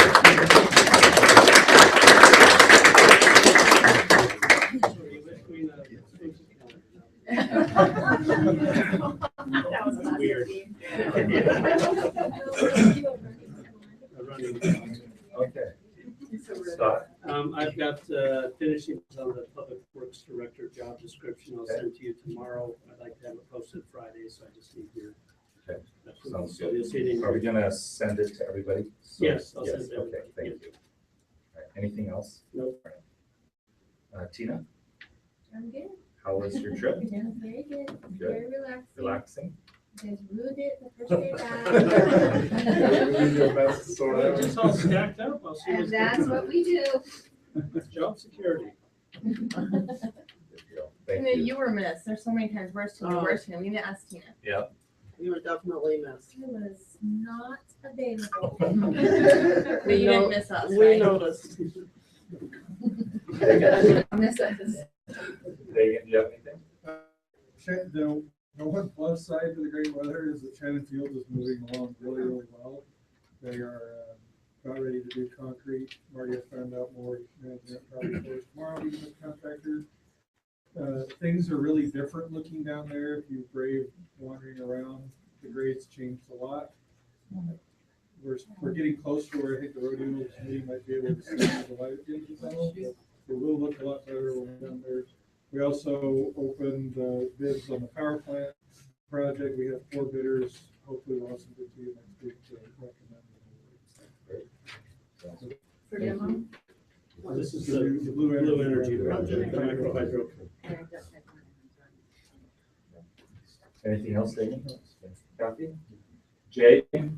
That was a Weird. Okay. Scott? I've got finishing on the Public Works Director job description. I'll send to you tomorrow. I'd like to have it posted Friday, so I just need your Okay. approval Sounds So good. you'll see it in. Are we gonna send it to everybody? So- Yes, I'll send Yes, it. okay, thank you. All right, anything else? Nope. Tina, I'm good. how was your trip? Yeah, very good. Good. Very relaxing. Relaxing? You guys ruined it the first day back. It's just all stacked up. I'll see And what's that's going what on. we do. Job security. Good deal. Thank Tina, you. you were missed. There's so many times. Where's Tina? Oh. Where's Tina? We need to ask Tina. Yep. You were definitely missed. I was not available. But you know- didn't miss us, We right? noticed. Miss us. Megan, do you have anything? The one plus side to the great weather is that Shannon Field is moving along really, really well. They are about ready to do concrete. Marty has found out more management probably for us tomorrow, meeting with contractors. Things are really different looking down there. If you brave wandering around, the grades changed a lot. We're getting close to where I think the rodeo committee might be able to see the light at the end of the tunnel. It will look a lot better when we're down there. We also opened bids on the power plant project. We have 4 bidders. Hopefully we'll have some good to you next week to recommend. For demo? This is the blue energy project, the micro hydro. Anything else, Megan? Kathy? Jay? I am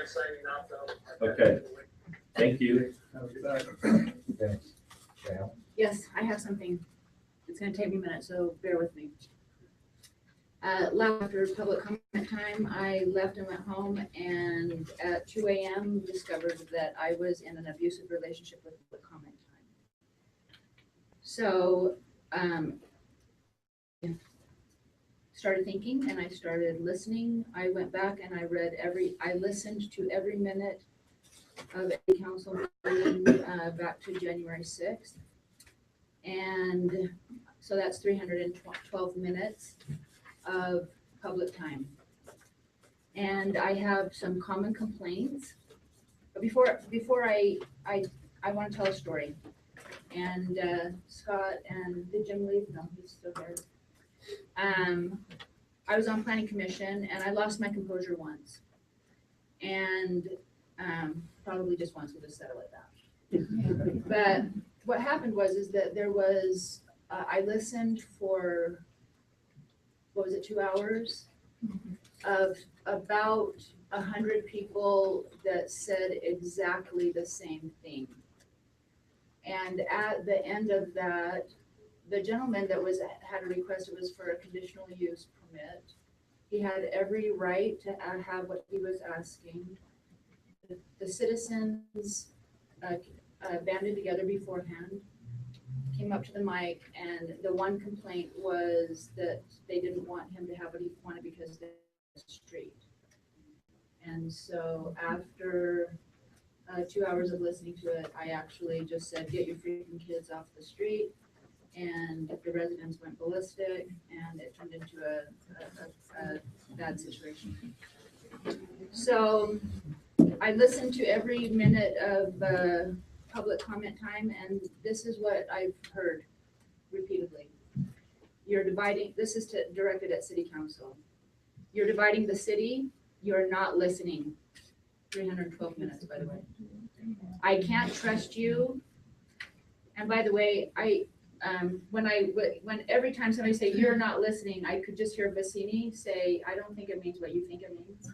signing off though. Okay. Thank you. Thanks. Sam? Yes, I have something. It's gonna take me a minute, so bear with me. After public comment time, I left and went home, and at 2 a.m. discovered that I was in an abusive relationship with public comment time. So, started thinking and I started listening. I went back and I listened to every minute of a council meeting back to January 6th. And so that's 312 minutes of public time. And I have some common complaints. But before I want to tell a story. And Scott and did Jim leave? No, he's still here. I was on planning commission and I lost my composure once. And probably just once, we'll just settle it down. But what happened is that there was, I listened for, 2 hours of about 100 people that said exactly the same thing. And at the end of that, the gentleman that had a request, it was for a conditional use permit. He had every right to have what he was asking. The citizens banded together beforehand, came up to the mic, and the one complaint was that they didn't want him to have what he wanted because they're on the street. And so after 2 hours of listening to it, I actually just said, get your freaking kids off the street. And the residents went ballistic, and it turned into a bad situation. So I listened to every minute of public comment time, and this is what I've heard repeatedly. You're dividing, this is directed at city council. You're dividing the city, you're not listening. 312 minutes, by the way. I can't trust you. And by the way, when every time somebody say you're not listening, I could just hear Bassini say, I don't think it means what you think it means.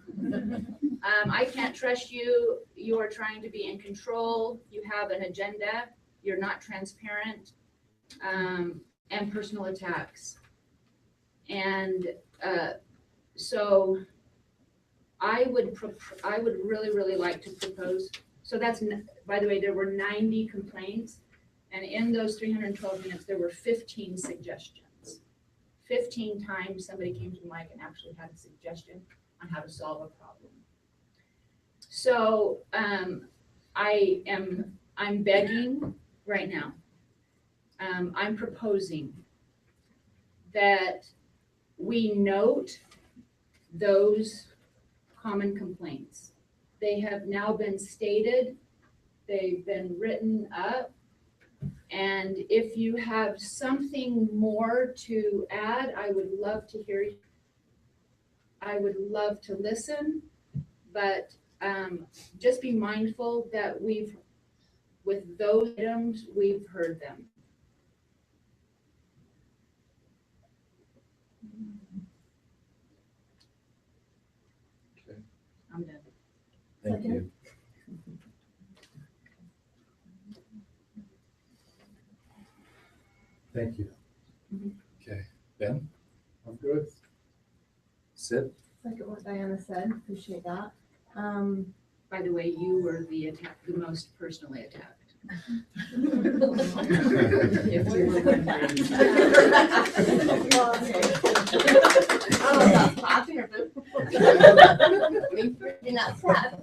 I can't trust you. You are trying to be in control. You have an agenda. You're not transparent, and personal attacks. And so I would really like to propose. So that's, by the way, there were 90 complaints. And in those 312 minutes, there were 15 suggestions. 15 times somebody came to the mic and actually had a suggestion on how to solve a problem. So I'm begging right now. I'm proposing that we note those common complaints. They have now been stated. They've been written up. And if you have something more to add, I would love to hear you. I would love to listen, but just be mindful that with those items, we've heard them. I'm done. Thank you. Thank you. Okay, Ben? I'm good. Sid? Second what Diana said, appreciate that. By the way, you were the most personally attacked. If you were wondering. Well, okay. I don't know if that's clapping or you're not sad.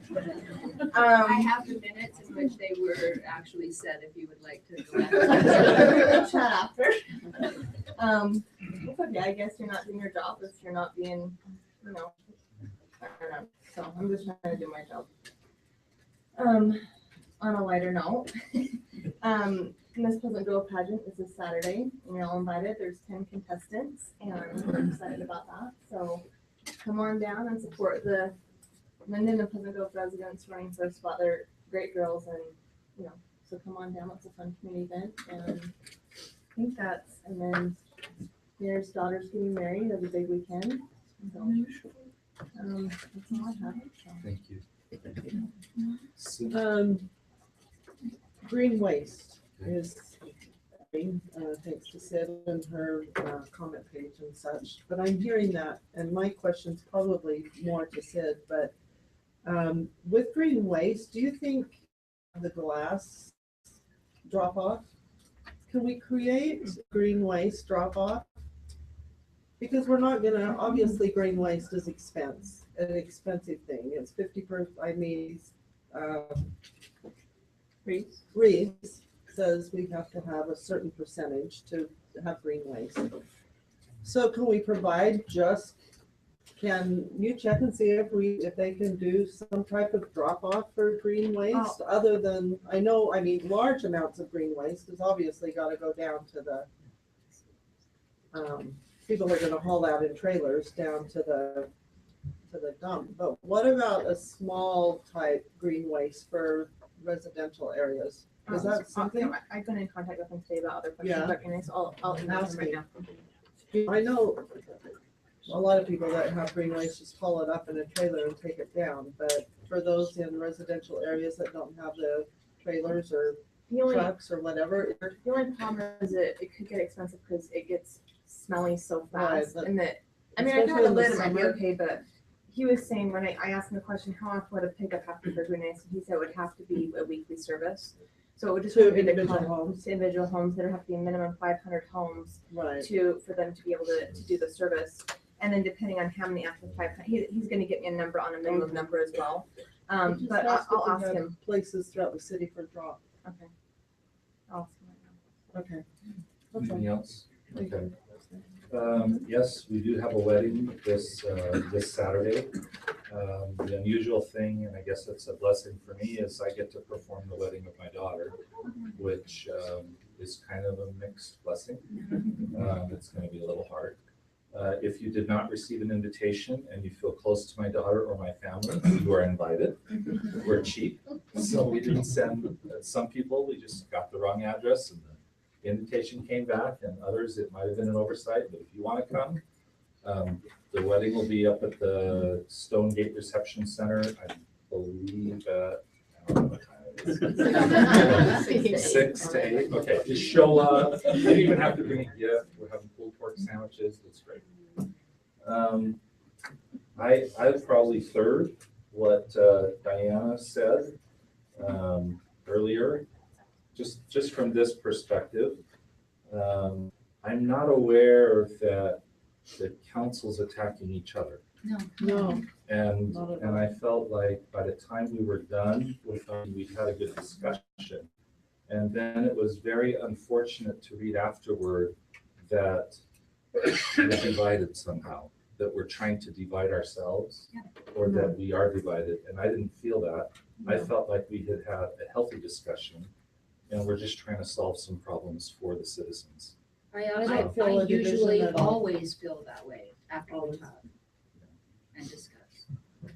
I have the minutes in which they were actually said, if you would like to go back. Chat after. It's okay, I guess you're not doing your job if you're not being, I don't know. So I'm just trying to do my job. On a lighter note, Miss Pleasant Grove pageant is this Saturday, and you're all invited. There's 10 contestants, and we're excited about that. So come on down and support the Linden and Pleasant Grove residents running for a spot. They're great girls, and so come on down. It's a fun community event, and I think and then Mayor's daughter's getting married. It's a big weekend. So that's all I have. So. Thank you. Green waste is, thanks to Sid and her comment page and such, but I'm hearing that, and my question's probably more to Sid, but with green waste, do you think the glass drop off? Can we create green waste drop off? Because we're not gonna, obviously green waste is an expensive thing. It's 50%, Reeves says we have to have a certain percentage to have green waste. So can we provide can you check and see if they can do some type of drop off for green waste other than, large amounts of green waste has obviously got to go down to the, people are going to haul out in trailers down to the dump. But what about a small type green waste for residential areas? Is that something? I've been in contact with them today about other questions, Yeah. but anyways, I'll email them right now. I know a lot of people that have green waste just haul it up in a trailer and take it down, but for those in residential areas that don't have the trailers or trucks or whatever. The only problem is it could get expensive because it gets smelly so fast, Right, and if I had a lid, it might be okay, but he was saying when I asked him the question, how often would a pickup have to be for green waste? He said it would have to be a weekly service. So it would just To individual homes. To individual homes. There would have to be a minimum 500 homes Right. for them to be able to do the service. And then depending on how many after 500, he's going to get me a number on a minimum number as well. But I'll ask him. Places throughout the city for drop. Okay. I'll ask him right now. Okay. Anything else? Okay. Yes, we do have a wedding this Saturday. The unusual thing, and I guess it's a blessing for me, is I get to perform the wedding of my daughter, which is kind of a mixed blessing. It's going to be a little hard. If you did not receive an invitation and you feel close to my daughter or my family, you are invited. We're cheap, so we didn't send some people. We just got the wrong address and the invitation came back, and others it might have been an oversight. But if you want to come, the wedding will be up at the Stonegate Reception Center. I believe at, I don't know what time it is. 6 to 8. Okay, just show up. You don't even have to bring a gift. We're having pulled pork sandwiches. It's great. I probably third what Diana said earlier. Just from this perspective, I'm not aware that the council's attacking each other. No. And I felt like by the time we were done with them, we had a good discussion. And then it was very unfortunate to read afterward that we're divided somehow, that we're trying to divide ourselves or that we are divided. And I didn't feel that. I felt like we had had a healthy discussion and we're just trying to solve some problems for the citizens. I usually always feel that way after we talk. and discuss.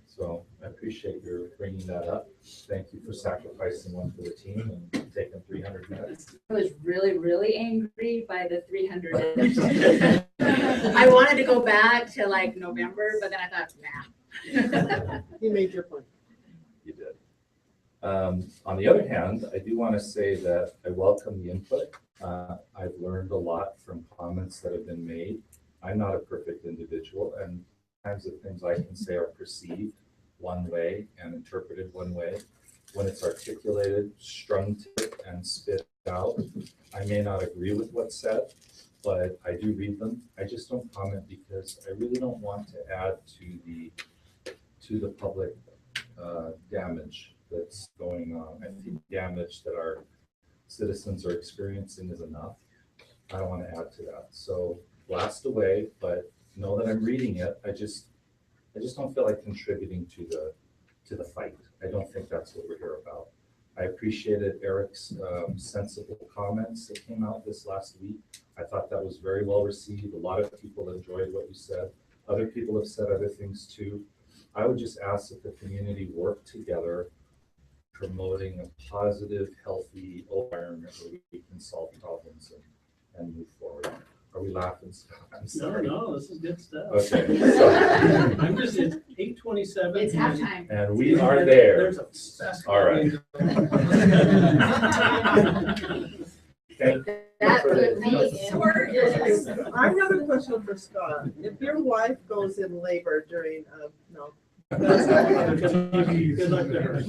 So I appreciate your bringing that up. Thank you for sacrificing one for the team and taking 300 minutes. I was really, really angry by the 300. I wanted to go back to like November, but then I thought, nah. You made your point. You did. On the other hand, I do want to say that I welcome the input. I've learned a lot from comments that have been made. I'm not a perfect individual, and kinds of things I can say are perceived one way and interpreted one way. When it's articulated, strung to it, and spit out, I may not agree with what's said, but I do read them. I just don't comment because I really don't want to add to the public damage that's going on. I think damage that our citizens are experiencing is enough. I don't want to add to that. So blast away, but know that I'm reading it. I just don't feel like contributing to the fight. I don't think that's what we're here about. I appreciated Eric's sensible comments that came out this last week. I thought that was very well received. A lot of people enjoyed what you said. Other people have said other things too. I would just ask that the community work together, promoting a positive, healthy environment where we can solve problems and move forward. Are we laughing, Scott? I'm sorry. No, this is good stuff. Okay. So, I'm just, it's 8:27. It's halftime. and we are there. There's a basketball All right. game. Thank That for put the- me in words. I have a question for Scott. If your wife goes in labor during, no. Good luck to her. If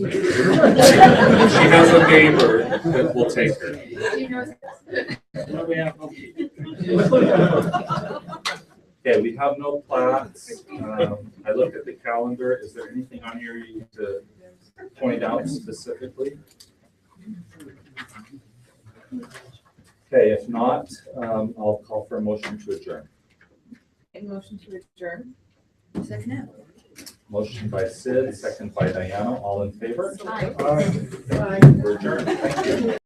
she has a neighbor that will take her. She knows. What do we have? Okay, we have no plats. I looked at the calendar. Is there anything on here you need to point out specifically? Okay, if not, I'll call for a motion to adjourn. A motion to adjourn. Second it. Motion by Sid, second by Diana. All in favor? Aye. We're adjourned. Thank you.